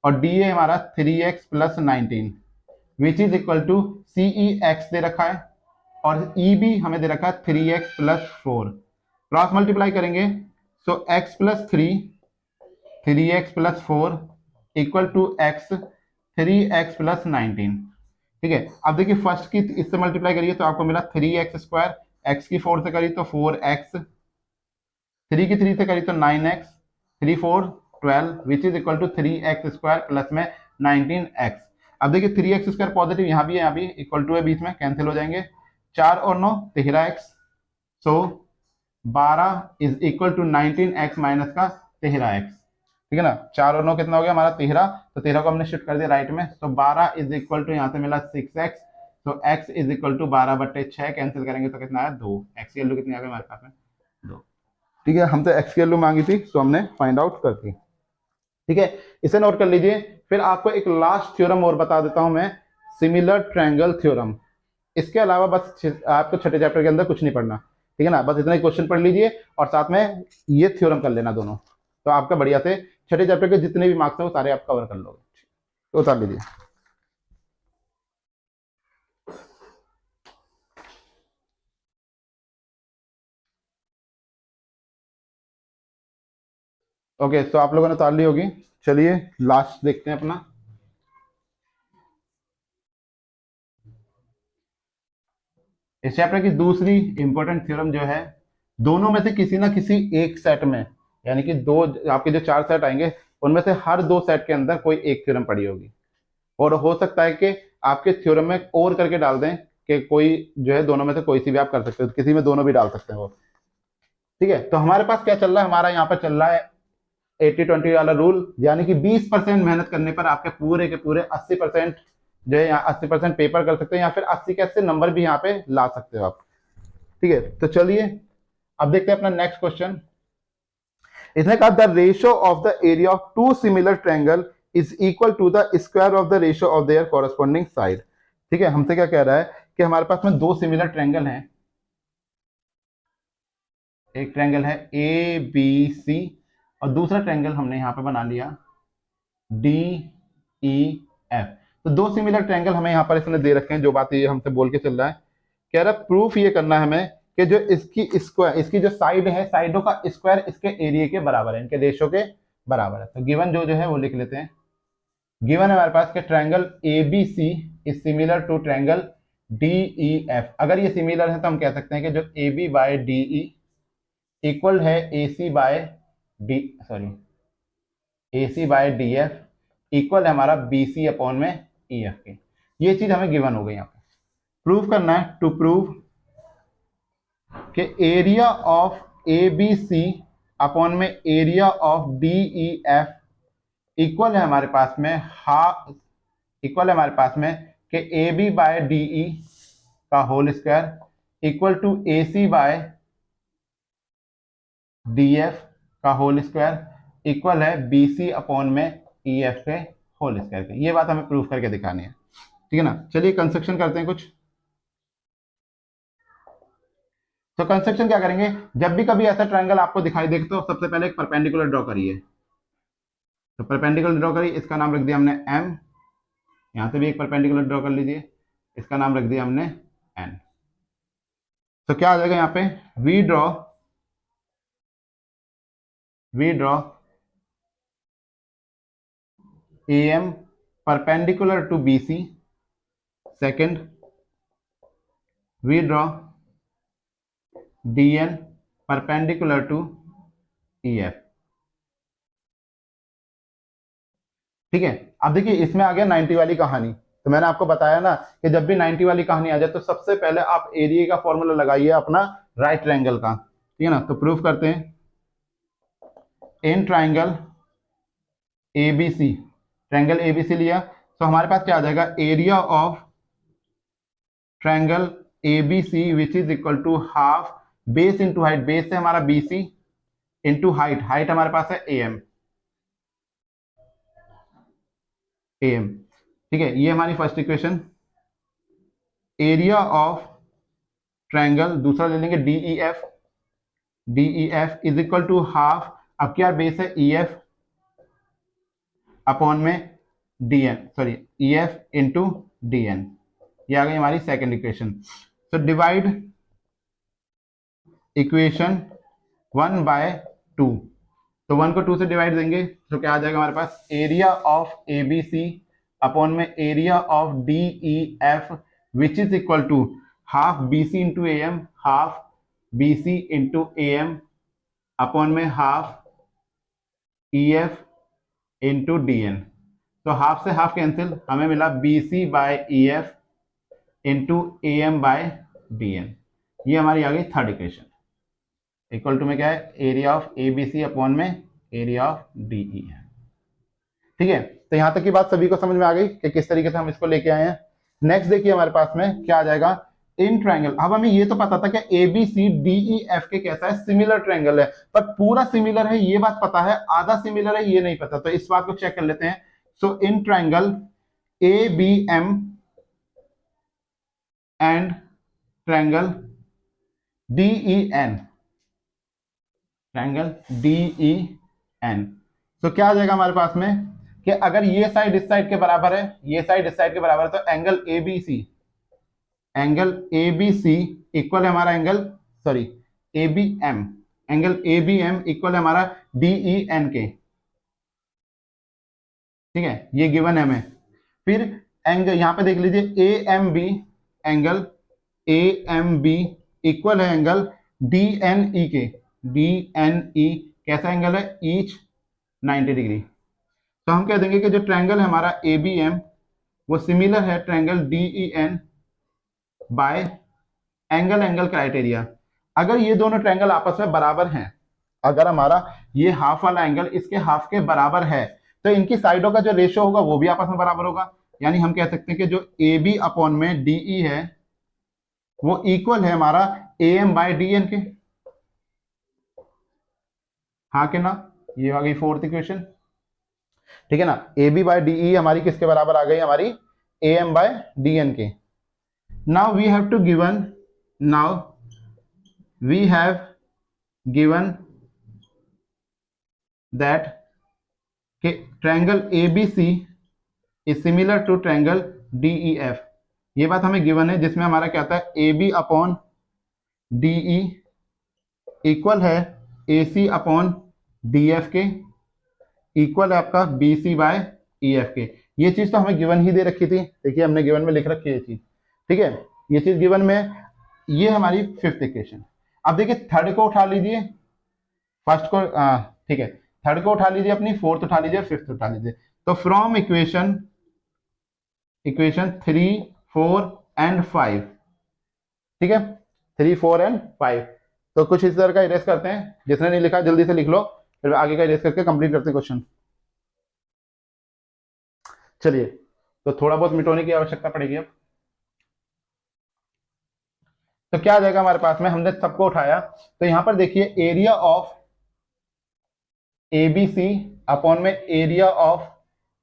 और DA हमारा 3x plus 19 which is equal to CE x दे रखा है और EB हमें दे रखा है 3x प्लस 4। क्रॉस मल्टीप्लाई करेंगे, so x plus 3, 3x plus 4 equal to x 3x plus 19। ठीक है, अब देखिए फर्स्ट की इससे मल्टीप्लाई करिए तो आपको मिला 3x स्क्वायर, x की 4 से करी तो 4x, 3 की 3 से करी तो 9x, 3 4 12 which is equal to 3x square plus में 19x। अब देखिए 3x स्क्वायर पॉजिटिव यहाँ भी है, यहाँ भी इक्वल टू है, बीच में कैंसिल हो जाएंगे, 4 और 9 13x, so 12 is equal to 19x minus का 13x। ठीक है ना, 4 और 9 कितना हो गया हमारा 13, तो 13 को हमने शिफ्ट कर दिया राइट में, तो 12 इज इक्वल टू यहाँ से मिला 6x, तो x is equal to 12/6, cancel करेंगे तो कितना आया 2। x की वैल्यू कितनी आ गई हमारे पास में 2। ठीक है, हमसे x की वैल्यू मांगी थी तो हमने फाइंड आउट कर दी। ठीक है, इसे नोट कर लीजिए। फिर आपको एक लास्ट थ्योरम और बता देता हूं मैं, सिमिलर ट्रायंगल थ्योरम। इसके अलावा बस आपको छठे चैप्टर के अंदर कुछ नहीं पढ़ना। ठीक है ना, बस इतना ही क्वेश्चन पढ़ लीजिए और साथ में ये थ्योरम कर लेना दोनों, तो आपका बढ़िया से छठे चैप्टर के जितने भी मार्क्स हैं वो सारे आप कवर कर लोगे। तो उतार लीजिए। ओके, तो आप लोगों ने उतार ली होगी। चलिए लास्ट देखते हैं अपना। इस चैप्टर की दूसरी इंपॉर्टेंट थ्योरम जो है, दोनों में से किसी ना किसी एक सेट में, यानी कि दो आपके जो 4 सेट आएंगे उनमें से हर 2 सेट के अंदर कोई एक थ्योरम पड़ी होगी, और हो सकता है कि आपके थ्योरम में और करके डाल दें कि कोई जो है दोनों में से कोई सी भी आप कर सकते हो, किसी में दोनों भी डाल सकते हो। ठीक है, तो हमारे पास क्या चल रहा है, हमारा यहाँ पर चल रहा है 80-20 वाला रूल, यानी कि 20% मेहनत करने पर आपके पूरे के पूरे 80% जो है, यहाँ 80% पेपर कर सकते हैं, या फिर 80 के 80 नंबर भी यहाँ पे ला सकते हो आप। ठीक है, तो चलिए अब देखते हैं अपना नेक्स्ट क्वेश्चन। इसने कहा the ratio of the area of two similar triangle is equal to the square of the ratio of their corresponding side. ठीक है, हमसे क्या कह रहा है कि हमारे पास में 2 सिमिलर ट्रायंगल हैं, एक ट्रायंगल है ABC और दूसरा ट्रायंगल हमने यहां पे बना लिया DEF। तो 2 सिमिलर ट्रायंगल हमें यहां पर इसने दे रखे हैं, जो बात ये हमसे बोल के चल रहा है, कह रहा है प्रूफ ये करना है हमें कि जो इसकी स्क्वायर, इसकी जो साइड है, साइडों का स्क्वायर इसके एरिया के बराबर है, इनके रेशियो के बराबर है। तो गिवन जो है वो लिख लेते हैं। गिवन है हमारे पास कि triangle ABC is similar to triangle DEF। अगर ये सिमिलर है तो हम कह सकते हैं कि जो AB बाय DE इक्वल है AC बाय DF इक्वल है हमारा BC अपॉन में EF के। ये चीज हमें गिवन हो गई। यहाँ पे प्रूव करना है, टू प्रूव कि एरिया ऑफ ABC अपॉन में area of D E F equal है हमारे पास में इक्वल है हमारे पास में कि A B by D E का whole square equal to A C by D F का होल स्क्वायर इक्वल है बी सी अपॉन में ई एफ के होल स्क्वायर के। ये बात हमें प्रूफ करके दिखानी है, ठीक है ना। चलिए कंस्ट्रक्शन करते हैं कुछ। तो कंस्ट्रक्शन क्या करेंगे, जब भी कभी ऐसा ट्रायंगल आपको दिखाई दे तो सबसे पहले एक परपेंडिकुलर ड्रॉ करिए। तो परपेंडिकुलर ड्रॉ करिए, इसका नाम रख दिया हमने एम। यहां से भी एक परपेंडिकुलर ड्रॉ कर लीजिए, इसका नाम रख दिया हमने एन। तो क्या आ जाएगा यहाँ पे, we draw A M perpendicular to B C. Second, we draw D N perpendicular to E F. ठीक है, अब देखिए इसमें आ गया 90 वाली कहानी। तो मैंने आपको बताया ना कि जब भी 90 वाली कहानी आ जाए तो सबसे पहले आप एरिया का फॉर्मूला लगाइए अपना राइट ट्रायंगल का, ठीक है ना। तो प्रूफ करते हैं, in triangle ABC, triangle ABC लिया तो हमारे पास क्या आ जाएगा, area of triangle ABC which is equal to half base into height, base से हमारा बीसी इंटू हाइट, हाइट हमारे पास है एम, ठीक है। ये हमारी first equation. Area of triangle दूसरा ले लेंगे DEF is equal to half, अब क्या बेस है ईएफ अपॉन में DN, sorry EF into DN. ये आ गई हमारी सेकेंड इक्वेशन। तो डिवाइड इक्वेशन 1/2, तो 1 को 2 से डिवाइड देंगे तो क्या आ जाएगा हमारे पास, एरिया ऑफ एबीसी अपॉन में area of DEF which is equal to half BC into M, half BC into M upon में हाफ ईएफ इंटू डीएन। तो हाफ से हाफ कैंसिल, हमें मिला BC by EF into M by DN. ये हमारी आ गई third equation. Equal to में क्या है, एरिया ऑफ एबीसी अपॉन में एरिया ऑफ डीई है, ठीक है। तो यहां तक की बात सभी को समझ में आ गई कि किस तरीके से हम इसको लेके आए हैं। नेक्स्ट देखिए हमारे पास में क्या आ जाएगा, इन ट्रायंगल। अब हमें ये तो पता था कि एबीसी डीई एफ के कैसा है, सिमिलर ट्रायंगल है, पर पूरा सिमिलर है ये बात पता है, आधा सिमिलर है ये नहीं पता। तो इस बात को चेक कर लेते हैं। So in triangle A B M and triangle DE N, triangle DE N. तो क्या आ जाएगा हमारे पास में कि अगर ये साइड इस साइड के बराबर है, ये साइड इस साइड के बराबर है, तो एंगल एबीसी इक्वल है हमारा angle, sorry ABM, angle ABM equal है हमारा डीईएन के, ठीक है। ये गिवन है हमें। फिर एंगल यहां पे देख लीजिए एएमबी, एंगल एएमबी इक्वल है एंगल डीएनई के, डीएनई कैसा एंगल है, ईच 90 डिग्री। तो हम कह देंगे कि जो ट्रायंगल है हमारा एबीएम वो सिमिलर है triangle DEN bye angle criteria. अगर ये दोनों ट्रायंगल आपस में बराबर हैं, अगर हमारा ये हाफ वाला एंगल इसके हाफ के बराबर है, तो इनकी साइडों का जो रेशियो होगा वो भी आपस में बराबर होगा। यानी हम कह सकते हैं कि जो ए बी अपॉन में डीई है वो इक्वल है हमारा A M by D N के, हाँ के ना। ये आ गई फोर्थ इक्वेशन, ठीक है ना। ए बी बाय डीई हमारी किसके बराबर आ गई, हमारी A M by D N के। Now we have given that कि triangle ABC is similar to triangle DEF. ये बात हमें गिवन है, जिसमें हमारा क्या आता है, A B upon DE equal है A C upon D F के, इक्वल है आपका B C by E F के। ये चीज तो हमें गिवन ही दे रखी थी, देखिए हमने गिवन में लिख रखी है ये चीज, ठीक है। ये चीज गिवन में, ये हमारी फिफ्थ इक्वेशन। अब देखिए थर्ड को उठा लीजिए, फर्स्ट को ठीक है, थर्ड को उठा लीजिए अपनी, फोर्थ उठा लीजिए, फिफ्थ उठा लीजिए। तो फ्रॉम इक्वेशन 3, 4 एंड 5, ठीक है, 3, 4 एंड 5, तो कुछ इस तरह का इरेज करते हैं, जिसने नहीं लिखा जल्दी से लिख लो, फिर आगे का इरेज करके कंप्लीट करते हैं क्वेश्चन। चलिए, तो थोड़ा बहुत मिटाने की आवश्यकता पड़ेगी अब। तो क्या आ जाएगा हमारे पास में, हमने सबको उठाया, तो यहां पर देखिए area of A B C upon में area of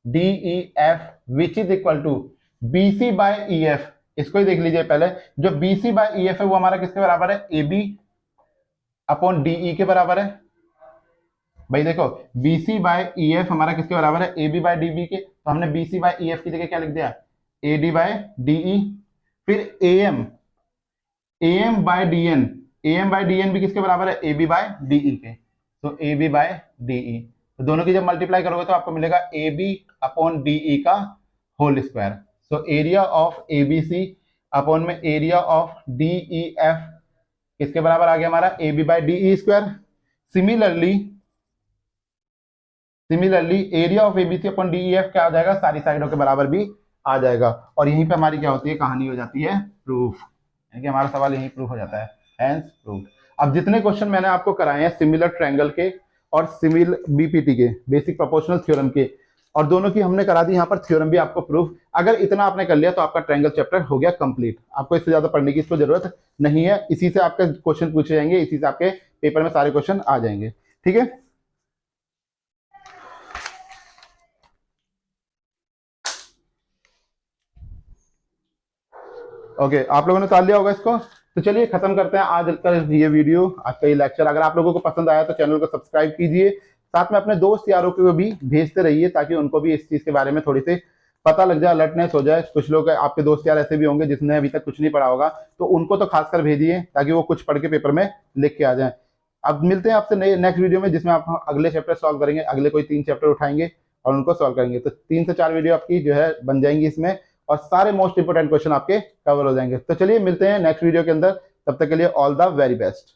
D E F which is equal to B C by E F. इसको ही देख लीजिए पहले, जो B C by E F है वो हमारा किसके बराबर है, A B upon D E के बराबर है। भाई देखो, B C by E F हमारा किसके बराबर है, A B by D B के, तो हमने B C by E F की जगह क्या लिख दिया, A D by D E. फिर A M, A M by D N, A M by D N भी किसके बराबर है, A B by D E के, तो A B by D E. तो दोनों की जब मल्टीप्लाई करोगे तो आपको मिलेगा A B upon D E का whole square. So area of A B C upon में area of D E F किसके बराबर आ गया हमारा, A B by D E square. Similarly area of ABC upon D E F क्या आ जाएगा, सारी साइडों के बराबर भी आ जाएगा। और यहीं पे हमारी क्या होती है, कहानी हो जाती है प्रूफ, यानी कि हमारा सवाल यहीं प्रूफ हो जाता है, हेंस प्रूफ। अब जितने क्वेश्चन मैंने आपको कराए हैं सिमिलर ट्रायंगल के और सिमिलर बीपीटी के, बेसिक प्रोपोर्शनल थ्योरम के, और दोनों की हमने करा दी यहाँ पर थ्योरम भी आपको प्रूफ। अगर इतना आपने कर लिया तो आपका ट्रायंगल चैप्टर हो गया कंप्लीट। आपको इससे ज्यादा पढ़ने की इसको जरूरत नहीं है, इसी से आपके क्वेश्चन पूछे जाएंगे, इसी से आपके पेपर में सारे क्वेश्चन आ जाएंगे। ठीक है, ओके, आप लोगों ने उतार लिया होगा इसको। तो चलिए खत्म करते हैं आज का ये वीडियो, आज का ये लेक्चर। अगर आप लोगों को पसंद आया तो चैनल को सब्सक्राइब कीजिए, साथ में अपने दोस्त यारों को भी भेजते रहिए, ताकि उनको भी इस चीज के बारे में थोड़ी सी पता लग जाए, अलर्टनेस हो जाए। कुछ लोग आपके दोस्त यार ऐसे भी होंगे जिसने अभी तक कुछ नहीं पढ़ा होगा, तो उनको तो खासकर भेजिए ताकि वो कुछ पढ़ के पेपर में लिख के आ जाए। अब मिलते हैं आपसे नए नेक्स्ट वीडियो में, जिसमें आप अगले चैप्टर सॉल्व करेंगे, अगले कोई 3 चैप्टर उठाएंगे और उनको सॉल्व करेंगे। तो 3 से 4 वीडियो आपकी जो है बन जाएंगी इसमें, और सारे मोस्ट इंपोर्टेंट क्वेश्चन आपके कवर हो जाएंगे। तो चलिए मिलते हैं नेक्स्ट वीडियो के अंदर, तब तक के लिए ऑल द वेरी बेस्ट।